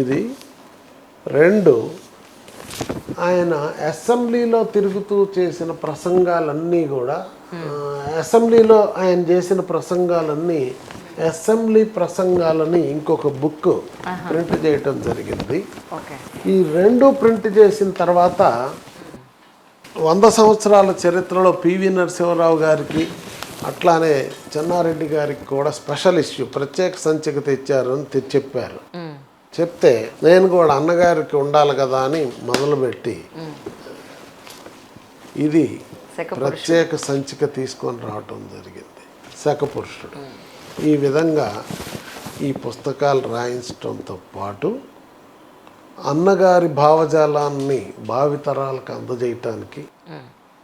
[SPEAKER 2] ఇది 2 ఆయన అసెంబ్లీలో తిరుగుతూ చేసిన ప్రసంగాలన్నీ కూడా, అసెంబ్లీలో ఆయన చేసిన ప్రసంగాలన్నీ అసెంబ్లీ ప్రసంగాలని ఇంకొక బుక్ ప్రింట్ చేయటం జరిగింది. ఈ 2 ప్రింట్ చేసిన తర్వాత 100 సంవత్సరాల చరిత్రలో పివి నరసింహారావు గారికి అట్లానే చెన్నారెడ్డి గారికి కూడా స్పెషల్ ఇష్యూ ప్రత్యేక సంచిక తెచ్చారని చెప్పారు. చెప్తే నేను కూడా అన్నగారికి ఉండాలి కదా అని మొదలుపెట్టి ఇది ప్రత్యేక సంచిక తీసుకొని రావటం జరిగింది, శకపురుషుడు. ఈ విధంగా ఈ పుస్తకాలు రాయించడంతో పాటు అన్నగారి భావజాలాన్ని భావితరాలకు అందజేయటానికి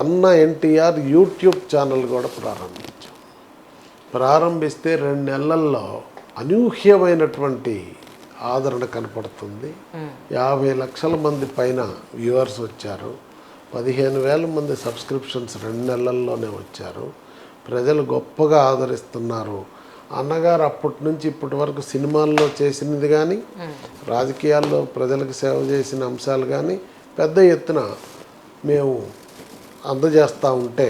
[SPEAKER 2] అన్న ఎన్టీఆర్ యూట్యూబ్ ఛానల్ కూడా ప్రారంభిస్తే 2 నెలల్లో అనూహ్యమైనటువంటి ఆదరణ కనపడుతుంది. 50 లక్షల మంది పైన వ్యూవర్స్ వచ్చారు. 15,000 మంది సబ్స్క్రిప్షన్స్ 2 నెలల్లోనే వచ్చారు. ప్రజలు గొప్పగా ఆదరిస్తున్నారు. అన్నగారు అప్పటి నుంచి ఇప్పటి వరకు సినిమాల్లో చేసినది కానీ, రాజకీయాల్లో ప్రజలకు సేవ చేసిన అంశాలు కానీ పెద్ద ఎత్తున మేము అందజేస్తూ ఉంటే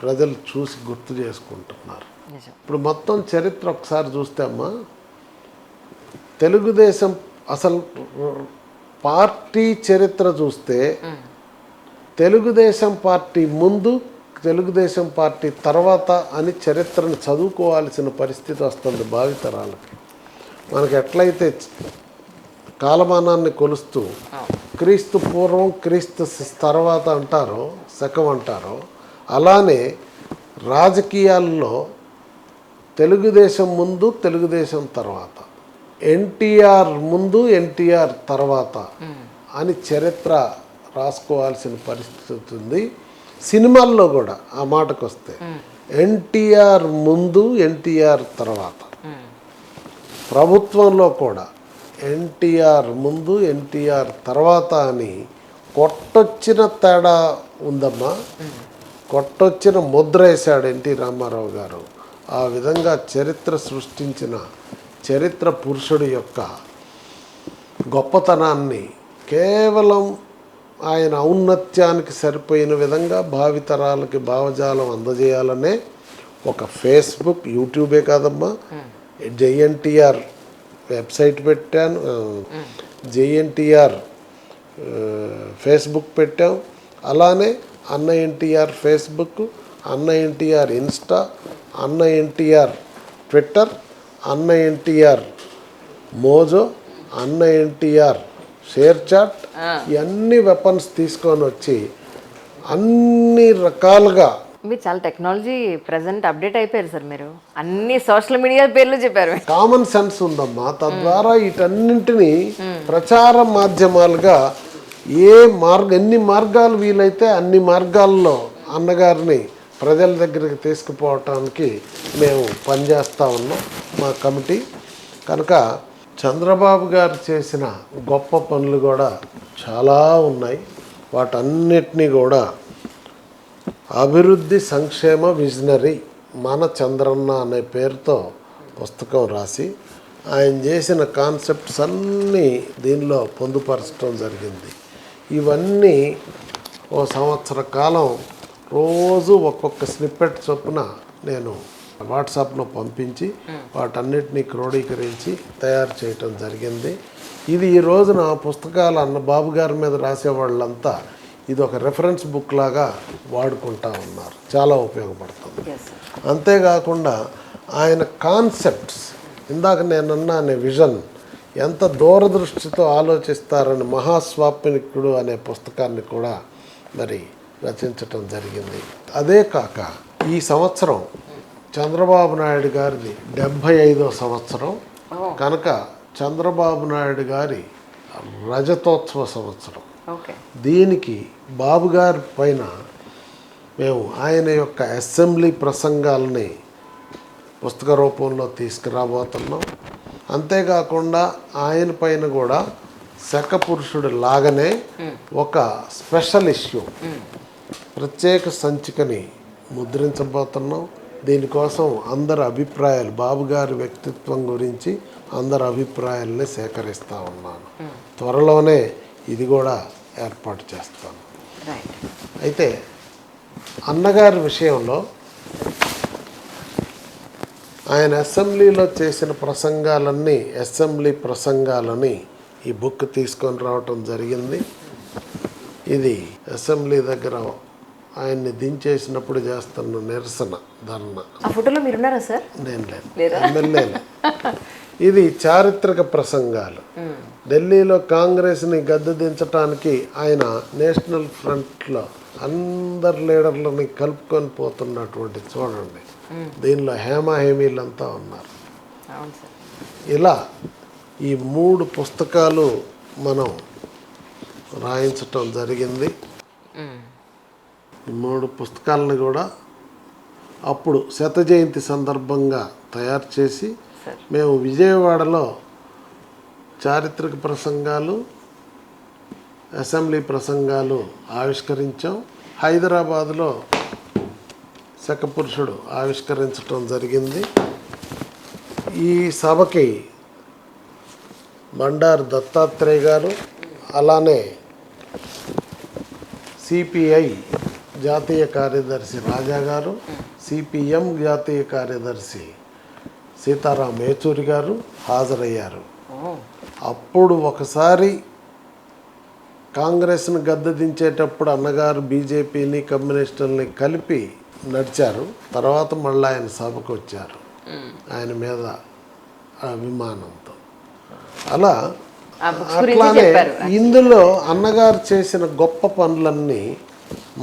[SPEAKER 2] ప్రజలు చూసి గుర్తు చేసుకుంటున్నారు. ఇప్పుడు మొత్తం చరిత్ర ఒకసారి చూస్తే అమ్మా, తెలుగుదేశం అసలు పార్టీ చరిత్ర చూస్తే తెలుగుదేశం పార్టీ ముందు, తెలుగుదేశం పార్టీ తర్వాత అని చరిత్రను చదువుకోవాల్సిన పరిస్థితి వస్తుంది భావితరాలకి. మనకు ఎట్లయితే కాలమానాన్ని కొలుస్తూ క్రీస్తు పూర్వం క్రీస్తు తర్వాత అంటారో, శకం అంటారో, అలానే రాజకీయాల్లో తెలుగుదేశం ముందు, తెలుగుదేశం తర్వాత, ఎన్టీఆర్ ముందు, ఎన్టీఆర్ తర్వాత అని చరిత్ర రాసుకోవాల్సిన పరిస్థితి ఉంది. సినిమాల్లో కూడా ఆ మాటకు వస్తే ఎన్టీఆర్ ముందు, ఎన్టీఆర్ తర్వాత. ప్రభుత్వంలో కూడా ఎన్టీఆర్ ముందు, ఎన్టీఆర్ తర్వాత అని కొట్టొచ్చిన తేడా ఉందమ్మా. కొట్టొచ్చిన ముద్ర వేశాడు ఎన్టీ రామారావు గారు. ఆ విధంగా చరిత్ర సృష్టించిన చరిత్ర పురుషుడి యొక్క గొప్పతనాన్ని కేవలం ఆయన ఔన్నత్యానికి సరిపోయిన విధంగా భావితరాలకి భావజాలం అందజేయాలనే ఒక ఫేస్బుక్, యూట్యూబే కాదమ్మా, జైఎన్టీఆర్ వెబ్సైట్ పెట్టాను, జైఎన్టీఆర్ ఫేస్బుక్ పెట్టాం. అలానే అన్న ఎన్టీఆర్ ఫేస్బుక్, అన్న ఎన్టీఆర్ ఇన్స్టా, అన్న ఎన్టీఆర్ ట్విట్టర్, అన్న ఎన్టీఆర్ మోజో, అన్న ఎన్టీఆర్ షేర్ చాట్, ఇవన్నీ వెపన్స్ తీసుకొని వచ్చి అన్ని రకాలుగా.
[SPEAKER 1] మీరు చాలా టెక్నాలజీ ప్రజెంట్ అప్డేట్ అయిపోయారు సార్. మీరు అన్ని సోషల్ మీడియా పేర్లు చెప్పారు.
[SPEAKER 2] కామన్ సెన్స్ ఉందమ్మా. తద్వారా వీటన్నింటినీ ప్రచార మాధ్యమాలుగా ఎన్ని మార్గాలు వీలైతే అన్ని మార్గాల్లో అన్నగారిని ప్రజల దగ్గరికి తీసుకుపోవటానికి మేము పనిచేస్తూ ఉన్నాం, మా కమిటీ. కనుక చంద్రబాబు గారు చేసిన గొప్ప పనులు కూడా చాలా ఉన్నాయి. వాటన్నిటినీ కూడా అభివృద్ధి సంక్షేమ విజనరీ మన చంద్రన్న అనే పేరుతో పుస్తకం రాసి ఆయన చేసిన కాన్సెప్ట్స్ అన్నీ దీనిలో పొందుపరచడం జరిగింది. ఇవన్నీ ఓ సంవత్సర కాలం రోజు ఒక్కొక్క స్నిప్పెట్ చొప్పున నేను వాట్సాప్లో పంపించి వాటన్నిటినీ క్రోడీకరించి తయారు చేయటం జరిగింది. ఇది ఈ రోజున పుస్తకాలు అన్న బాబు గారి మీద రాసేవాళ్ళంతా ఇది ఒక రెఫరెన్స్ బుక్ లాగా వాడుకుంటా ఉన్నారు. చాలా ఉపయోగపడుతుంది. అంతేకాకుండా ఆయన కాన్సెప్ట్స్, ఇందాక నేనన్నా అనే విజన్ ఎంత దూరదృష్టితో ఆలోచిస్తారని మహాస్వాప్నికుడు అనే పుస్తకాన్ని కూడా మరి రచించటం జరిగింది. అదే కాక ఈ సంవత్సరం చంద్రబాబు నాయుడు గారిది 75వ సంవత్సరం కనుక చంద్రబాబు నాయుడు గారి రజతోత్సవ సంవత్సరం. దీనికి బాబు గారి పైన మేము ఆయన యొక్క అసెంబ్లీ ప్రసంగాలని పుస్తక రూపంలో తీసుకురాబోతున్నాం. అంతేకాకుండా ఆయన పైన కూడా శకపురుషుడు లాగానే ఒక స్పెషల్ ఇష్యూ, ప్రత్యేక సంచికని ముద్రించబోతున్నాం. దీనికోసం అందరి అభిప్రాయాలు, బాబు గారి వ్యక్తిత్వం గురించి అందరి అభిప్రాయాలని సేకరిస్తూ ఉన్నాను. త్వరలోనే ఇది కూడా ఏర్పాటు చేస్తాను. అయితే అన్నగారి విషయంలో ఆయన అసెంబ్లీలో చేసిన ప్రసంగాలన్నీ అసెంబ్లీ ప్రసంగాలని ఈ బుక్ తీసుకొని రావటం జరిగింది. ఇది అసెంబ్లీ దగ్గర ఆయన్ని దించేసినప్పుడు చేస్తున్న నిరసన ధర్నా.
[SPEAKER 1] ఆ ఫోటోలో మీరున్నారా సార్?
[SPEAKER 2] నేను లేదు, ఎమ్మెల్యేలు. ఇది చారిత్రక ప్రసంగాలు. ఢిల్లీలో కాంగ్రెస్ని గద్దె దించడానికి ఆయన నేషనల్ ఫ్రంట్లో అందరు లీడర్లని కలుపుకొని పోతున్నటువంటి చూడండి. దీనిలో హేమీలంతా ఉన్నారు. ఇలా ఈ 3 పుస్తకాలు మనం రాయించటం జరిగింది. ఈ 3 పుస్తకాలను కూడా అప్పుడు శత జయంతి సందర్భంగా తయారు చేసి మేము విజయవాడలో చారిత్రక ప్రసంగాలు, అసెంబ్లీ ప్రసంగాలు ఆవిష్కరించాం. హైదరాబాదులో శకపురుషుడు ఆవిష్కరించటం జరిగింది. ఈ సభకి బండారు దత్తాత్రేయ గారు, అలానే సిపిఐ జాతీయ కార్యదర్శి రాజా గారు, సిపిఎం జాతీయ కార్యదర్శి సీతారాం ఏచూరి గారు హాజరయ్యారు. అప్పుడు ఒకసారి కాంగ్రెస్ను గద్దె దించేటప్పుడు అన్నగారు బీజేపీని కమ్యూనిస్టుల్ని కలిపి నడిచారు. తర్వాత మళ్ళీ ఆయన సభకు వచ్చారు ఆయన మీద అభిమానంతో. అట్లానే ఇందులో అన్నగారు చేసిన గొప్ప పనులన్నీ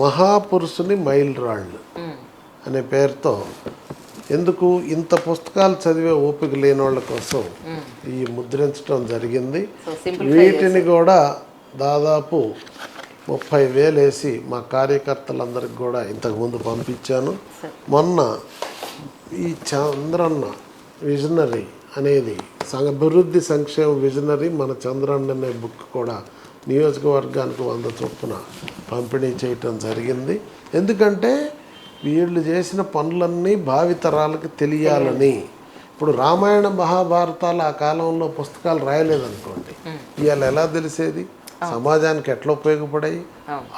[SPEAKER 2] మహాపురుషుని మైలురాళ్ళు. అనే పేరుతో ఎందుకు ఇంత పుస్తకాలు చదివే ఓపిక లేని వాళ్ళ కోసం ఈ ముద్రించడం జరిగింది. వీటిని కూడా దాదాపు 30,000 వేసి మా కార్యకర్తలందరికి కూడా ఇంతకుముందు పంపించాను. మొన్న ఈ చంద్రన్న విజనరీ అనేది అభివృద్ధి సంక్షేమ విజనరీ మన చంద్రన్న అనే బుక్ కూడా నియోజకవర్గానికి 100 చొప్పున పంపిణీ చేయటం జరిగింది. ఎందుకంటే వీళ్ళు చేసిన పనులన్నీ భావితరాలకు తెలియాలని. ఇప్పుడు రామాయణ మహాభారతాలు ఆ కాలంలో పుస్తకాలు రాయలేదనుకోండి, ఇవాళ ఎలా తెలిసేది, సమాజానికి ఎట్లా ఉపయోగపడాయి.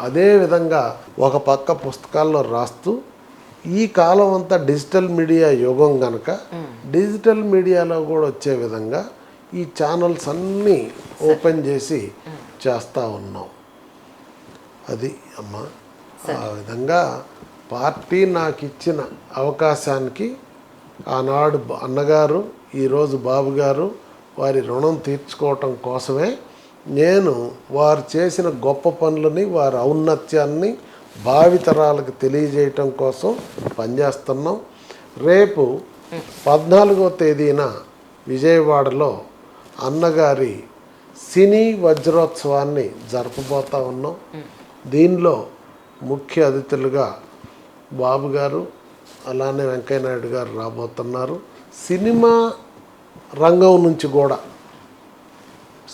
[SPEAKER 2] అదే విధంగా ఒక పక్క పుస్తకాల్లో రాస్తూ ఈ కాలం అంతా డిజిటల్ మీడియా యుగం కనుక డిజిటల్ మీడియాలో కూడా వచ్చే విధంగా ఈ ఛానల్స్ అన్నీ ఓపెన్ చేసి చేస్తూ ఉన్నాం. అది అమ్మ. ఆ విధంగా పార్టీ నాకు ఇచ్చిన అవకాశానికి ఆనాడు అన్నగారు, ఈరోజు బాబు గారు వారి రుణం తీర్చుకోవటం కోసమే నేను వారు చేసిన గొప్ప పనులని, వారి ఔన్నత్యాన్ని భావితరాలకు తెలియజేయటం కోసం పనిచేస్తున్నాం. రేపు 14వ తేదీన విజయవాడలో అన్నగారి సినీ వజ్రోత్సవాన్ని జరపబోతా ఉన్నాం. దీనిలో ముఖ్య అతిథులుగా బాబు గారు, అలానే వెంకయ్యనాయుడు గారు రాబోతున్నారు. సినిమా రంగం నుంచి కూడా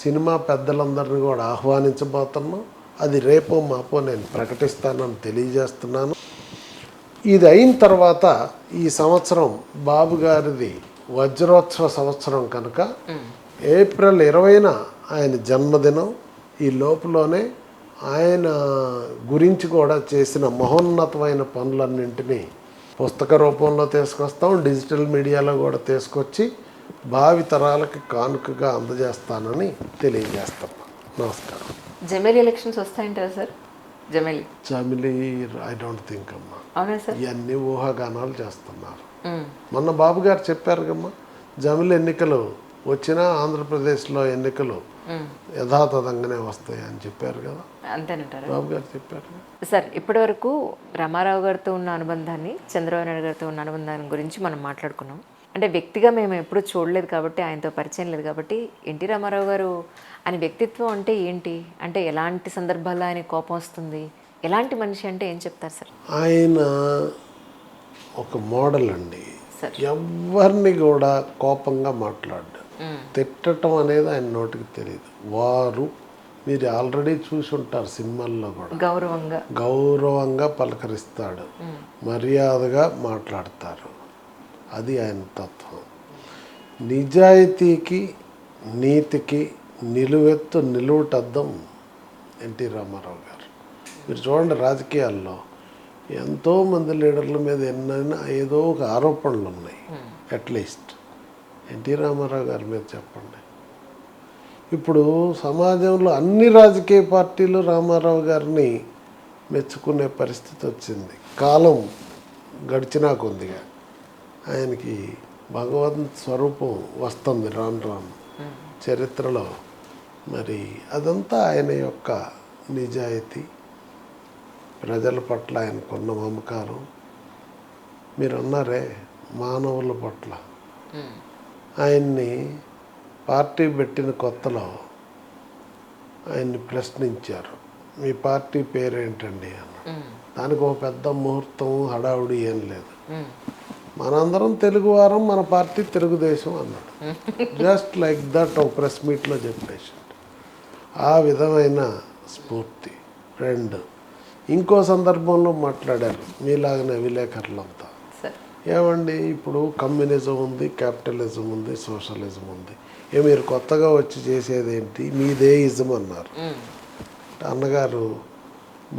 [SPEAKER 2] సినిమా పెద్దలందరినీ కూడా ఆహ్వానించబోతున్నాం. అది రేపో మాపో నేను ప్రకటిస్తానని తెలియజేస్తున్నాను. ఇది అయిన తర్వాత ఈ సంవత్సరం బాబు గారిది వజ్రోత్సవ సంవత్సరం కనుక ఏప్రిల్ 20న ఆయన జన్మదినం. ఈ లోపులోనే ఆయన గురించి కూడా చేసిన మహోన్నతమైన పనులన్నింటినీ పుస్తక రూపంలో తీసుకొస్తాం, డిజిటల్ మీడియాలో కూడా తీసుకొచ్చి భావితరాలకి కానుకగా అందజేస్తానని తెలియజేస్తాం. నమస్కారం.
[SPEAKER 1] జమేలి ఎలక్షన్స్ వస్తాయంటారా సార్? జమేలి
[SPEAKER 2] ఐ డోంట్ థింక్ అమ్మా.
[SPEAKER 1] అవునా సార్?
[SPEAKER 2] ఇవన్నీ ఊహాగానాలు చేస్తున్నారు. మొన్న బాబు గారు చెప్పారు కమ్మా, జమిలి ఎన్నికలు వచ్చినా ఆంధ్రప్రదేశ్లో ఎన్నికలు యథాతథంగానే వస్తాయి అని చెప్పారు కదా.
[SPEAKER 1] అంతేనంటారా?
[SPEAKER 2] బాబు గారు చెప్పారు
[SPEAKER 1] సార్. ఇప్పటి వరకు రామారావు గారితో ఉన్న అనుబంధాన్ని, చంద్రబాబు నాయుడు గారితో ఉన్న అనుబంధాన్ని గురించి మనం మాట్లాడుకున్నాం. అంటే వ్యక్తిగా మేము ఎప్పుడూ చూడలేదు కాబట్టి, ఆయనతో పరిచయం లేదు కాబట్టి, ఎన్టీ రామారావు గారు ఆయన వ్యక్తిత్వం అంటే ఏంటి, అంటే ఎలాంటి సందర్భాల్లో ఆయన కోపం వస్తుంది, ఎలాంటి మనిషి అంటే ఏం చెప్తారు సార్?
[SPEAKER 2] ఆయన ఒక మోడల్ అండి. ఎవరిని కూడా కోపంగా మాట్లాడు, తిట్టడం అనేది ఆయన నోటికి తెలియదు. వారు మీరు ఆల్రెడీ చూసి ఉంటారు సినిమాల్లో కూడా, గౌరవంగా పలకరిస్తాడు, మర్యాదగా మాట్లాడతారు. అది ఆయన తత్వం. నిజాయితీకి నీతికి నిలువుటద్దం ఎన్టీ రామారావు గారు. మీరు చూడండి, రాజకీయాల్లో ఎంతోమంది లీడర్ల మీద ఎన్నైనా ఏదో ఒక ఆరోపణలు ఉన్నాయి. అట్లీస్ట్ ఎన్టీ రామారావు గారి మీద చెప్పండి. ఇప్పుడు సమాజంలో అన్ని రాజకీయ పార్టీలు రామారావు గారిని మెచ్చుకునే పరిస్థితి వచ్చింది. కాలం గడిచినా కొద్దిగా ఆయనకి భగవంత్ స్వరూపం వస్తుంది రాను రాను చరిత్రలో. మరి అదంతా ఆయన యొక్క నిజాయితీ, ప్రజల పట్ల ఆయనకున్న మమకారం. మీరు అన్నారే మానవుల పట్ల. ఆయన్ని పార్టీ పెట్టిన కొత్తలో ఆయన్ని ప్రశ్నించారు, మీ పార్టీ పేరేంటండి అన్న. దానికి ఒక పెద్ద ముహూర్తం హడావుడి ఏం లేదు. మనందరం తెలుగువారం, మన పార్టీ తెలుగుదేశం అన్నాడు. జస్ట్ లైక్ దట్ ఒక ప్రెస్ మీట్లో చెప్పేసి ఆ విధమైన స్ఫూర్తి. రెండు, ఇంకో సందర్భంలో మాట్లాడారు మీలాగనే విలేకరులంతా, ఏమండి ఇప్పుడు కమ్యూనిజం ఉంది, క్యాపిటలిజం ఉంది, సోషలిజం ఉంది, మీరు కొత్తగా వచ్చి చేసేది ఏంటి, మీదే ఇజం అన్నారు. అన్నగారు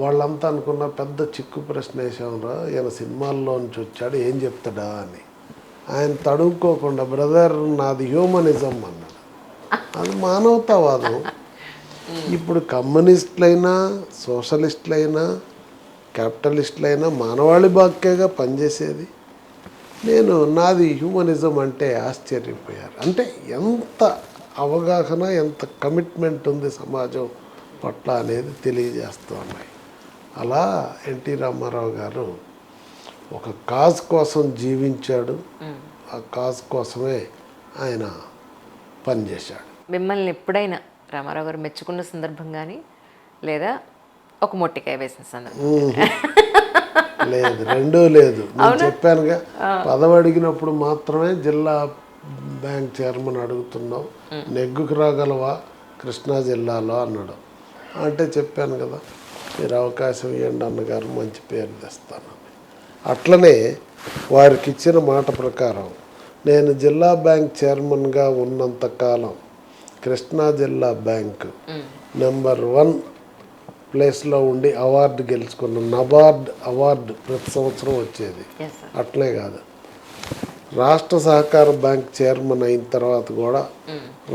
[SPEAKER 2] వాళ్ళంతా అనుకున్న పెద్ద చిక్కు ప్రశ్న వేసామరా, ఈయన సినిమాల్లో నుంచి వచ్చాడు ఏం చెప్తాడా అని. ఆయన తడుక్కోకుండా బ్రదర్ నాది హ్యూమనిజం అన్నాడు. అది మానవతావాదం. ఇప్పుడు కమ్యూనిస్టులైనా, సోషలిస్టులైనా, క్యాపిటలిస్టులైనా మానవాళి బాక్కేగా పనిచేసేది. నేను నాది హ్యూమనిజం అంటే ఆశ్చర్యపోయారు. అంటే ఎంత అవగాహన, ఎంత కమిట్మెంట్ ఉంది సమాజం పట్ల అనేది తెలియజేస్తూ ఉన్నాయి. అలా ఎన్టీ రామారావు గారు ఒక కాజ్ కోసం జీవించాడు, ఆ కాజ్ కోసమే ఆయన పనిచేశాడు.
[SPEAKER 1] మిమ్మల్ని ఎప్పుడైనా రామారావు గారు మెచ్చుకున్న సందర్భం కానీ లేదా ఒక మొట్టికాయ వేసిన సందర్భం?
[SPEAKER 2] లేదు, రెండూ లేదు. నేను చెప్పానుగా, పదవి అడిగినప్పుడు మాత్రమే జిల్లా బ్యాంక్ చైర్మన్ అడుగుతున్నావు, నెగ్గుకు రాగలవా కృష్ణా జిల్లాలో అన్నాడు. అంటే చెప్పాను కదా, మీరు అవకాశం ఇవ్వండి అన్నగారు, మంచి పేరు తెస్తాను. అట్లనే వారికి ఇచ్చిన మాట ప్రకారం నేను జిల్లా బ్యాంక్ చైర్మన్గా ఉన్నంతకాలం కృష్ణా జిల్లా బ్యాంక్ నెంబర్ 1 ప్లేస్లో ఉండి అవార్డు గెలుచుకున్న నబార్డ్ అవార్డు ప్రతి సంవత్సరం వచ్చేది. అట్లే కాదు, రాష్ట్ర సహకార బ్యాంక్ చైర్మన్ అయిన తర్వాత కూడా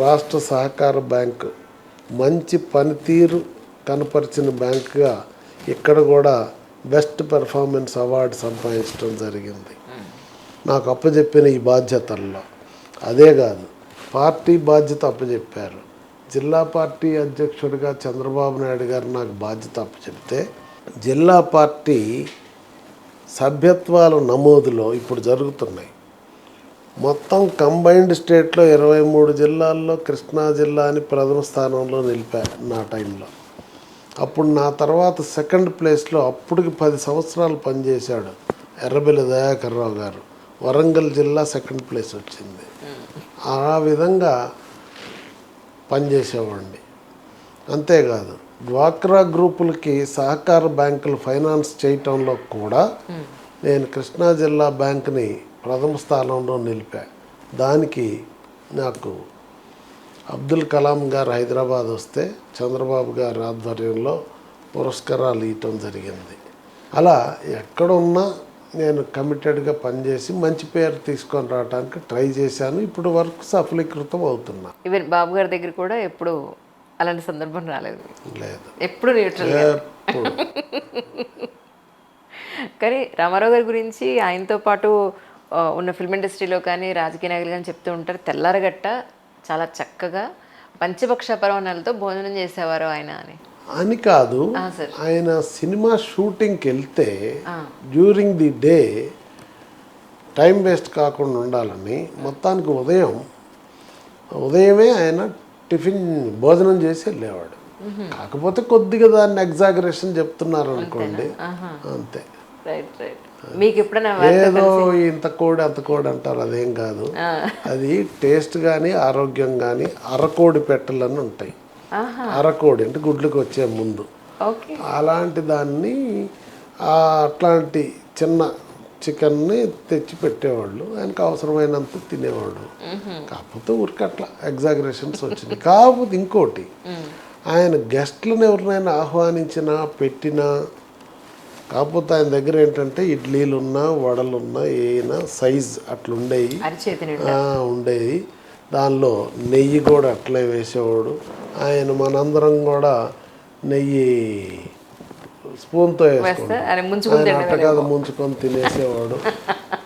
[SPEAKER 2] రాష్ట్ర సహకార బ్యాంకు మంచి పనితీరు కనపరిచిన బ్యాంకుగా ఇక్కడ కూడా బెస్ట్ పెర్ఫార్మెన్స్ అవార్డు సంపాదించడం జరిగింది నాకు అప్పచెప్పిన ఈ బాధ్యతల్లో. అదే కాదు, పార్టీ బాధ్యత అప్పచెప్పారు. జిల్లా పార్టీ అధ్యక్షుడిగా చంద్రబాబు నాయుడు గారు నాకు బాధ్యత అప్పచెప్తే జిల్లా పార్టీ సభ్యత్వాల నమోదులో ఇప్పుడు జరుగుతున్నాయి. మొత్తం కంబైన్డ్ స్టేట్లో 23 జిల్లాల్లో కృష్ణా జిల్లాని ప్రథమ స్థానంలో నిలిపారు నా టైంలో. అప్పుడు నా తర్వాత సెకండ్ ప్లేస్లో అప్పటికి 10 సంవత్సరాలు పనిచేశాడు ఎర్రబెల్లి దయాకర్ రావు గారు. వరంగల్ జిల్లా సెకండ్ ప్లేస్ వచ్చింది. ఆ విధంగా పనిచేసేవాడిని. అంతేకాదు, డ్వాక్రా గ్రూపులకి సహకార బ్యాంకులు ఫైనాన్స్ చేయటంలో కూడా నేను కృష్ణా జిల్లా బ్యాంకుని ప్రథమ స్థానంలో నిలిపా. దానికి నాకు అబ్దుల్ కలాం గారు హైదరాబాద్ వస్తే చంద్రబాబు గారి ఆధ్వర్యంలో పురస్కారాలు ఇవ్వటం జరిగింది. అలా ఎక్కడున్నా నేను కమిటెడ్గా పనిచేసి మంచి పేరు తీసుకొని రావడానికి ట్రై చేశాను. ఇప్పుడు వర్క్ సఫలీకృతం అవుతున్నా.
[SPEAKER 1] ఈవెన్ బాబు గారి దగ్గర కూడా ఎప్పుడు అలాంటి సందర్భం రాలేదు?
[SPEAKER 2] లేదు,
[SPEAKER 1] ఎప్పుడు న్యూట్రల్. కానీ రామారావు గారి గురించి ఆయనతో పాటు ఉన్న ఫిల్మ్ ఇండస్ట్రీలో కానీ రాజకీయ నాయకులు కానీ చెప్తూ ఉంటారు, తెల్లారగట్ట చాలా చక్కగా పంచపక్ష పర్వణాలతో భోజనం చేసేవారు ఆయన
[SPEAKER 2] అని. కాదు, ఆయన సినిమా షూటింగ్కి వెళ్తే during the day time waste కాకుండా ఉండాలని మొత్తానికి ఉదయమే ఆయన టిఫిన్ భోజనం చేసి వెళ్ళేవాడు. కాకపోతే కొద్దిగా దాన్ని ఎగ్జాగరేషన్ చెప్తున్నారు అనుకోండి, అంతే.
[SPEAKER 1] మీకు ఎప్పుడైనా
[SPEAKER 2] ఏదో ఇంత కోడి అంత కోడి అంటారు, అదేం కాదు. అది టేస్ట్ కానీ ఆరోగ్యం కానీ అరకోడి పెట్టెలని ఉంటాయి. అరకోడి అంటే గుడ్లకు వచ్చే ముందు అలాంటి దాన్ని అట్లాంటి చిన్న చికెన్ని తెచ్చి పెట్టేవాళ్ళు. ఆయనకు అవసరమైనంత తినేవాడు. కాకపోతే ఊరికి అట్లా ఎగ్జాగరేషన్స్ వచ్చింది. కాకపోతే ఇంకోటి, ఆయన గెస్ట్లను ఎవరినైనా ఆహ్వానించినా పెట్టినా, కాకపోతే ఆయన దగ్గర ఏంటంటే ఇడ్లీలున్నా వడలున్నా ఏనా సైజ్ అట్లుండేవి ఉండేవి. దానిలో నెయ్యి కూడా అట్లే వేసేవాడు ఆయన. మనందరం కూడా నెయ్యి స్పూన్తో వేసుకుంటాం, అట్ట కాదు ముంచుకొని తినేసేవాడు.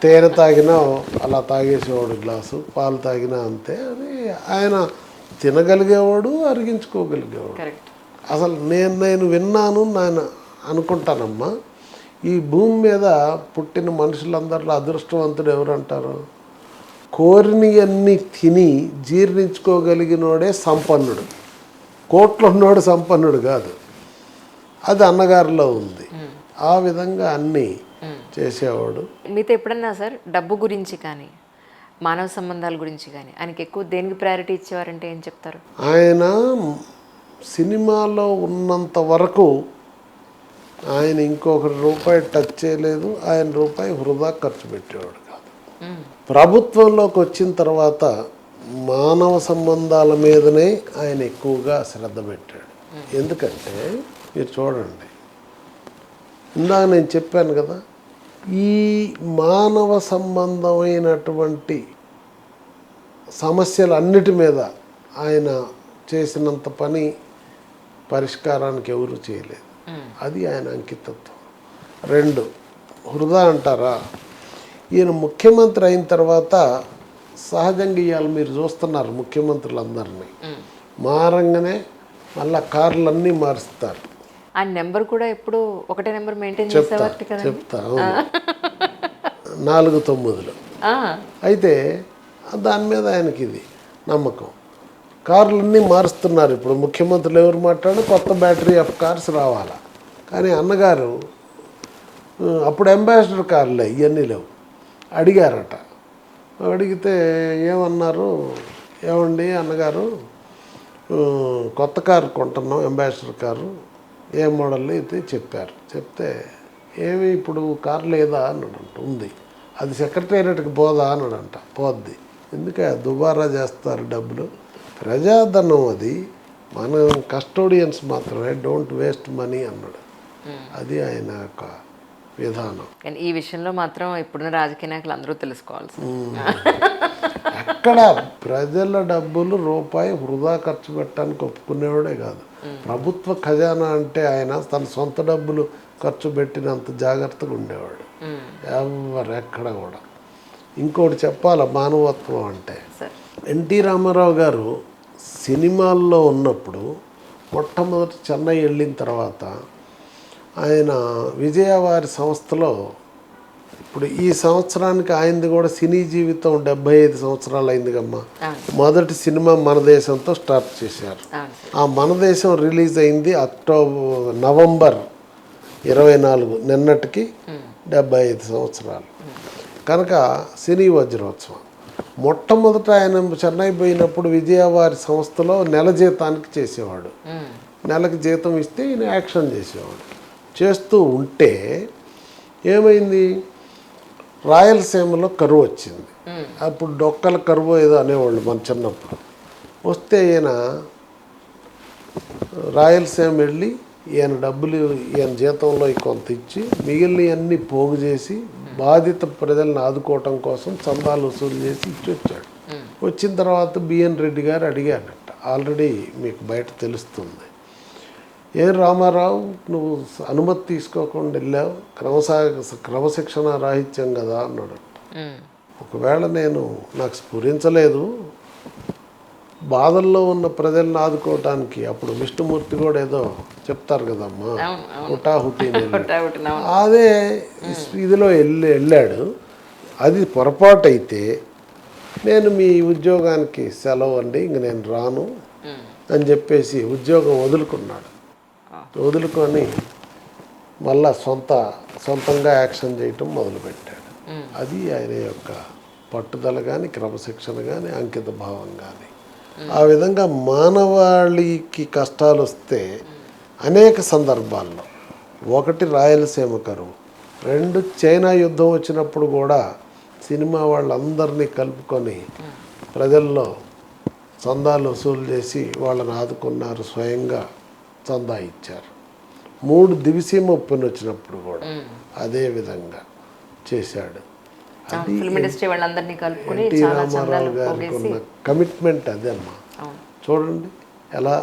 [SPEAKER 2] తేనె తాగినా అలా తాగేసేవాడు గ్లాసు, పాలు తాగినా అంతే. అని ఆయన తినగలిగేవాడు, అరిగించుకోగలిగేవాడు. అసలు నేను విన్నాను, నేను అనుకుంటానమ్మా, ఈ భూమి మీద పుట్టిన మనుషులందరిలో అదృష్టవంతుడు ఎవరంటారు? కోరినవన్నీ తిని జీర్ణించుకోగలిగినోడే సంపన్నుడు. కోట్లు ఉన్నోడు సంపన్నుడు కాదు. అది అన్నగారిలో ఉంది. ఆ విధంగా అన్నీ చేసేవాడు.
[SPEAKER 1] మీతో ఎప్పుడన్నా సార్ డబ్బు గురించి కానీ మానవ సంబంధాల గురించి కానీ ఆయనకి ఎక్కువ దేనికి ప్రయారిటీ ఇచ్చేవారంటే ఏం చెప్తారు?
[SPEAKER 2] ఆయన సినిమాలో ఉన్నంత వరకు ఆయన ఇంకొక రూపాయి టచ్ చేయలేదు. ఆయన రూపాయి వృధా ఖర్చు పెట్టేవాడు కాదు. ప్రభుత్వంలోకి వచ్చిన తర్వాత మానవ సంబంధాల మీదనే ఆయన ఎక్కువగా శ్రద్ధ పెట్టాడు. ఎందుకంటే మీరు చూడండి, ఇందాక నేను చెప్పాను కదా, ఈ మానవ సంబంధమైనటువంటి సమస్యలన్నిటి మీద ఆయన చేసినంత పని పరిష్కారానికి ఎవరు చేయలేదు. అది ఆయన అంకితత్వం. 2, వృధా అంటారా, ఈయన ముఖ్యమంత్రి అయిన తర్వాత సహజంగా ఇవాళ మీరు చూస్తున్నారు ముఖ్యమంత్రులందరినీ మారంగానే మళ్ళా కార్లన్నీ మారుస్తారు.
[SPEAKER 1] ఆ నెంబర్ కూడా ఎప్పుడు ఒకటే నెంబర్ మెయింటైన్
[SPEAKER 2] చెప్తా
[SPEAKER 1] చేసేవారు కదా.
[SPEAKER 2] చెప్తా అవును. 4 9లు. అయితే దాని మీద ఆయనకి ఇది నమ్మకం. కార్లన్నీ మారుస్తున్నారు ఇప్పుడు ముఖ్యమంత్రులు ఎవరు మాట్లాడి కొత్త బ్యాటరీ ఆఫ్ కార్స్ రావాలా. కానీ అన్నగారు అప్పుడు అంబాసిడర్ కార్లే ఇవన్నీ లేవు. అడిగారట. అడిగితే ఏమన్నారు, ఏమండి అన్నగారు కొత్త కారు కొంటున్నాం అంబాసిడర్ కారు, ఏ మోడల్ అయితే చెప్పారు. చెప్తే ఏమి ఇప్పుడు కారు లేదా అన్నాడంట. ఉంది. అది సెక్రటేరియట్కి పోదా అన్నాడంట. పోద్ది. ఎందుకే దుబారా చేస్తారు డబ్బులు, ప్రజాధనం అది, మనం కస్టోడియన్స్ మాత్రమే, డోంట్ వేస్ట్ మనీ అన్నాడు. అది ఆయన యొక్క విధానం.
[SPEAKER 1] కానీ ఈ విషయంలో మాత్రం ఇప్పుడున్న రాజకీయ నాయకులు అందరూ తెలుసుకోవాల్సి.
[SPEAKER 2] ఎక్కడ ప్రజల డబ్బులు రూపాయి వృధా ఖర్చు పెట్టడానికి ఒప్పుకునేవాడే కాదు. ప్రభుత్వ ఖజానా అంటే ఆయన తన సొంత డబ్బులు ఖర్చు పెట్టినంత జాగ్రత్తగా ఉండేవాడు. ఎవరు ఎక్కడ కూడా. ఇంకోటి చెప్పాల మానవత్వం అంటే, ఎన్టీ రామారావు గారు సినిమాల్లో ఉన్నప్పుడు మొట్టమొదటి చెన్నై వెళ్ళిన తర్వాత ఆయన విజయవారి సంస్థలో, ఇప్పుడు ఈ సంవత్సరానికి ఆయనది కూడా సినీ జీవితం 75 సంవత్సరాలు అయింది కమ్మా. మొదటి సినిమా మన దేశంతో స్టార్ట్ చేశారు. ఆ మన దేశం రిలీజ్ అయింది నవంబర్ 24, నిన్నటికి 75 సంవత్సరాలు. కనుక సినీ వజ్రోత్సవం. మొట్టమొదట ఆయన చెన్నై పోయినప్పుడు విజయవారి సంస్థలో నెల జీతానికి చేసేవాడు. నెలకి జీతం ఇస్తే ఈయన యాక్షన్ చేసేవాడు. చేస్తూ ఉంటే ఏమైంది, రాయలసీమలో కరువు వచ్చింది. అప్పుడు డొక్కల కరువు ఏదో అనేవాళ్ళు మన చిన్నప్పుడు. వస్తే ఈయన రాయలసీమ వెళ్ళి ఈయన డబ్బులు ఈయన జీతంలో కొంత ఇచ్చి మిగిలినవన్నీ పోగు చేసి బాధిత ప్రజలను ఆదుకోవటం కోసం చందాలు వసూలు చేసి ఇచ్చి వచ్చాడు. వచ్చిన తర్వాత బిఎన్ రెడ్డి గారు అడిగాడట, ఆల్రెడీ మీకు బయట తెలుస్తుంది, ఏం రామారావు నువ్వు అనుమతి తీసుకోకుండా వెళ్ళావు, క్రమశిక్షణ రాహిత్యం కదా అన్నాడు. ఒకవేళ నాకు స్ఫురించలేదు, బాధల్లో ఉన్న ప్రజలను ఆదుకోవటానికి అప్పుడు విష్ణుమూర్తి కూడా ఏదో చెప్తారు కదమ్మా, హుటాహుటి, అదే ఇదిలో వెళ్ళాడు. అది పొరపాటు అయితే నేను మీ ఉద్యోగానికి సెలవు అండి, ఇంక నేను రాను అని చెప్పేసి ఉద్యోగం వదులుకున్నాడు. వదులుకొని మళ్ళా సొంతంగా యాక్షన్ చేయటం మొదలుపెట్టాడు. అది ఆయన యొక్క పట్టుదల కానీ, క్రమశిక్షణ కానీ, అంకిత భావం కానీ. ఆ విధంగా మానవాళికి కష్టాలు వస్తే అనేక సందర్భాల్లో, ఒకటి రాయలసీమ కరువు, 2 చైనా యుద్ధం వచ్చినప్పుడు కూడా సినిమా వాళ్ళందరినీ కలుపుకొని ప్రజల్లో చందాలు వసూలు చేసి వాళ్ళని ఆదుకున్నారు, స్వయంగా చందా ఇచ్చారు. 3 దివిసీమ ఉప్పెన వచ్చినప్పుడు కూడా అదే విధంగా చేశాడు. అది ఎన్టీ రామారావు గారికి ఉన్న కమిట్మెంట్ అదే అమ్మా. చూడండి ఎలా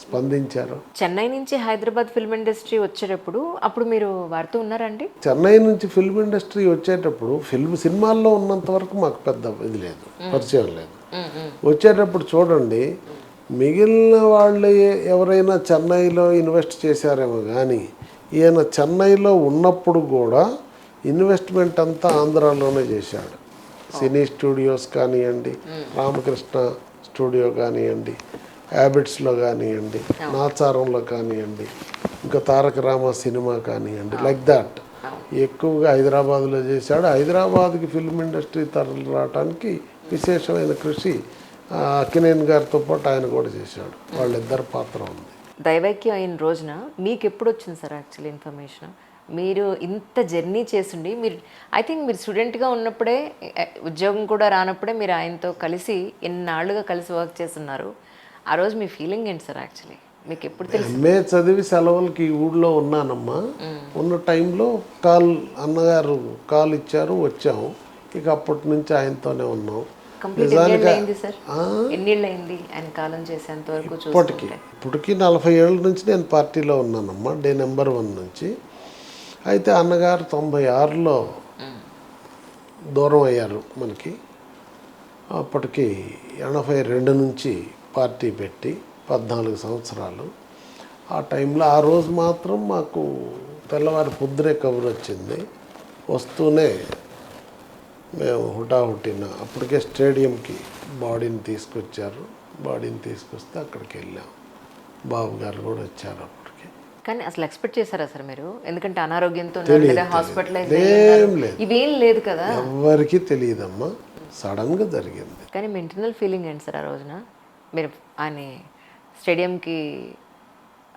[SPEAKER 2] స్పందించారు.
[SPEAKER 1] చెన్నై నుంచి హైదరాబాద్ ఫిల్మ్ ఇండస్ట్రీ వచ్చేటప్పుడు అప్పుడు మీరు వారితో ఉన్నారండి?
[SPEAKER 2] చెన్నై నుంచి ఫిల్మ్ ఇండస్ట్రీ వచ్చేటప్పుడు సినిమాల్లో ఉన్నంత వరకు మాకు పెద్ద ఇది లేదు, పరిచయం లేదు. వచ్చేటప్పుడు చూడండి, మిగిలిన వాళ్ళు ఎవరైనా చెన్నైలో ఇన్వెస్ట్ చేశారేమో కానీ ఈయన చెన్నైలో ఉన్నప్పుడు కూడా ఇన్వెస్ట్మెంట్ అంతా ఆంధ్రాలోనే చేశాడు. సినీ స్టూడియోస్ కానివ్వండి, రామకృష్ణ స్టూడియో కానివ్వండి, హ్యాబిట్స్లో కానివ్వండి, నాచారంలో కానివ్వండి, ఇంకా తారక రామ సినిమా కానివ్వండి, లైక్ దాట్ ఎక్కువగా హైదరాబాద్లో చేశాడు. హైదరాబాద్కి ఫిల్మ్ ఇండస్ట్రీ తరలి రావడానికి విశేషమైన కృషి అక్కినేని గారితో పాటు ఆయన కూడా చేశాడు. వాళ్ళిద్దరు పాత్ర ఉంది.
[SPEAKER 1] దైవైక్యం అయిన రోజున మీకు ఎప్పుడు వచ్చింది సార్ యాక్చువల్లీ ఇన్ఫర్మేషన్? మీరు ఇంత జర్నీ చేసిండి, మీరు ఐ థింక్ మీరు స్టూడెంట్గా ఉన్నప్పుడే, ఉద్యోగం కూడా రానప్పుడే మీరు ఆయనతో కలిసి ఎన్నాళ్ళుగా కలిసి వర్క్ చేస్తున్నారు. ఆ రోజు మీ ఫీలింగ్ ఏంటి సార్ యాక్చువల్లీ? మీకు ఎప్పుడు తెలుసు?
[SPEAKER 2] ఎంఏ చదివి సెలవులకి ఊళ్ళో ఉన్నానమ్మా. ఉన్న టైంలో అన్నగారు కాల్ ఇచ్చారు, వచ్చాము. ఇక అప్పటి నుంచి ఆయనతోనే ఉన్నాం. ఇప్పటికీ 40 ఏళ్ళ నుంచి నేను పార్టీలో ఉన్నానమ్మా, డే నెంబర్ 1 నుంచి. అయితే అన్నగారు 96లో దూరం అయ్యారు మనకి. అప్పటికి 82 నుంచి పార్టీ పెట్టి 14 సంవత్సరాలు. ఆ టైంలో ఆ రోజు మాత్రం మాకు తెల్లవారి పొద్దునే కబురు వచ్చింది. వస్తూనే మేము హుటాహుటిన అప్పటికే స్టేడియంకి బాడీని తీసుకొచ్చారు. బాడీని తీసుకొస్తే అక్కడికి వెళ్ళాం. బాబు గారు కూడా వచ్చారు అప్పటికి.
[SPEAKER 1] కానీ అసలు ఎక్స్పెక్ట్ చేశారా సార్ మీరు? ఎందుకంటే అనారోగ్యంతో హాస్పిటలైజ్
[SPEAKER 2] ఏం లేదు,
[SPEAKER 1] ఇవేం లేదు కదా.
[SPEAKER 2] ఎవరికి తెలియదమ్మా, సడన్గా జరిగింది.
[SPEAKER 1] కానీ మీ ఇంటర్నల్ ఫీలింగ్ ఏంటి సార్ ఆ రోజున? మీరు ఆయన స్టేడియంకి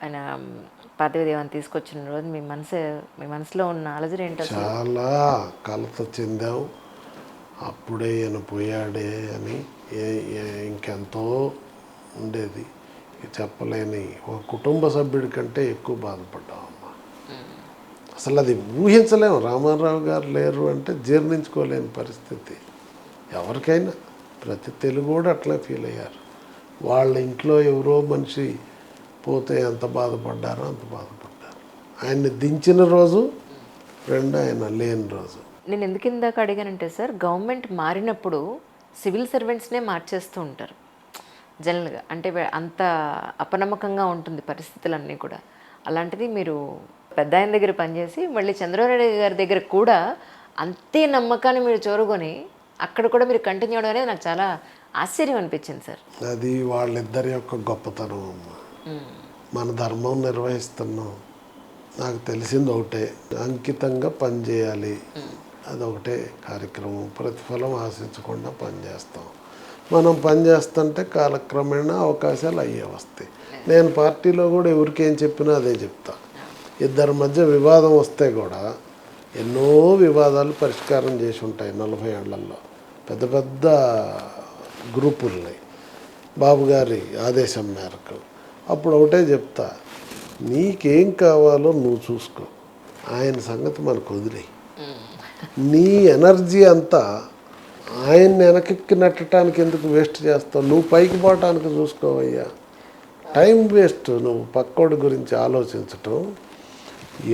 [SPEAKER 1] ఆయన పార్థివ దేవాన్ని తీసుకొచ్చిన రోజు మీ మనసులో ఉన్న అలజడి ఏంటి అసలు?
[SPEAKER 2] చాలా కలత చెందాం. అప్పుడే ఈయన పోయాడే అని ఇంకెంతో ఉండేది. చెప్పలేని ఒక కుటుంబ సభ్యుడి కంటే ఎక్కువ బాధపడ్డామమ్మా. అసలు అది ఊహించలేము. రామారావు గారు లేరు అంటే జీర్ణించుకోలేని పరిస్థితి ఎవరికైనా. ప్రతి తెలుగు కూడా అట్లా ఫీల్ అయ్యారు. వాళ్ళ ఇంట్లో ఎవరో మనిషి పోతే ఎంత బాధపడ్డారో అంత బాధపడ్డారు. ఆయన్ని దించిన రోజు, రెండు ఆయన లేని రోజు.
[SPEAKER 1] నేను ఎందుకు ఇందాక అడిగానంటే సార్, గవర్నమెంట్ మారినప్పుడు సివిల్ సర్వెంట్స్నే మార్చేస్తూ ఉంటారు జనరల్గా. అంటే అంత అపనమ్మకంగా ఉంటుంది పరిస్థితులన్నీ కూడా. అలాంటిది మీరు పెద్ద ఆయన దగ్గర పనిచేసి మళ్ళీ చంద్రబాబు గారి దగ్గర కూడా అంతే నమ్మకాన్ని మీరు చూరుకొని అక్కడ కూడా మీరు కంటిన్యూ అవడం అనేది నాకు చాలా ఆశ్చర్యం అనిపించింది సార్.
[SPEAKER 2] అది వాళ్ళిద్దరి యొక్క గొప్పతనం అమ్మ. మన ధర్మం నిర్వహిస్తున్నాం. నాకు తెలిసింది ఒకటే, అంకితంగా పనిచేయాలి. అదొకటే కార్యక్రమం. ప్రతిఫలం ఆశించకుండా పనిచేస్తాం. మనం పనిచేస్తుంటే కాలక్రమేణా అవకాశాలు అయ్యే వస్తాయి. నేను పార్టీలో కూడా ఎవరికేం చెప్పినా అదే చెప్తా. ఇద్దరి మధ్య వివాదం వస్తే కూడా ఎన్నో వివాదాలు పరిష్కారం చేసి ఉంటాయి 40 ఏళ్లలో. పెద్ద పెద్ద గ్రూపుల్ని బాబు గారి ఆదేశం మేరకు. అప్పుడు ఒకటే చెప్తా, నీకేం కావాలో నువ్వు చూసుకో, ఆయన సంగతి మనకు వదిలేయి. నీ ఎనర్జీ అంతా ఆయన్ని వెనక్కి నెట్టడానికి ఎందుకు వేస్ట్ చేస్తావు? నువ్వు పైకి పోవటానికి చూసుకోవయ్యా. Time waste. నువ్వు పక్కోడి గురించి ఆలోచించటం.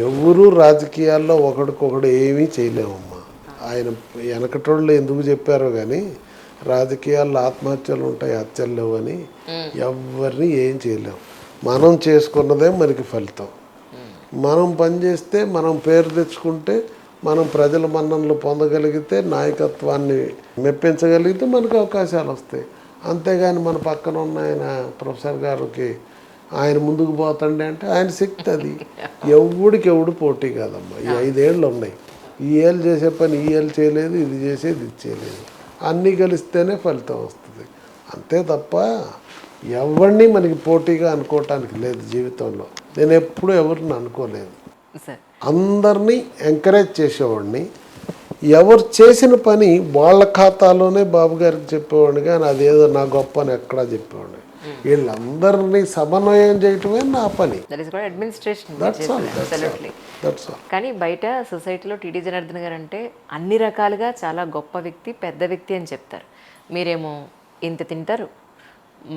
[SPEAKER 2] ఎవరు రాజకీయాల్లో ఒకడికొకడు ఏమీ చేయలేమమ్మా. ఆయన వెనకటోళ్ళు ఎందుకు చెప్పారో కానీ రాజకీయాల్లో ఆత్మహత్యలు ఉంటాయి, హత్యలు లేవు అని ఎవరిని ఏం చేయలేము. మనం చేసుకున్నదే మనకి ఫలితం. మనం పనిచేస్తే, మనం పేరు తెచ్చుకుంటే, మనం ప్రజల మన్ననలు పొందగలిగితే, నాయకత్వాన్ని మెప్పించగలిగితే మనకు అవకాశాలు వస్తాయి. అంతేగాని మన పక్కన ఉన్న ఆయన ప్రొఫెసర్ గారికి ఆయన ముందుకు పోతండి అంటే ఆయన శక్తి అది. ఎవడు పోటీ కాదమ్మా. ఈ 5 ఏళ్ళు ఉన్నాయి. ఈ ఏళ్ళు చేసే పని ఈ ఏళ్ళు చేయలేదు, ఇది చేసేది ఇది చేయలేదు. అన్నీ కలిస్తేనే ఫలితం వస్తుంది. అంతే తప్ప ఎవరిని మనకి పోటీగా అనుకోవటానికి లేదు జీవితంలో. నేను ఎప్పుడూ ఎవరిని అనుకోలేదు. అందరినీ ఎంకరేజ్ చేసేవాడిని. ఎవరు చేసిన పని వాళ్ళ ఖాతాలోనే బాబు గారికి చెప్పేవాడిని, కానీ అదేదో నా గొప్ప అని ఎక్కడా చెప్పేవాడిని. వీళ్ళందరినీ సమన్వయం చేయటమే నా పని.
[SPEAKER 1] కానీ బయట సొసైటీలో టీడీ జనార్దన్ గారు అంటే అన్ని రకాలుగా చాలా గొప్ప వ్యక్తి, పెద్ద వ్యక్తి అని చెప్తారు. మీరేమో ఇంత తింటారు,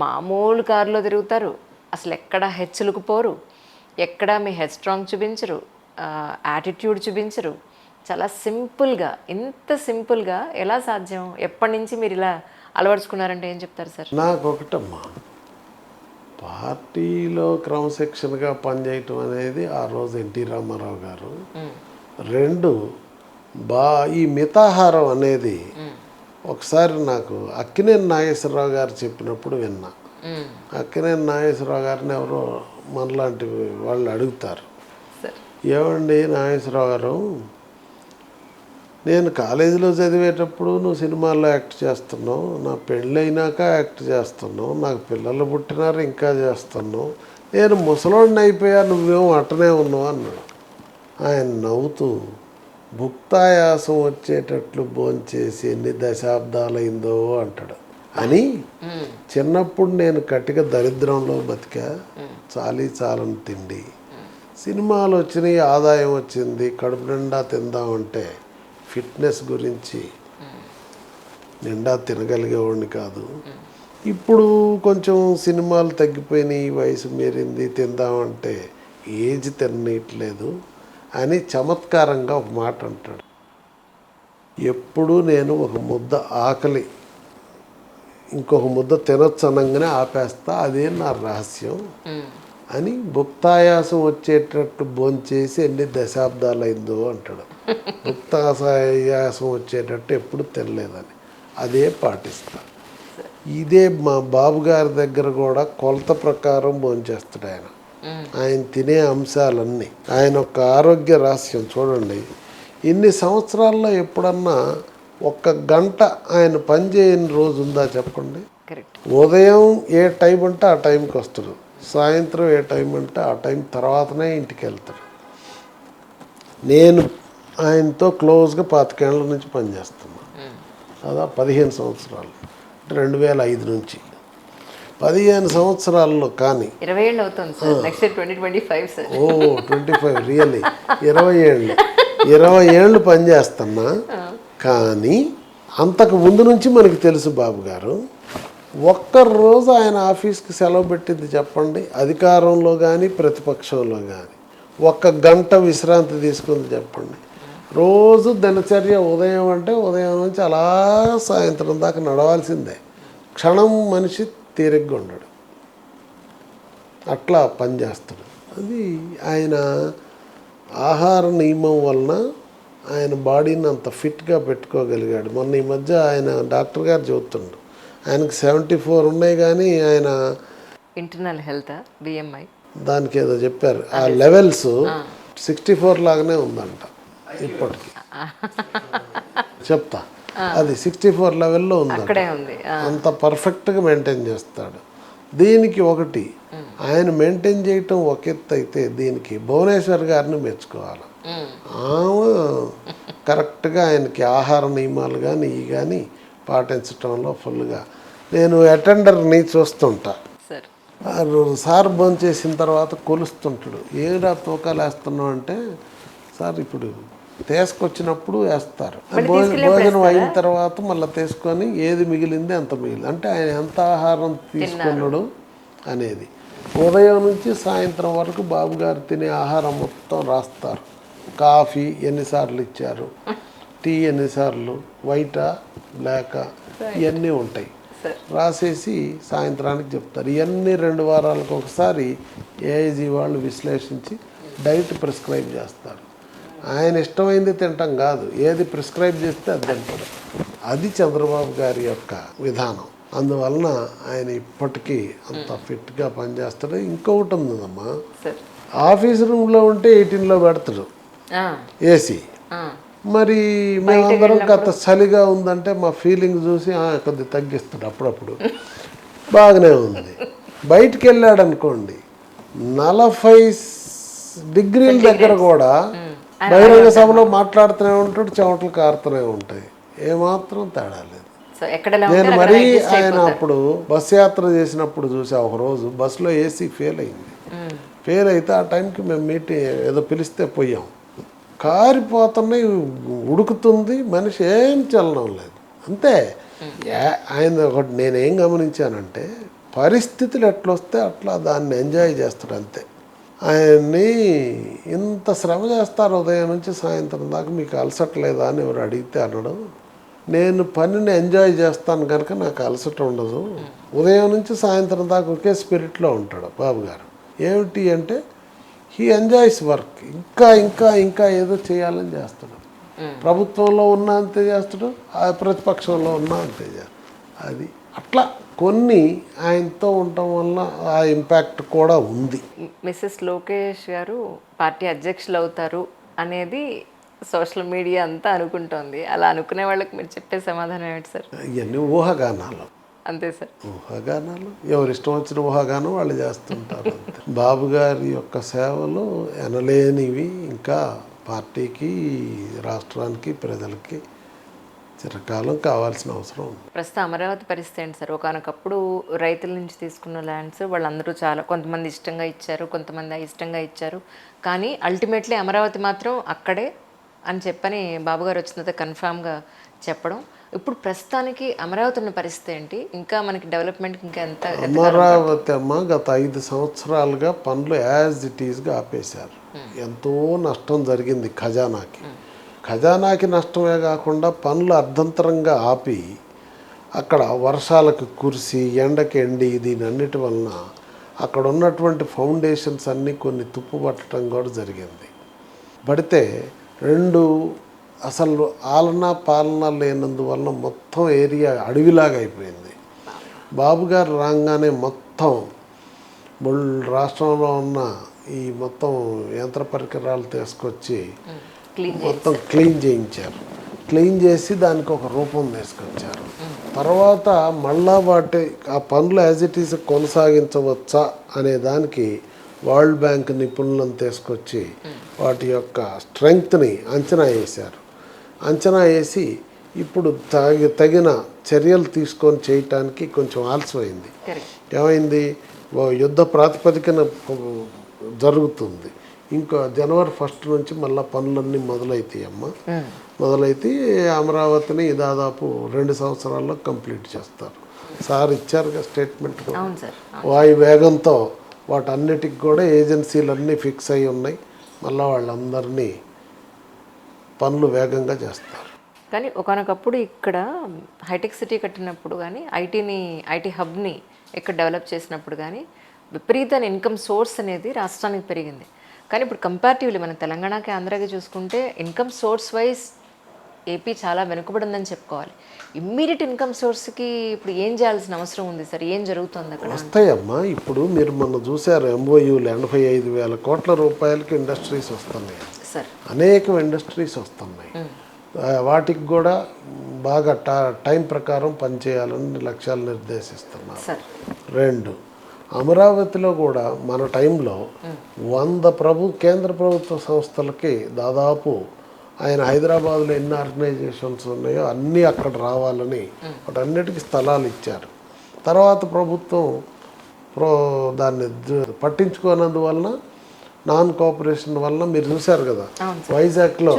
[SPEAKER 1] మామూలు కారులో తిరుగుతారు, అసలు ఎక్కడ హెచ్చులకు పోరు, ఎక్కడ మీ హెడ్ స్ట్రాంగ్ చూపించరు, యాటిట్యూడ్ చూపించరు. చాలా సింపుల్గా, ఇంత సింపుల్గా ఎలా సాధ్యం? ఎప్పటి నుంచి మీరు ఇలా అలవరుచుకున్నారంటే ఏం చెప్తారు సార్?
[SPEAKER 2] నాకు ఒకటమ్మా, పార్టీలో క్రమశిక్షణగా పనిచేయటం అనేది ఆ రోజు ఎన్టీ రామారావు గారు. 2 ఈ మితాహారం అనేది ఒకసారి నాకు అక్కినేని నాగేశ్వరరావు గారు చెప్పినప్పుడు విన్నా. అక్కినేని నాగేశ్వరరావు గారిని ఎవరో మనలాంటి వాళ్ళు అడుగుతారు, ఏమండి నాగేశ్వరరావు గారు, నేను కాలేజీలో చదివేటప్పుడు నువ్వు సినిమాల్లో యాక్ట్ చేస్తున్నావు, నా పెళ్ళైనాక యాక్ట్ చేస్తున్నావు, నాకు పిల్లలు పుట్టినారు ఇంకా చేస్తున్నావు, నేను ముసలోడిని అయిపోయా, నువ్వేమో అట్టనే ఉన్నావు అన్నాడు. ఆయన నవ్వుతూ, భుక్తాయాసం వచ్చేటట్లు భోంచేసి ఎన్ని దశాబ్దాలైందో అంటాడు. అని చిన్నప్పుడు నేను కటిక దరిద్రంలో బతికా, చాలని తిండి, సినిమాలు వచ్చినాయి, ఆదాయం వచ్చింది, కడుపు నిండా తిందామంటే ఫిట్నెస్ గురించి నిండా తినగలిగేవాడిని కాదు. ఇప్పుడు కొంచెం సినిమాలు తగ్గిపోయినాయి, వయసు మీరింది, తిందామంటే ఏజ్ తినట్లేదు అని చమత్కారంగా ఒక మాట అంటాడు. ఎప్పుడు నేను ఒక ముద్ద ఆకలి ఇంకొక ముద్ద తినొచ్చు అనగానే ఆపేస్తా, అదే నా రహస్యం అని భుక్తాయాసం వచ్చేటట్టు భోంచేసి ఎన్ని దశాబ్దాలు అయిందో అంటాడు. భుక్తాయాసం వచ్చేటట్టు ఎప్పుడు తినలేదని అదే పాటిస్తా. ఇదే మా బాబు గారి దగ్గర కూడా కొలత ప్రకారం భోంచేస్తాడు ఆయన. ఆయన తినే అంశాలన్నీ ఆయన యొక్క ఆరోగ్య రహస్యం చూడండి. ఇన్ని సంవత్సరాల్లో ఎప్పుడన్నా ఒక్క గంట ఆయన పని చేయని రోజు ఉందా చెప్పండి.
[SPEAKER 1] కరెక్ట్.
[SPEAKER 2] ఉదయం ఏ టైం అంటే ఆ టైంకి వస్తాడు, సాయంత్రం ఏ టైం అంటే ఆ టైం తర్వాతనే ఇంటికి వెళ్తాడు. నేను ఆయనతో క్లోజ్గా 25 ఏళ్ళ నుంచి పనిచేస్తున్నాను. అదా 15 సంవత్సరాలు, 2005 నుంచి 15 సంవత్సరాల్లో. కానీ
[SPEAKER 1] 20 ఏళ్ళు అవుతుంది సార్. Next 2025 sir.
[SPEAKER 2] 25 రియల్లీ 20 ఏళ్ళు పనిచేస్తున్నా. కానీ అంతకు ముందు నుంచి మనకి తెలుసు బాబు గారు, ఒక్కరోజు ఆయన ఆఫీస్కి సెలవు పెట్టింది చెప్పండి, అధికారంలో కానీ ప్రతిపక్షంలో కానీ. ఒక్క గంట విశ్రాంతి తీసుకుంది చెప్పండి. రోజు దినచర్య ఉదయం అంటే ఉదయం నుంచి అలా సాయంత్రం దాకా నడవాల్సిందే. క్షణం మనిషి తీరిగ్గా ఉండడు, అట్లా పనిచేస్తాడు. అది ఆయన ఆహార నియమం వలన ఆయన బాడీని అంత ఫిట్గా పెట్టుకోగలిగాడు. మొన్న ఈ మధ్య ఆయన డాక్టర్ గారు చెబుతుండు, ఆయనకు 74 ఉన్నాయి కానీ ఆయన
[SPEAKER 1] ఇంటర్నల్ హెల్త్ బిఎంఐ
[SPEAKER 2] దానికి ఏదో చెప్పారు, ఆ లెవెల్స్ 64 లాగానే ఉందంట ఇప్పటికి. చెప్తా, అది 64 లెవెల్లో ఉందంట. అంత పర్ఫెక్ట్గా మెయింటైన్ చేస్తాడు. దీనికి ఒకటి ఆయన మెయింటైన్ చేయటం ఒక ఎత్తు అయితే, దీనికి భువనేశ్వర్ గారిని మెచ్చుకోవాలి. ఆమె కరెక్ట్గా ఆయనకి ఆహార నియమాలు కానీ ఇవి కానీ పాటించడంలో ఫుల్గా. నేను అటెండర్ని చూస్తుంటా, సార్ భోంచేసిన తర్వాత కొలుస్తుంటాడు. ఏడా తూకాలు వేస్తున్నావు అంటే, సార్ ఇప్పుడు తీసుకొచ్చినప్పుడు వేస్తారు, భోజనం అయిన తర్వాత మళ్ళీ తీసుకొని ఏది మిగిలింది అంత మిగిలింది అంటే ఆయన ఎంత ఆహారం తీసుకున్నాడు అనేది. ఉదయం నుంచి సాయంత్రం వరకు బాబు గారు తినే ఆహారం మొత్తం రాస్తారు. కాఫీ ఎన్నిసార్లు ఇచ్చారు, టీ ఎన్నిసార్లు, వైటా బ్లాకా, ఇవన్నీ ఉంటాయి రాసేసి సాయంత్రానికి చెప్తారు. ఇవన్నీ 2 వారాలకు ఒకసారి ఏఐజీ వాళ్ళు విశ్లేషించి డైట్ ప్రిస్క్రైబ్ చేస్తారు. ఆయన ఇష్టమైంది తింటాం కాదు, ఏది ప్రిస్క్రైబ్ చేస్తే అది తింటాడు. అది చంద్రబాబు గారి యొక్క విధానం. అందువలన ఆయన ఇప్పటికీ అంత ఫిట్గా పనిచేస్తాడు. ఇంకొకటి ఉందమ్మా, ఆఫీస్ రూమ్లో ఉంటే 18లో పెడతాడు ఏసీ. మరి మేమందరం కాస్త చలిగా ఉందంటే మా ఫీలింగ్ చూసి కొద్దిగా తగ్గిస్తాడు అప్పుడప్పుడు, బాగానే ఉంది. బయటికి వెళ్ళాడు అనుకోండి 40 డిగ్రీల దగ్గర కూడా బహిరంగ సభలో మాట్లాడుతూనే ఉంటాడు, చెమటలు కారుతూనే ఉంటాయి, ఏమాత్రం తేడా లేదు. నేను మరీ ఆయన అప్పుడు బస్సు యాత్ర చేసినప్పుడు చూసా, ఒకరోజు బస్సులో ఏసీ ఫెయిల్ అయింది. ఫెయిల్ అయితే ఆ టైంకి మేము మీటింగ్ ఏదో పిలిస్తే పోయాం, కారిపోతున్నాయి, ఉడుకుతుంది, మనిషి ఏం చలనం లేదు, అంతే. ఆయన ఒకటి నేనేం గమనించానంటే, పరిస్థితులు ఎట్లొస్తే అట్లా దాన్ని ఎంజాయ్ చేస్తాడు అంతే. ఆయన్ని ఇంత శ్రమ చేస్తారు ఉదయం నుంచి సాయంత్రం దాకా, మీకు అలసట్లేదా అని ఎవరు అడిగితే అనడం, నేను పనిని ఎంజాయ్ చేస్తాను కనుక నాకు అలసట ఉండదు. ఉదయం నుంచి సాయంత్రం దాకా ఒకే స్పిరిట్లో ఉంటాడు బాబు గారు. ఏమిటి అంటే హీ ఎంజాయ్స్ వర్క్. ఇంకా ఇంకా ఇంకా ఏదో చేయాలని చేస్తాడు. ప్రభుత్వంలో ఉన్నా అంతే చేస్తాడు, ఆ ప్రతిపక్షంలో ఉన్నా అంతే చేస్తాడు. అది అట్లా కొన్ని ఆయనతో ఉండటం వల్ల ఆ ఇంపాక్ట్ కూడా ఉంది.
[SPEAKER 1] మిస్సెస్ లోకేష్ గారు పార్టీ అధ్యక్షులు అవుతారు అనేది సోషల్ మీడియా అంతా అనుకుంటోంది. అలా అనుకునే వాళ్ళకి మీరు చెప్పే సమాధానం ఏమిటి సార్?
[SPEAKER 2] ఇవన్నీ ఊహాగానాలు.
[SPEAKER 1] అంతే సార్,
[SPEAKER 2] ఊహాగానాలు. ఎవరు ఇష్టం వచ్చిన ఊహాగానం వాళ్ళు చేస్తుంటారు. బాబు గారి యొక్క సేవలు ఎనలేనివి. ఇంకా పార్టీకి, రాష్ట్రానికి, ప్రజలకి చిరకాలం కావాల్సిన అవసరం ఉంది.
[SPEAKER 1] ప్రస్తుతం అమరావతి పరిస్థితి ఏంటి సార్? ఒకనొకప్పుడు రైతుల నుంచి తీసుకున్న ల్యాండ్స్ వాళ్ళందరూ చాలా, కొంతమంది ఇష్టంగా ఇచ్చారు, కొంతమంది అయిష్టంగా ఇచ్చారు, కానీ అల్టిమేట్లీ అమరావతి మాత్రం అక్కడే అని చెప్పని బాబుగారు వచ్చిన తర్వాత కన్ఫామ్గా చెప్పడం. ఇప్పుడు ప్రస్తుతానికి అమరావతి ఉన్న పరిస్థితి ఏంటి? ఇంకా మనకి డెవలప్మెంట్కి ఇంకా ఎంత?
[SPEAKER 2] అమరావతి అమ్మ గత 5 సంవత్సరాలుగా పనులు యాజ్ ఇట్ ఈస్గా ఆపేశారు. ఎంతో నష్టం జరిగింది ఖజానాకి. ఖజానాకి నష్టమే కాకుండా పనులు అర్ధంతరంగా ఆపి, అక్కడ వర్షాలకు కురిసి ఎండకి ఎండి దీని అన్నిటి వలన అక్కడ ఉన్నటువంటి ఫౌండేషన్స్ అన్నీ కొన్ని తుప్పు పట్టడం కూడా జరిగింది. పడితే రెండు అసలు ఆలన పాలన లేనందువల్ల మొత్తం ఏరియా అడవిలాగా అయిపోయింది. బాబు గారు రాగానే మొత్తం రాష్ట్రంలో ఉన్న ఈ మొత్తం యంత్ర పరికరాలు తీసుకొచ్చి మొత్తం క్లీన్ చేయించారు. క్లీన్ చేసి దానికి ఒక రూపం తీసుకొచ్చారు. తర్వాత మళ్ళా ఆ పనులు యాజ్ ఇట్ ఈస్ కొనసాగించవచ్చా అనే దానికి వరల్డ్ బ్యాంక్ నిపుణులను తీసుకొచ్చి వాటి యొక్క స్ట్రెంగ్త్ని అంచనా వేశారు. అంచనా వేసి ఇప్పుడు తగిన చర్యలు తీసుకొని చేయటానికి కొంచెం ఆలస్యమైంది. ఏమైంది, యుద్ధ ప్రాతిపదికన జరుగుతుంది. ఇంకా జనవరి 1 నుంచి మళ్ళీ పనులన్నీ మొదలవుతాయి మొదలైతే అమరావతిని దాదాపు 2 సంవత్సరాల్లో కంప్లీట్ చేస్తారు. సార్ ఇచ్చారుగా స్టేట్మెంట్. వాయు వేగంతో వాటన్నిటికి కూడా ఏజెన్సీలన్నీ ఫిక్స్ అయి ఉన్నాయి. మళ్ళీ వాళ్ళందరినీ పనులు వేగంగా చేస్తారు.
[SPEAKER 1] కానీ ఒకనొకప్పుడు ఇక్కడ హైటెక్ సిటీ కట్టినప్పుడు కానీ ఐటీ హబ్ని ఇక్కడ డెవలప్ చేసినప్పుడు కానీ విపరీతమైన ఇన్కమ్ సోర్స్ అనేది రాష్ట్రానికి పెరిగింది. కానీ ఇప్పుడు కంపారిటివ్లీ మన తెలంగాణకి ఆంధ్రాకి చూసుకుంటే ఇన్కమ్ సోర్స్ వైజ్ ఏపీ చాలా వెనుకబడి ఉందని చెప్పుకోవాలి. ఇమ్మీడియట్ ఇన్కమ్ సోర్స్కి ఇప్పుడు ఏం చేయాల్సిన అవసరం ఉంది సార్? ఏం జరుగుతుంది అక్కడ?
[SPEAKER 2] వస్తాయమ్మా. ఇప్పుడు మీరు మొన్న చూసారు MOUలు 85,000 కోట్ల రూపాయలకి ఇండస్ట్రీస్ వస్తున్నాయి
[SPEAKER 1] సార్.
[SPEAKER 2] అనేక ఇండస్ట్రీస్ వస్తున్నాయి. వాటికి కూడా బాగా టైం ప్రకారం పనిచేయాలని లక్ష్యాలు నిర్దేశిస్తున్నారు. 2, అమరావతిలో కూడా మన టైంలో 100 కేంద్ర ప్రభుత్వ సంస్థలకి దాదాపు ఆయన హైదరాబాద్లో ఎన్ని ఆర్గనైజేషన్స్ ఉన్నాయో అన్నీ అక్కడ రావాలని వాటన్నిటికీ స్థలాలు ఇచ్చారు. తర్వాత ప్రభుత్వం దాన్ని పట్టించుకోనందువలన నాన్ కోఆపరేషన్ వల్ల మీరు చూశారు కదా, వైజాగ్లో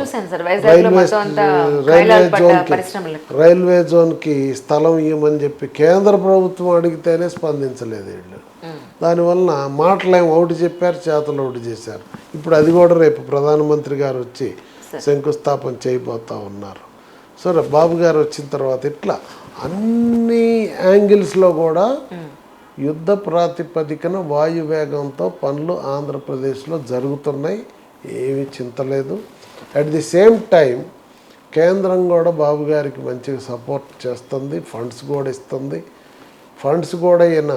[SPEAKER 2] రైల్వే జోన్కి స్థలం ఇవ్వమని చెప్పి కేంద్ర ప్రభుత్వం అడిగితేనే స్పందించలేదు వీళ్ళు. దానివలన మాటలేం ఒకటి చెప్పారు, చేతలు ఒకటి చేశారు. ఇప్పుడు అది కూడా రేపు ప్రధానమంత్రి గారు వచ్చి శంకుస్థాపన చేయబోతా ఉన్నారు. సరే, బాబు గారు వచ్చిన తర్వాత ఇట్లా అన్ని యాంగిల్స్లో కూడా యుద్ధ ప్రాతిపదికన వాయువేగంతో పనులు ఆంధ్రప్రదేశ్లో జరుగుతున్నాయి. ఏమీ చింతలేదు. అట్ ది సేమ్ టైం కేంద్రం కూడా బాబు గారికి మంచిగా సపోర్ట్ చేస్తుంది, ఫండ్స్ కూడా ఇస్తుంది. ఫండ్స్ కూడా ఈయన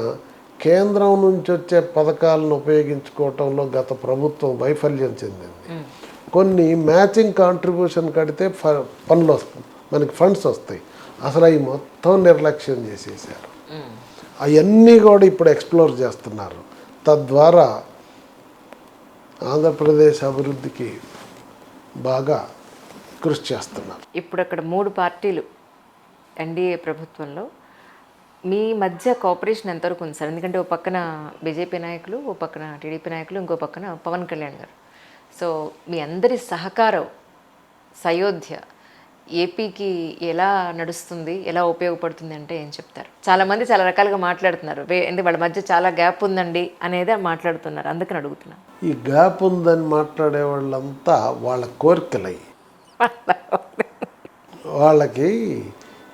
[SPEAKER 2] కేంద్రం నుంచి వచ్చే పథకాలను ఉపయోగించుకోవటంలో గత ప్రభుత్వం వైఫల్యం చెందింది. కొన్ని మ్యాచింగ్ కాంట్రిబ్యూషన్ కడితే పనులు వస్తాయి, మనకి ఫండ్స్ వస్తాయి. అసలు అవి మొత్తం నిర్లక్ష్యం చేసేసారు. అవన్నీ కూడా ఇప్పుడు ఎక్స్ప్లోర్ చేస్తున్నారు. తద్వారా ఆంధ్రప్రదేశ్ అభివృద్ధికి బాగా కృషి చేస్తున్నారు.
[SPEAKER 1] ఇప్పుడు అక్కడ 3 పార్టీలు ఎన్డీఏ ప్రభుత్వంలో మీ మధ్య కోఆపరేషన్ ఎంతవరకు ఉంది సార్? ఎందుకంటే ఓ పక్కన బీజేపీ నాయకులు, ఓ పక్కన టీడీపీ నాయకులు, ఇంకో పక్కన పవన్ కళ్యాణ్ గారు. సో మీ అందరి సహకారం సయోధ్య ఏపీకి ఎలా నడుస్తుంది, ఎలా ఉపయోగపడుతుంది అంటే ఏం చెప్తారు? చాలామంది చాలా రకాలుగా మాట్లాడుతున్నారు. వాళ్ళ మధ్య చాలా గ్యాప్ ఉందండి అనేది మాట్లాడుతున్నారు. అందుకని అడుగుతున్నాను.
[SPEAKER 2] ఈ గ్యాప్ ఉందని మాట్లాడే వాళ్ళంతా వాళ్ళ కోరికలయ్యి వాళ్ళకి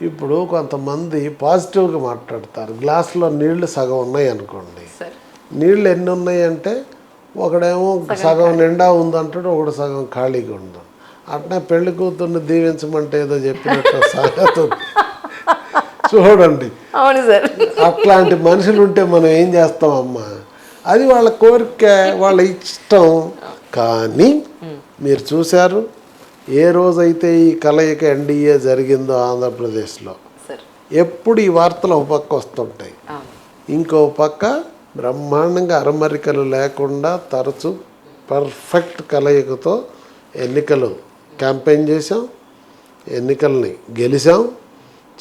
[SPEAKER 2] ఇప్పుడు కొంతమంది పాజిటివ్గా మాట్లాడతారు. గ్లాసులో నీళ్లు సగం ఉన్నాయి అనుకోండి, నీళ్ళు ఎన్ని ఉన్నాయి అంటే ఒకడేమో సగం నిండా ఉందంటాడు, ఒకడు సగం ఖాళీగా ఉందంటాడు. అట్లా పెళ్లి కూతుర్ని దీవించమంటే ఏదో చెప్పినట్టు సాగదు. చూడండి,
[SPEAKER 1] అవును సార్,
[SPEAKER 2] అట్లాంటి మనుషులు ఉంటే మనం ఏం చేస్తామమ్మా? అది వాళ్ళ కోరిక, వాళ్ళ ఇష్టం. కానీ మీరు చూశారు, ఏ రోజైతే ఈ కలయిక ఎన్డీఏ జరిగిందో ఆంధ్రప్రదేశ్లో ఎప్పుడు ఈ వార్తలు ఒక పక్క వస్తుంటాయి, ఇంకో పక్క బ్రహ్మాండంగా అరమరికలు లేకుండా తరచు పర్ఫెక్ట్ కలయికతో ఎన్నికలు క్యాంపెయిన్ చేసాం, ఎన్నికల్ని గెలిచాం,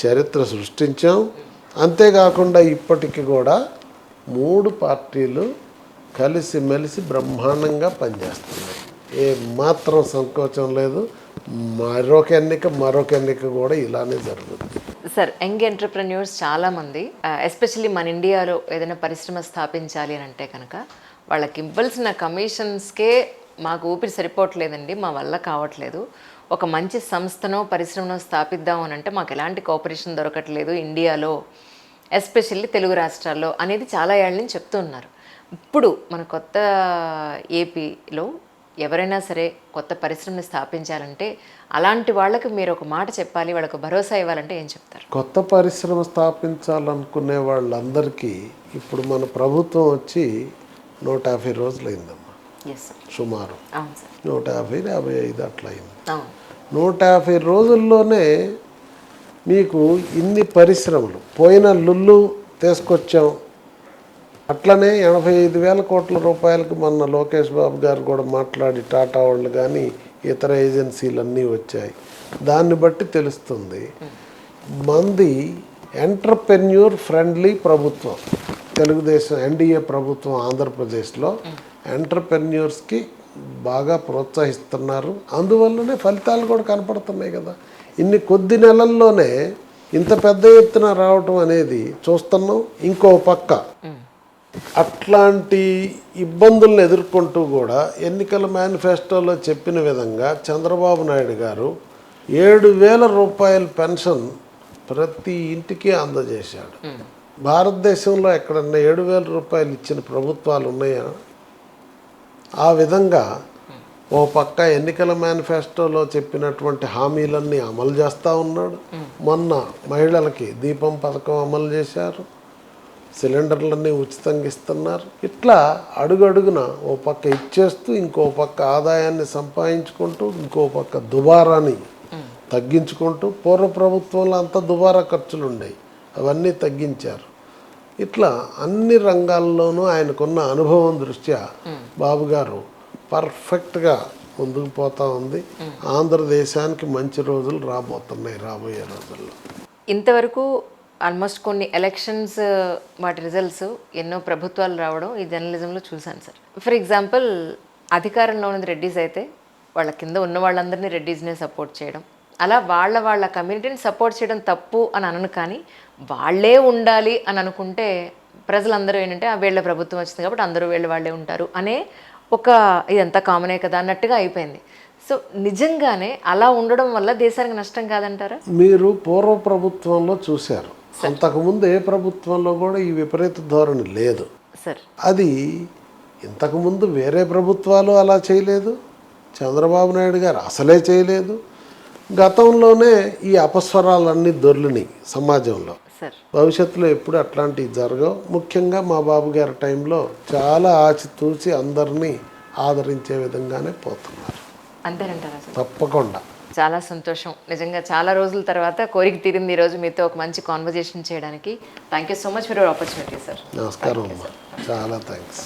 [SPEAKER 2] చరిత్ర సృష్టించాం. అంతేకాకుండా ఇప్పటికి కూడా 3 పార్టీలు కలిసిమెలిసి బ్రహ్మాండంగా పనిచేస్తున్నాయి. ఏ మాత్రం సంకోచం లేదు. మరొక ఎన్నిక కూడా ఇలానే జరుగుతుంది.
[SPEAKER 1] సార్, యంగ్ ఎంటర్ప్రెన్యూర్స్ చాలామంది ఎస్పెషల్లీ మన ఇండియాలో ఏదైనా పరిశ్రమ స్థాపించాలి అని అంటే కనుక వాళ్ళకి ఇవ్వాల్సిన కమిషన్స్కే మాకు ఊపిరి సరిపోవట్లేదండి, మా వల్ల కావట్లేదు, ఒక మంచి సంస్థనో పరిశ్రమనో స్థాపిద్దాం అని అంటే మాకు ఎలాంటి కోఆపరేషన్ దొరకట్లేదు ఇండియాలో, ఎస్పెషల్లీ తెలుగు రాష్ట్రాల్లో అనేది చాలా ఏళ్ళ నుంచి చెప్తూ ఉన్నారు. ఇప్పుడు మన కొత్త ఏపీలో ఎవరైనా సరే కొత్త పరిశ్రమని స్థాపించాలంటే అలాంటి వాళ్ళకి మీరు ఒక మాట చెప్పాలి, వాళ్ళకు భరోసా ఇవ్వాలంటే ఏం చెప్తారు?
[SPEAKER 2] కొత్త పరిశ్రమ స్థాపించాలనుకునే వాళ్ళందరికీ ఇప్పుడు మన ప్రభుత్వం వచ్చి 150 రోజులైందమ్మా,
[SPEAKER 1] ఎస్ సార్.
[SPEAKER 2] సుమారు
[SPEAKER 1] అవును సార్.
[SPEAKER 2] 150, 55 అట్లా అయింది.
[SPEAKER 1] అవును.
[SPEAKER 2] 150 రోజుల్లోనే మీకు ఇన్ని పరిశ్రమలు, పోయిన లుల్లు తీసుకొచ్చాం, అట్లనే 85,000 కోట్ల రూపాయలకు మొన్న లోకేష్ బాబు గారు కూడా మాట్లాడి టాటా వాళ్ళు కానీ ఇతర ఏజెన్సీలన్నీ వచ్చాయి. దాన్ని బట్టి తెలుస్తుంది మంది ఎంటర్ప్రెన్యూర్ ఫ్రెండ్లీ ప్రభుత్వం తెలుగుదేశం ఎన్డీఏ ప్రభుత్వం ఆంధ్రప్రదేశ్లో ఎంటర్ప్రెన్యూర్స్కి బాగా ప్రోత్సహిస్తున్నారు. అందువల్లనే ఫలితాలు కూడా కనపడుతున్నాయి కదా. ఇన్ని కొద్ది నెలల్లోనే ఇంత పెద్ద ఎత్తున రావటం అనేది చూస్తున్నాం. ఇంకో పక్క అట్లాంటి ఇబ్బందులను ఎదుర్కొంటూ కూడా ఎన్నికల మేనిఫెస్టోలో చెప్పిన విధంగా చంద్రబాబు నాయుడు గారు 7,000 రూపాయల పెన్షన్ ప్రతి ఇంటికి అందజేశాడు. భారతదేశంలో ఎక్కడన్నా 7,000 రూపాయలు ఇచ్చిన ప్రభుత్వాలు ఉన్నాయా? ఆ విధంగా ఓ పక్క ఎన్నికల మేనిఫెస్టోలో చెప్పినటువంటి హామీలన్నీ అమలు చేస్తూ ఉన్నాడు. మొన్న మహిళలకి దీపం పథకం అమలు చేశారు, సిలిండర్లన్నీ ఉచితంగా ఇస్తున్నారు. ఇట్లా అడుగడుగున ఓ పక్క ఇచ్చేస్తూ ఇంకో పక్క ఆదాయాన్ని సంపాదించుకుంటూ ఇంకో పక్క దుబారాని తగ్గించుకుంటూ, పూర్వ ప్రభుత్వంలో అంతా దుబారా ఖర్చులు ఉండేవి, అవన్నీ తగ్గించారు. ఇట్లా అన్ని రంగాల్లోనూ ఆయనకున్న అనుభవం దృష్ట్యా బాబు గారు పర్ఫెక్ట్గా ముందుకు పోతా ఉంది. ఆంధ్రదేశానికి మంచి రోజులు రాబోతున్నాయి రాబోయే రోజుల్లో.
[SPEAKER 1] ఇంతవరకు ఆల్మోస్ట్ కొన్ని ఎలక్షన్స్ వాటి రిజల్ట్స్ ఎన్నో ప్రభుత్వాలు రావడం ఈ జర్నలిజంలో చూశాను సార్. ఫర్ ఎగ్జాంపుల్ అధికారంలో ఉన్నది రెడ్డిస్ అయితే వాళ్ళ కింద ఉన్న వాళ్ళందరినీ రెడ్డిస్నే సపోర్ట్ చేయడం, అలా వాళ్ళ కమ్యూనిటీని సపోర్ట్ చేయడం తప్పు అని అనను, కానీ వాళ్ళే ఉండాలి అని అనుకుంటే ప్రజలందరూ ఏంటంటే వీళ్ళ ప్రభుత్వం వచ్చింది కాబట్టి అందరూ వాళ్ళే ఉంటారు అనే ఒక ఇదంతా కామనే కదా అన్నట్టుగా అయిపోయింది. సో నిజంగానే అలా ఉండడం వల్ల దేశానికి నష్టం కాదంటారా?
[SPEAKER 2] మీరు పూర్వ ప్రభుత్వంలో చూశారు, అంతకుముందు ఏ ప్రభుత్వంలో కూడా ఈ విపరీత ధోరణి లేదు
[SPEAKER 1] సార్.
[SPEAKER 2] అది ఇంతకుముందు వేరే ప్రభుత్వాలు అలా చేయలేదు, చంద్రబాబు నాయుడు గారు అసలే చేయలేదు. గతంలోనే ఈ అపస్వరాలన్నీ దొర్లినాయి సమాజంలో.
[SPEAKER 1] సార్
[SPEAKER 2] భవిష్యత్తులో ఎప్పుడు అట్లాంటివి జరగవు. ముఖ్యంగా మా బాబు గారి టైంలో చాలా ఆచితూచి అందరినీ ఆదరించే విధంగానే పోతున్నారు.
[SPEAKER 1] అంతేనంటారా సార్?
[SPEAKER 2] తప్పకుండా.
[SPEAKER 1] చాలా సంతోషం, నిజంగా చాలా రోజుల తర్వాత కోరిక తీరింది ఈరోజు మీతో ఒక మంచి కాన్వర్జేషన్ చేయడానికి. Thank you so much for your opportunity sir.
[SPEAKER 2] నమస్కారం అమ్మా, చాలా థ్యాంక్స్.